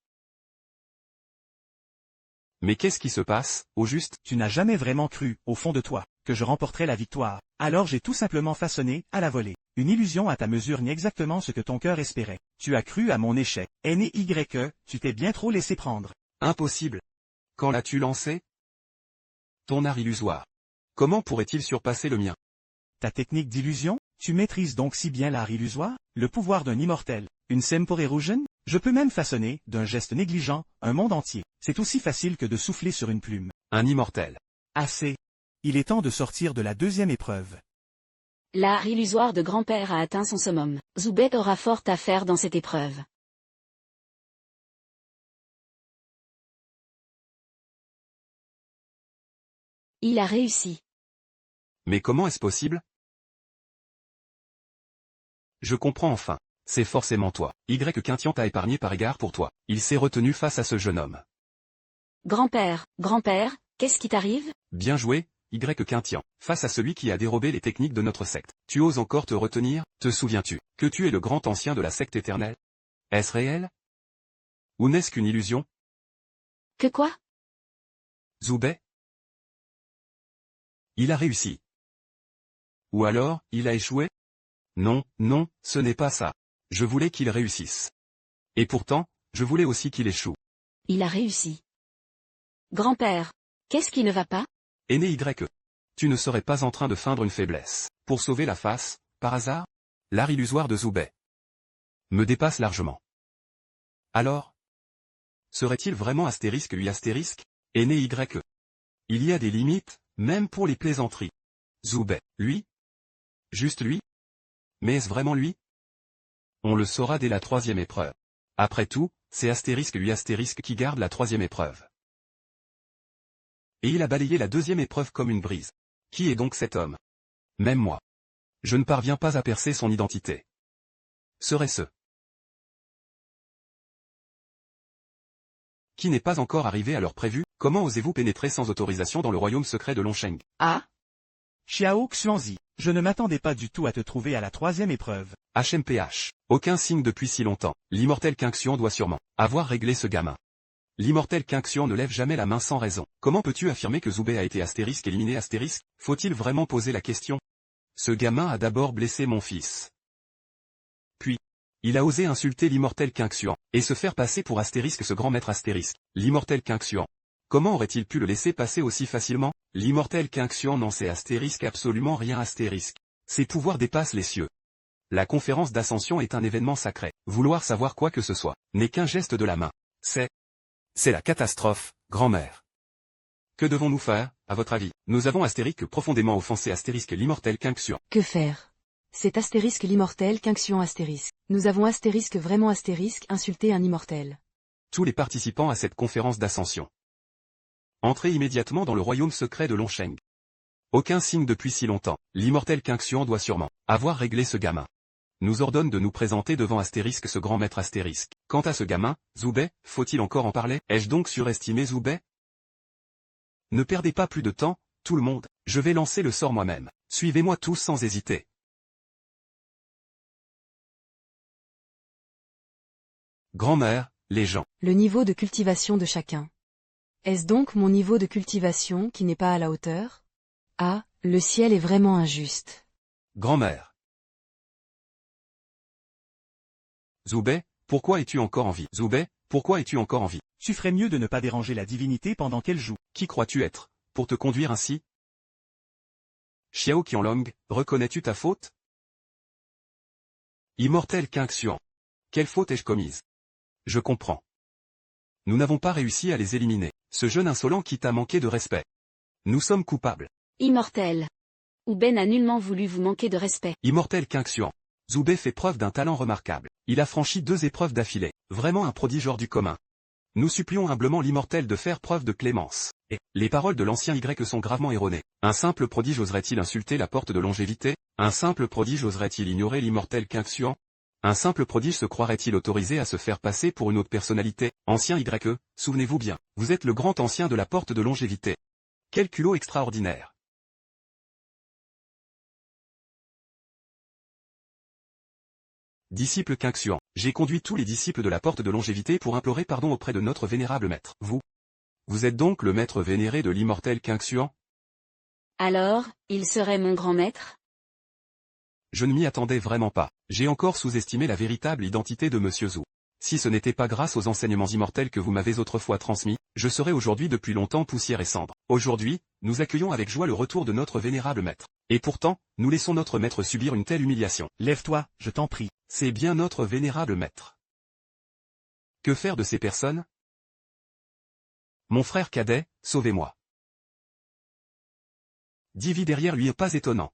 Mais qu'est-ce qui se passe, au juste? Tu n'as jamais vraiment cru, au fond de toi, que je remporterais la victoire. Alors j'ai tout simplement façonné, à la volée, une illusion à ta mesure ni exactement ce que ton cœur espérait. Tu as cru à mon échec. Aîné Y, tu t'es bien trop laissé prendre. Impossible. Quand l'as-tu lancé? Ton art illusoire. Comment pourrait-il surpasser le mien? Ta technique d'illusion? Tu maîtrises donc si bien l'art illusoire? Le pouvoir d'un immortel? Une Semporerugen? Je peux même façonner, d'un geste négligent, un monde entier. C'est aussi facile que de souffler sur une plume. Un immortel. Assez. Il est temps de sortir de la deuxième épreuve. L'art illusoire de grand-père a atteint son summum. Zoubé aura fort à faire dans cette épreuve. Il a réussi. Mais comment est-ce possible? Je comprends enfin. C'est forcément toi. Y. Quintien t'a épargné par égard pour toi. Il s'est retenu face à ce jeune homme. Grand-père, qu'est-ce qui t'arrive? Bien joué, Y. Quintien. Face à celui qui a dérobé les techniques de notre secte. Tu oses encore te retenir? Te souviens-tu que tu es le grand ancien de la secte éternelle? Est-ce réel? Ou n'est-ce qu'une illusion? Que quoi? Zoubé? Il a réussi. Ou alors, il a échoué? Non, non, ce n'est pas ça. Je voulais qu'il réussisse. Et pourtant, je voulais aussi qu'il échoue. Il a réussi. Grand-père, qu'est-ce qui ne va pas? Aîné Y. Tu ne serais pas en train de feindre une faiblesse. Pour sauver la face, par hasard? L'art illusoire de Zoubé me dépasse largement. Alors? Serait-il vraiment astérisque lui astérisque? Aîné YE. Il y a des limites, même pour les plaisanteries. Zoubet, lui? Juste lui? Mais est-ce vraiment lui? On le saura dès la 3e épreuve. Après tout, c'est astérisque lui astérisque qui garde la 3e épreuve. Et il a balayé la 2e épreuve comme une brise. Qui est donc cet homme? Même moi. Je ne parviens pas à percer son identité. Serait-ce qui n'est pas encore arrivé à l'heure prévue? Comment osez-vous pénétrer sans autorisation dans le royaume secret de Longsheng? Ah? Xiao Xuanzi, je ne m'attendais pas du tout à te trouver à la 3e épreuve. HMPH. Aucun signe depuis si longtemps. L'immortel Qingxian doit sûrement avoir réglé ce gamin. L'immortel Qingxian ne lève jamais la main sans raison. Comment peux-tu affirmer que Zoubet a été astérisque éliminé astérisque? Faut-il vraiment poser la question? Ce gamin a d'abord blessé mon fils. Puis, il a osé insulter l'immortel Qingxian, et se faire passer pour astérisque ce grand maître astérisque. L'immortel Qingxian. Comment aurait-il pu le laisser passer aussi facilement? L'immortel Qingxian n'en sait astérisque absolument rien astérisque. Ses pouvoirs dépassent les cieux. La conférence d'ascension est un événement sacré. Vouloir savoir quoi que ce soit, n'est qu'un geste de la main. C'est la catastrophe, grand-mère. Que devons-nous faire, à votre avis? Nous avons astérisque profondément offensé astérisque l'immortel Qingxian. Que faire? C'est astérisque l'immortel Qingxian astérisque. Nous avons astérisque vraiment astérisque insulté un immortel. Tous les participants à cette conférence d'ascension. Entrez immédiatement dans le royaume secret de Longsheng. Aucun signe depuis si longtemps. L'immortel Qingxian doit sûrement avoir réglé ce gamin. Nous ordonne de nous présenter devant astérisque ce grand maître astérisque. Quant à ce gamin, Zoubet, faut-il encore en parler? Ai-je donc surestimé Zoubet? Ne perdez pas plus de temps, tout le monde, je vais lancer le sort moi-même. Suivez-moi tous sans hésiter. Grand-mère, les gens. Le niveau de cultivation de chacun. Est-ce donc mon niveau de cultivation qui n'est pas à la hauteur? Ah, le ciel est vraiment injuste. Grand-mère. Zoubet, pourquoi es-tu encore en vie? Zoubet, pourquoi es-tu encore en vie? Tu ferais mieux de ne pas déranger la divinité pendant qu'elle joue. Qui crois-tu être, pour te conduire ainsi? Xiao Qianlong, reconnais-tu ta faute? Immortel Qingxian. Quelle faute ai-je commise? Je comprends. Nous n'avons pas réussi à les éliminer. Ce jeune insolent qui t'a manqué de respect. Nous sommes coupables. Immortel. Zoubet n'a nullement voulu vous manquer de respect. Immortel Qingxian. Zoubet fait preuve d'un talent remarquable. Il a franchi 2 épreuves d'affilée. Vraiment un prodige hors du commun. Nous supplions humblement l'immortel de faire preuve de clémence. Et, les paroles de l'ancien Y sont gravement erronées. Un simple prodige oserait-il insulter la porte de longévité? Un simple prodige oserait-il ignorer l'immortel Qingxian? Un simple prodige se croirait-il autorisé à se faire passer pour une autre personnalité? Ancien YE, souvenez-vous bien, vous êtes le grand ancien de la porte de longévité. Quel culot extraordinaire! Disciple Qingxian, j'ai conduit tous les disciples de la porte de longévité pour implorer pardon auprès de notre vénérable maître. Vous êtes donc le maître vénéré de l'immortel Qingxian? Alors, il serait mon grand maître? Je ne m'y attendais vraiment pas. J'ai encore sous-estimé la véritable identité de Monsieur Zhou. Si ce n'était pas grâce aux enseignements immortels que vous m'avez autrefois transmis, je serais aujourd'hui depuis longtemps poussière et cendre. Aujourd'hui, nous accueillons avec joie le retour de notre vénérable maître. Et pourtant, nous laissons notre maître subir une telle humiliation. Lève-toi, je t'en prie. C'est bien notre vénérable maître. Que faire de ces personnes? Mon frère cadet, sauvez-moi. Divi derrière lui est pas étonnant.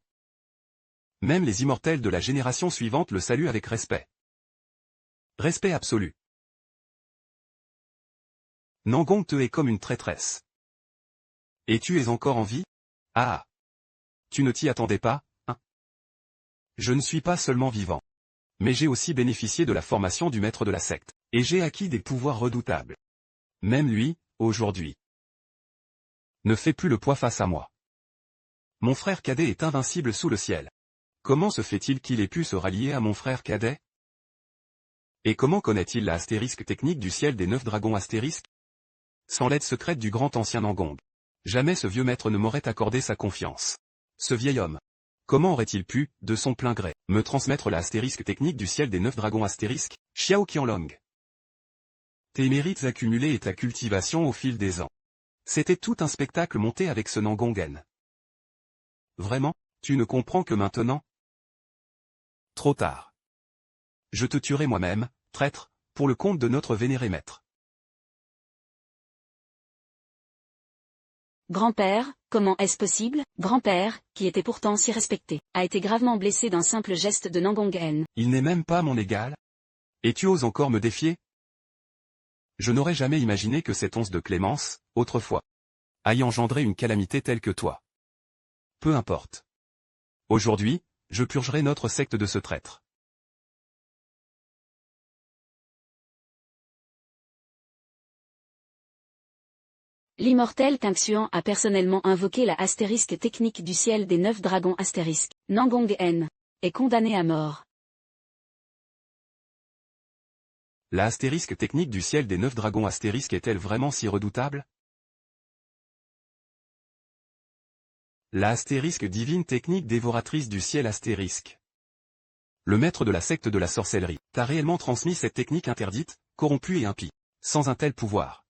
Même les immortels de la génération suivante le saluent avec respect. Respect absolu. Nangong te est comme une traîtresse. Et tu es encore en vie? Ah! Tu ne t'y attendais pas, hein? Je ne suis pas seulement vivant. Mais j'ai aussi bénéficié de la formation du maître de la secte. Et j'ai acquis des pouvoirs redoutables. Même lui, aujourd'hui, ne fait plus le poids face à moi. Mon frère cadet est invincible sous le ciel. Comment se fait-il qu'il ait pu se rallier à mon frère cadet? Et comment connaît-il la astérisque technique du ciel des 9 dragons astérisques? Sans l'aide secrète du grand ancien Nangong. Jamais ce vieux maître ne m'aurait accordé sa confiance. Ce vieil homme. Comment aurait-il pu, de son plein gré, me transmettre la astérisque technique du ciel des 9 dragons astérisques? Xiao Qianlong. Tes mérites accumulés et ta cultivation au fil des ans. C'était tout un spectacle monté avec ce Nangongen. Vraiment, tu ne comprends que maintenant? Trop tard. Je te tuerai moi-même, traître, pour le compte de notre vénéré maître. Grand-père, comment est-ce possible? Grand-père, qui était pourtant si respecté, a été gravement blessé d'un simple geste de Nangong-en. Il n'est même pas mon égal? Et tu oses encore me défier? Je n'aurais jamais imaginé que cette once de clémence, autrefois, aille engendrer une calamité telle que toi. Peu importe. Aujourd'hui, je purgerai notre secte de ce traître. L'immortel Qingxuan a personnellement invoqué la astérisque technique du ciel des 9 dragons astérisque, Nangong-en, est condamné à mort. La astérisque technique du ciel des 9 dragons astérisque est-elle vraiment si redoutable? La astérisque divine technique dévoratrice du ciel astérisque. Le maître de la secte de la sorcellerie t'a réellement transmis cette technique interdite, corrompue et impie, sans un tel pouvoir.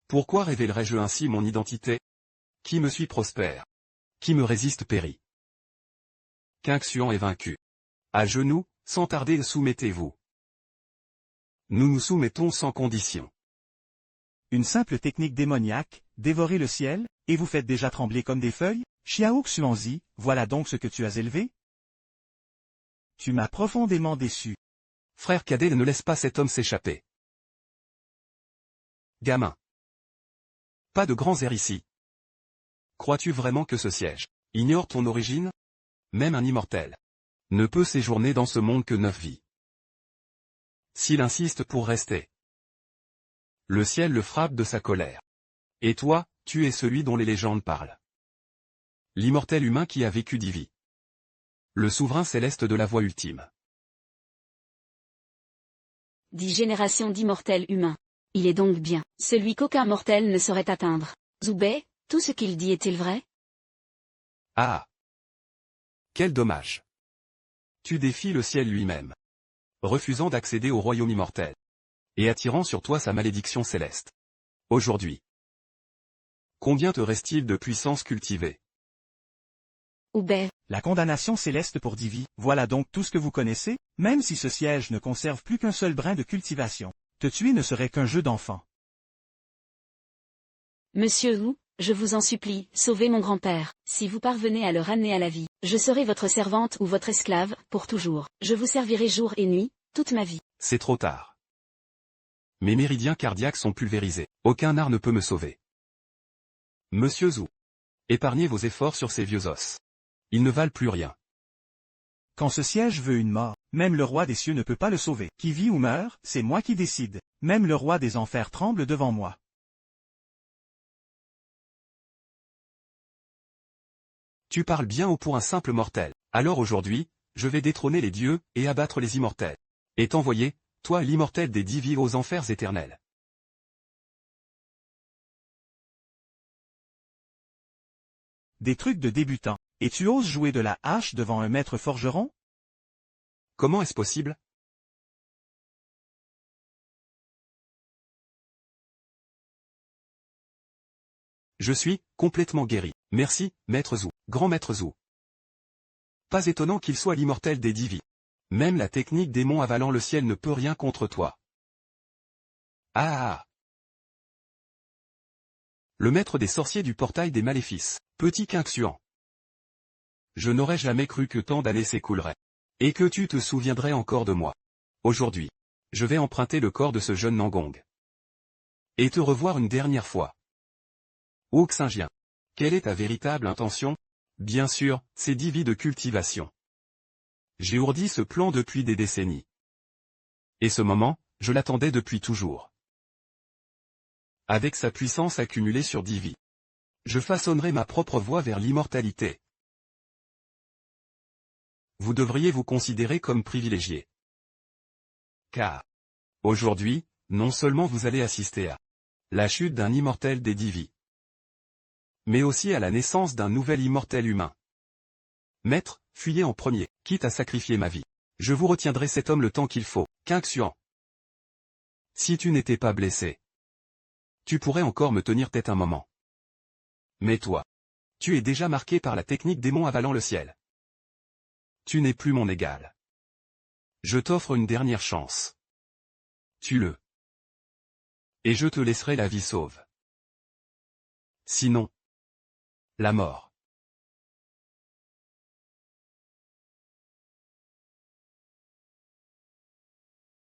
Pourquoi révélerais-je ainsi mon identité? Qui me suit prospère. Qui me résiste périt. Qingxuan est vaincu. À genoux, sans tarder soumettez-vous. Nous nous soumettons sans condition. Une simple technique démoniaque, dévorer le ciel, et vous faites déjà trembler comme des feuilles? Xiao Xuanzi, voilà donc ce que tu as élevé? Tu m'as profondément déçu. Frère cadet, ne laisse pas cet homme s'échapper. Gamin. Pas de grands airs ici. Crois-tu vraiment que ce siège ignore ton origine? Même un immortel ne peut séjourner dans ce monde que 9 vies. S'il insiste pour rester, le ciel le frappe de sa colère. Et toi, tu es celui dont les légendes parlent. L'immortel humain qui a vécu 10 vies. Le souverain céleste de la voie ultime. 10 générations d'immortels humains. Il est donc bien, celui qu'aucun mortel ne saurait atteindre. Zhubei, tout ce qu'il dit est-il vrai? Ah! Quel dommage! Tu défies le ciel lui-même, refusant d'accéder au royaume immortel, et attirant sur toi sa malédiction céleste. Aujourd'hui, combien te reste-t-il de puissance cultivée? Zhubei, La condamnation céleste pour Divi, voilà donc tout ce que vous connaissez, même si ce siège ne conserve plus qu'un seul brin de cultivation. Te tuer ne serait qu'un jeu d'enfant. Monsieur Wu, je vous en supplie, sauvez mon grand-père. Si vous parvenez à le ramener à la vie, je serai votre servante ou votre esclave, pour toujours. Je vous servirai jour et nuit, toute ma vie. C'est trop tard. Mes méridiens cardiaques sont pulvérisés. Aucun art ne peut me sauver. Monsieur Zhu, épargnez vos efforts sur ces vieux os. Ils ne valent plus rien. Quand ce siège veut une mort, même le roi des cieux ne peut pas le sauver. Qui vit ou meurt, c'est moi qui décide. Même le roi des enfers tremble devant moi. Tu parles bien ou pour un simple mortel. Alors aujourd'hui, je vais détrôner les dieux, et abattre les immortels. Et t'envoyer, toi l'immortel des 10 vies aux enfers éternels. Des trucs de débutant. Et tu oses jouer de la hache devant un maître forgeron? Comment est-ce possible? Je suis complètement guéri. Merci, maître Zhu, grand maître Zhu. Pas étonnant qu'il soit l'immortel des 10 vies. Même la technique démon avalant le ciel ne peut rien contre toi. Ah! Le maître des sorciers du portail des maléfices, petit Qingxuan. Je n'aurais jamais cru que tant d'années s'écouleraient. Et que tu te souviendrais encore de moi. Aujourd'hui, je vais emprunter le corps de ce jeune Nangong. Et te revoir une dernière fois. Ô Xingien, quelle est ta véritable intention? Bien sûr, c'est 10 vies de cultivation. J'ai ourdi ce plan depuis des décennies. Et ce moment, je l'attendais depuis toujours. Avec sa puissance accumulée sur 10 vies, je façonnerai ma propre voie vers l'immortalité. Vous devriez vous considérer comme privilégié. Car, aujourd'hui, non seulement vous allez assister à la chute d'un immortel des 10 vies, mais aussi à la naissance d'un nouvel immortel humain. Maître, fuyez en premier, quitte à sacrifier ma vie. Je vous retiendrai cet homme le temps qu'il faut, Qingxuan. Si tu n'étais pas blessé, tu pourrais encore me tenir tête un moment. Mais toi, tu es déjà marqué par la technique démon avalant le ciel. Tu n'es plus mon égal. Je t'offre une dernière chance. Tue-le. Et je te laisserai la vie sauve. Sinon, la mort.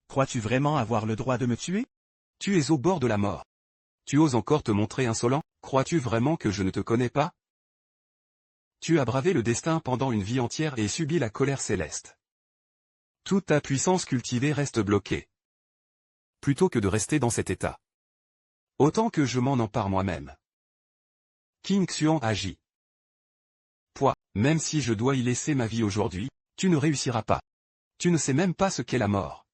Crois-tu vraiment avoir le droit de me tuer? Tu es au bord de la mort. Tu oses encore te montrer insolent? Crois-tu vraiment que je ne te connais pas? Tu as bravé le destin pendant une vie entière et subi la colère céleste. Toute ta puissance cultivée reste bloquée. Plutôt que de rester dans cet état. Autant que je m'en empare moi-même. King Xuan agit. Même si je dois y laisser ma vie aujourd'hui, tu ne réussiras pas. Tu ne sais même pas ce qu'est la mort.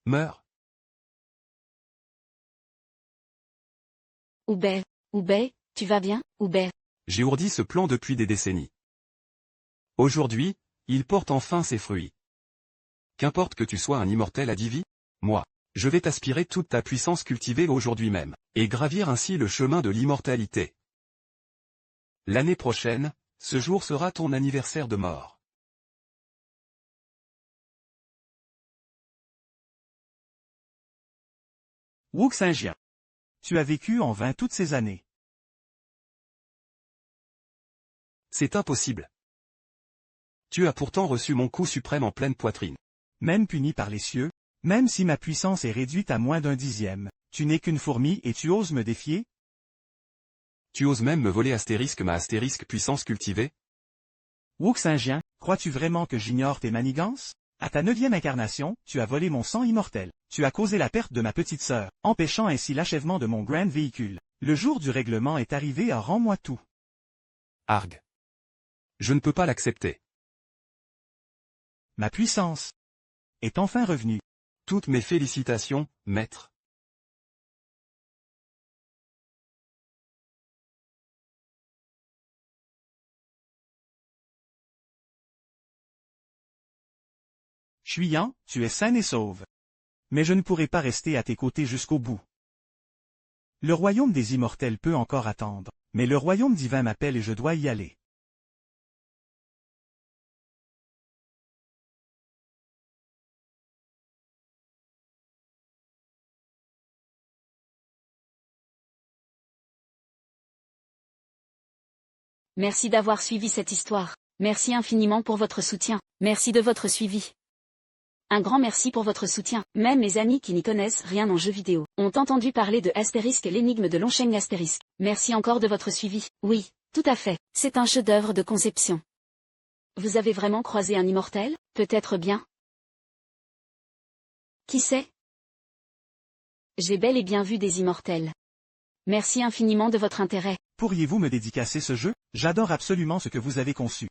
Meurs. Oubei, tu vas bien, Oubei? J'ai ourdi ce plan depuis des décennies. Aujourd'hui, il porte enfin ses fruits. Qu'importe que tu sois un immortel à 10 vies, moi, je vais t'aspirer toute ta puissance cultivée aujourd'hui même, et gravir ainsi le chemin de l'immortalité. L'année prochaine, ce jour sera ton anniversaire de mort. Wuxian. Tu as vécu en vain toutes ces années. C'est impossible. Tu as pourtant reçu mon coup suprême en pleine poitrine. Même puni par les cieux, même si ma puissance est réduite à moins d'un dixième, tu n'es qu'une fourmi et tu oses me défier? Tu oses même me voler ma puissance cultivée? Wuxian, crois-tu vraiment que j'ignore tes manigances? À ta 9e incarnation, tu as volé mon sang immortel. Tu as causé la perte de ma petite sœur, empêchant ainsi l'achèvement de mon grand véhicule. Le jour du règlement est arrivé, rends-moi tout. Arg. Je ne peux pas l'accepter. Ma puissance est enfin revenue. Toutes mes félicitations, maître. Xuyan, tu es saine et sauve. Mais je ne pourrai pas rester à tes côtés jusqu'au bout. Le royaume des immortels peut encore attendre, mais le royaume divin m'appelle et je dois y aller. Merci d'avoir suivi cette histoire. Merci infiniment pour votre soutien. Merci de votre suivi. Un grand merci pour votre soutien. Même mes amis qui n'y connaissent rien en jeux vidéo ont entendu parler de Astérisque, l'énigme de Longsheng Astérisque. Merci encore de votre suivi. Oui, tout à fait. C'est un chef-d'œuvre de conception. Vous avez vraiment croisé un immortel? Peut-être bien. Qui sait? J'ai bel et bien vu des immortels. Merci infiniment de votre intérêt. Pourriez-vous me dédicacer ce jeu? J'adore absolument ce que vous avez conçu.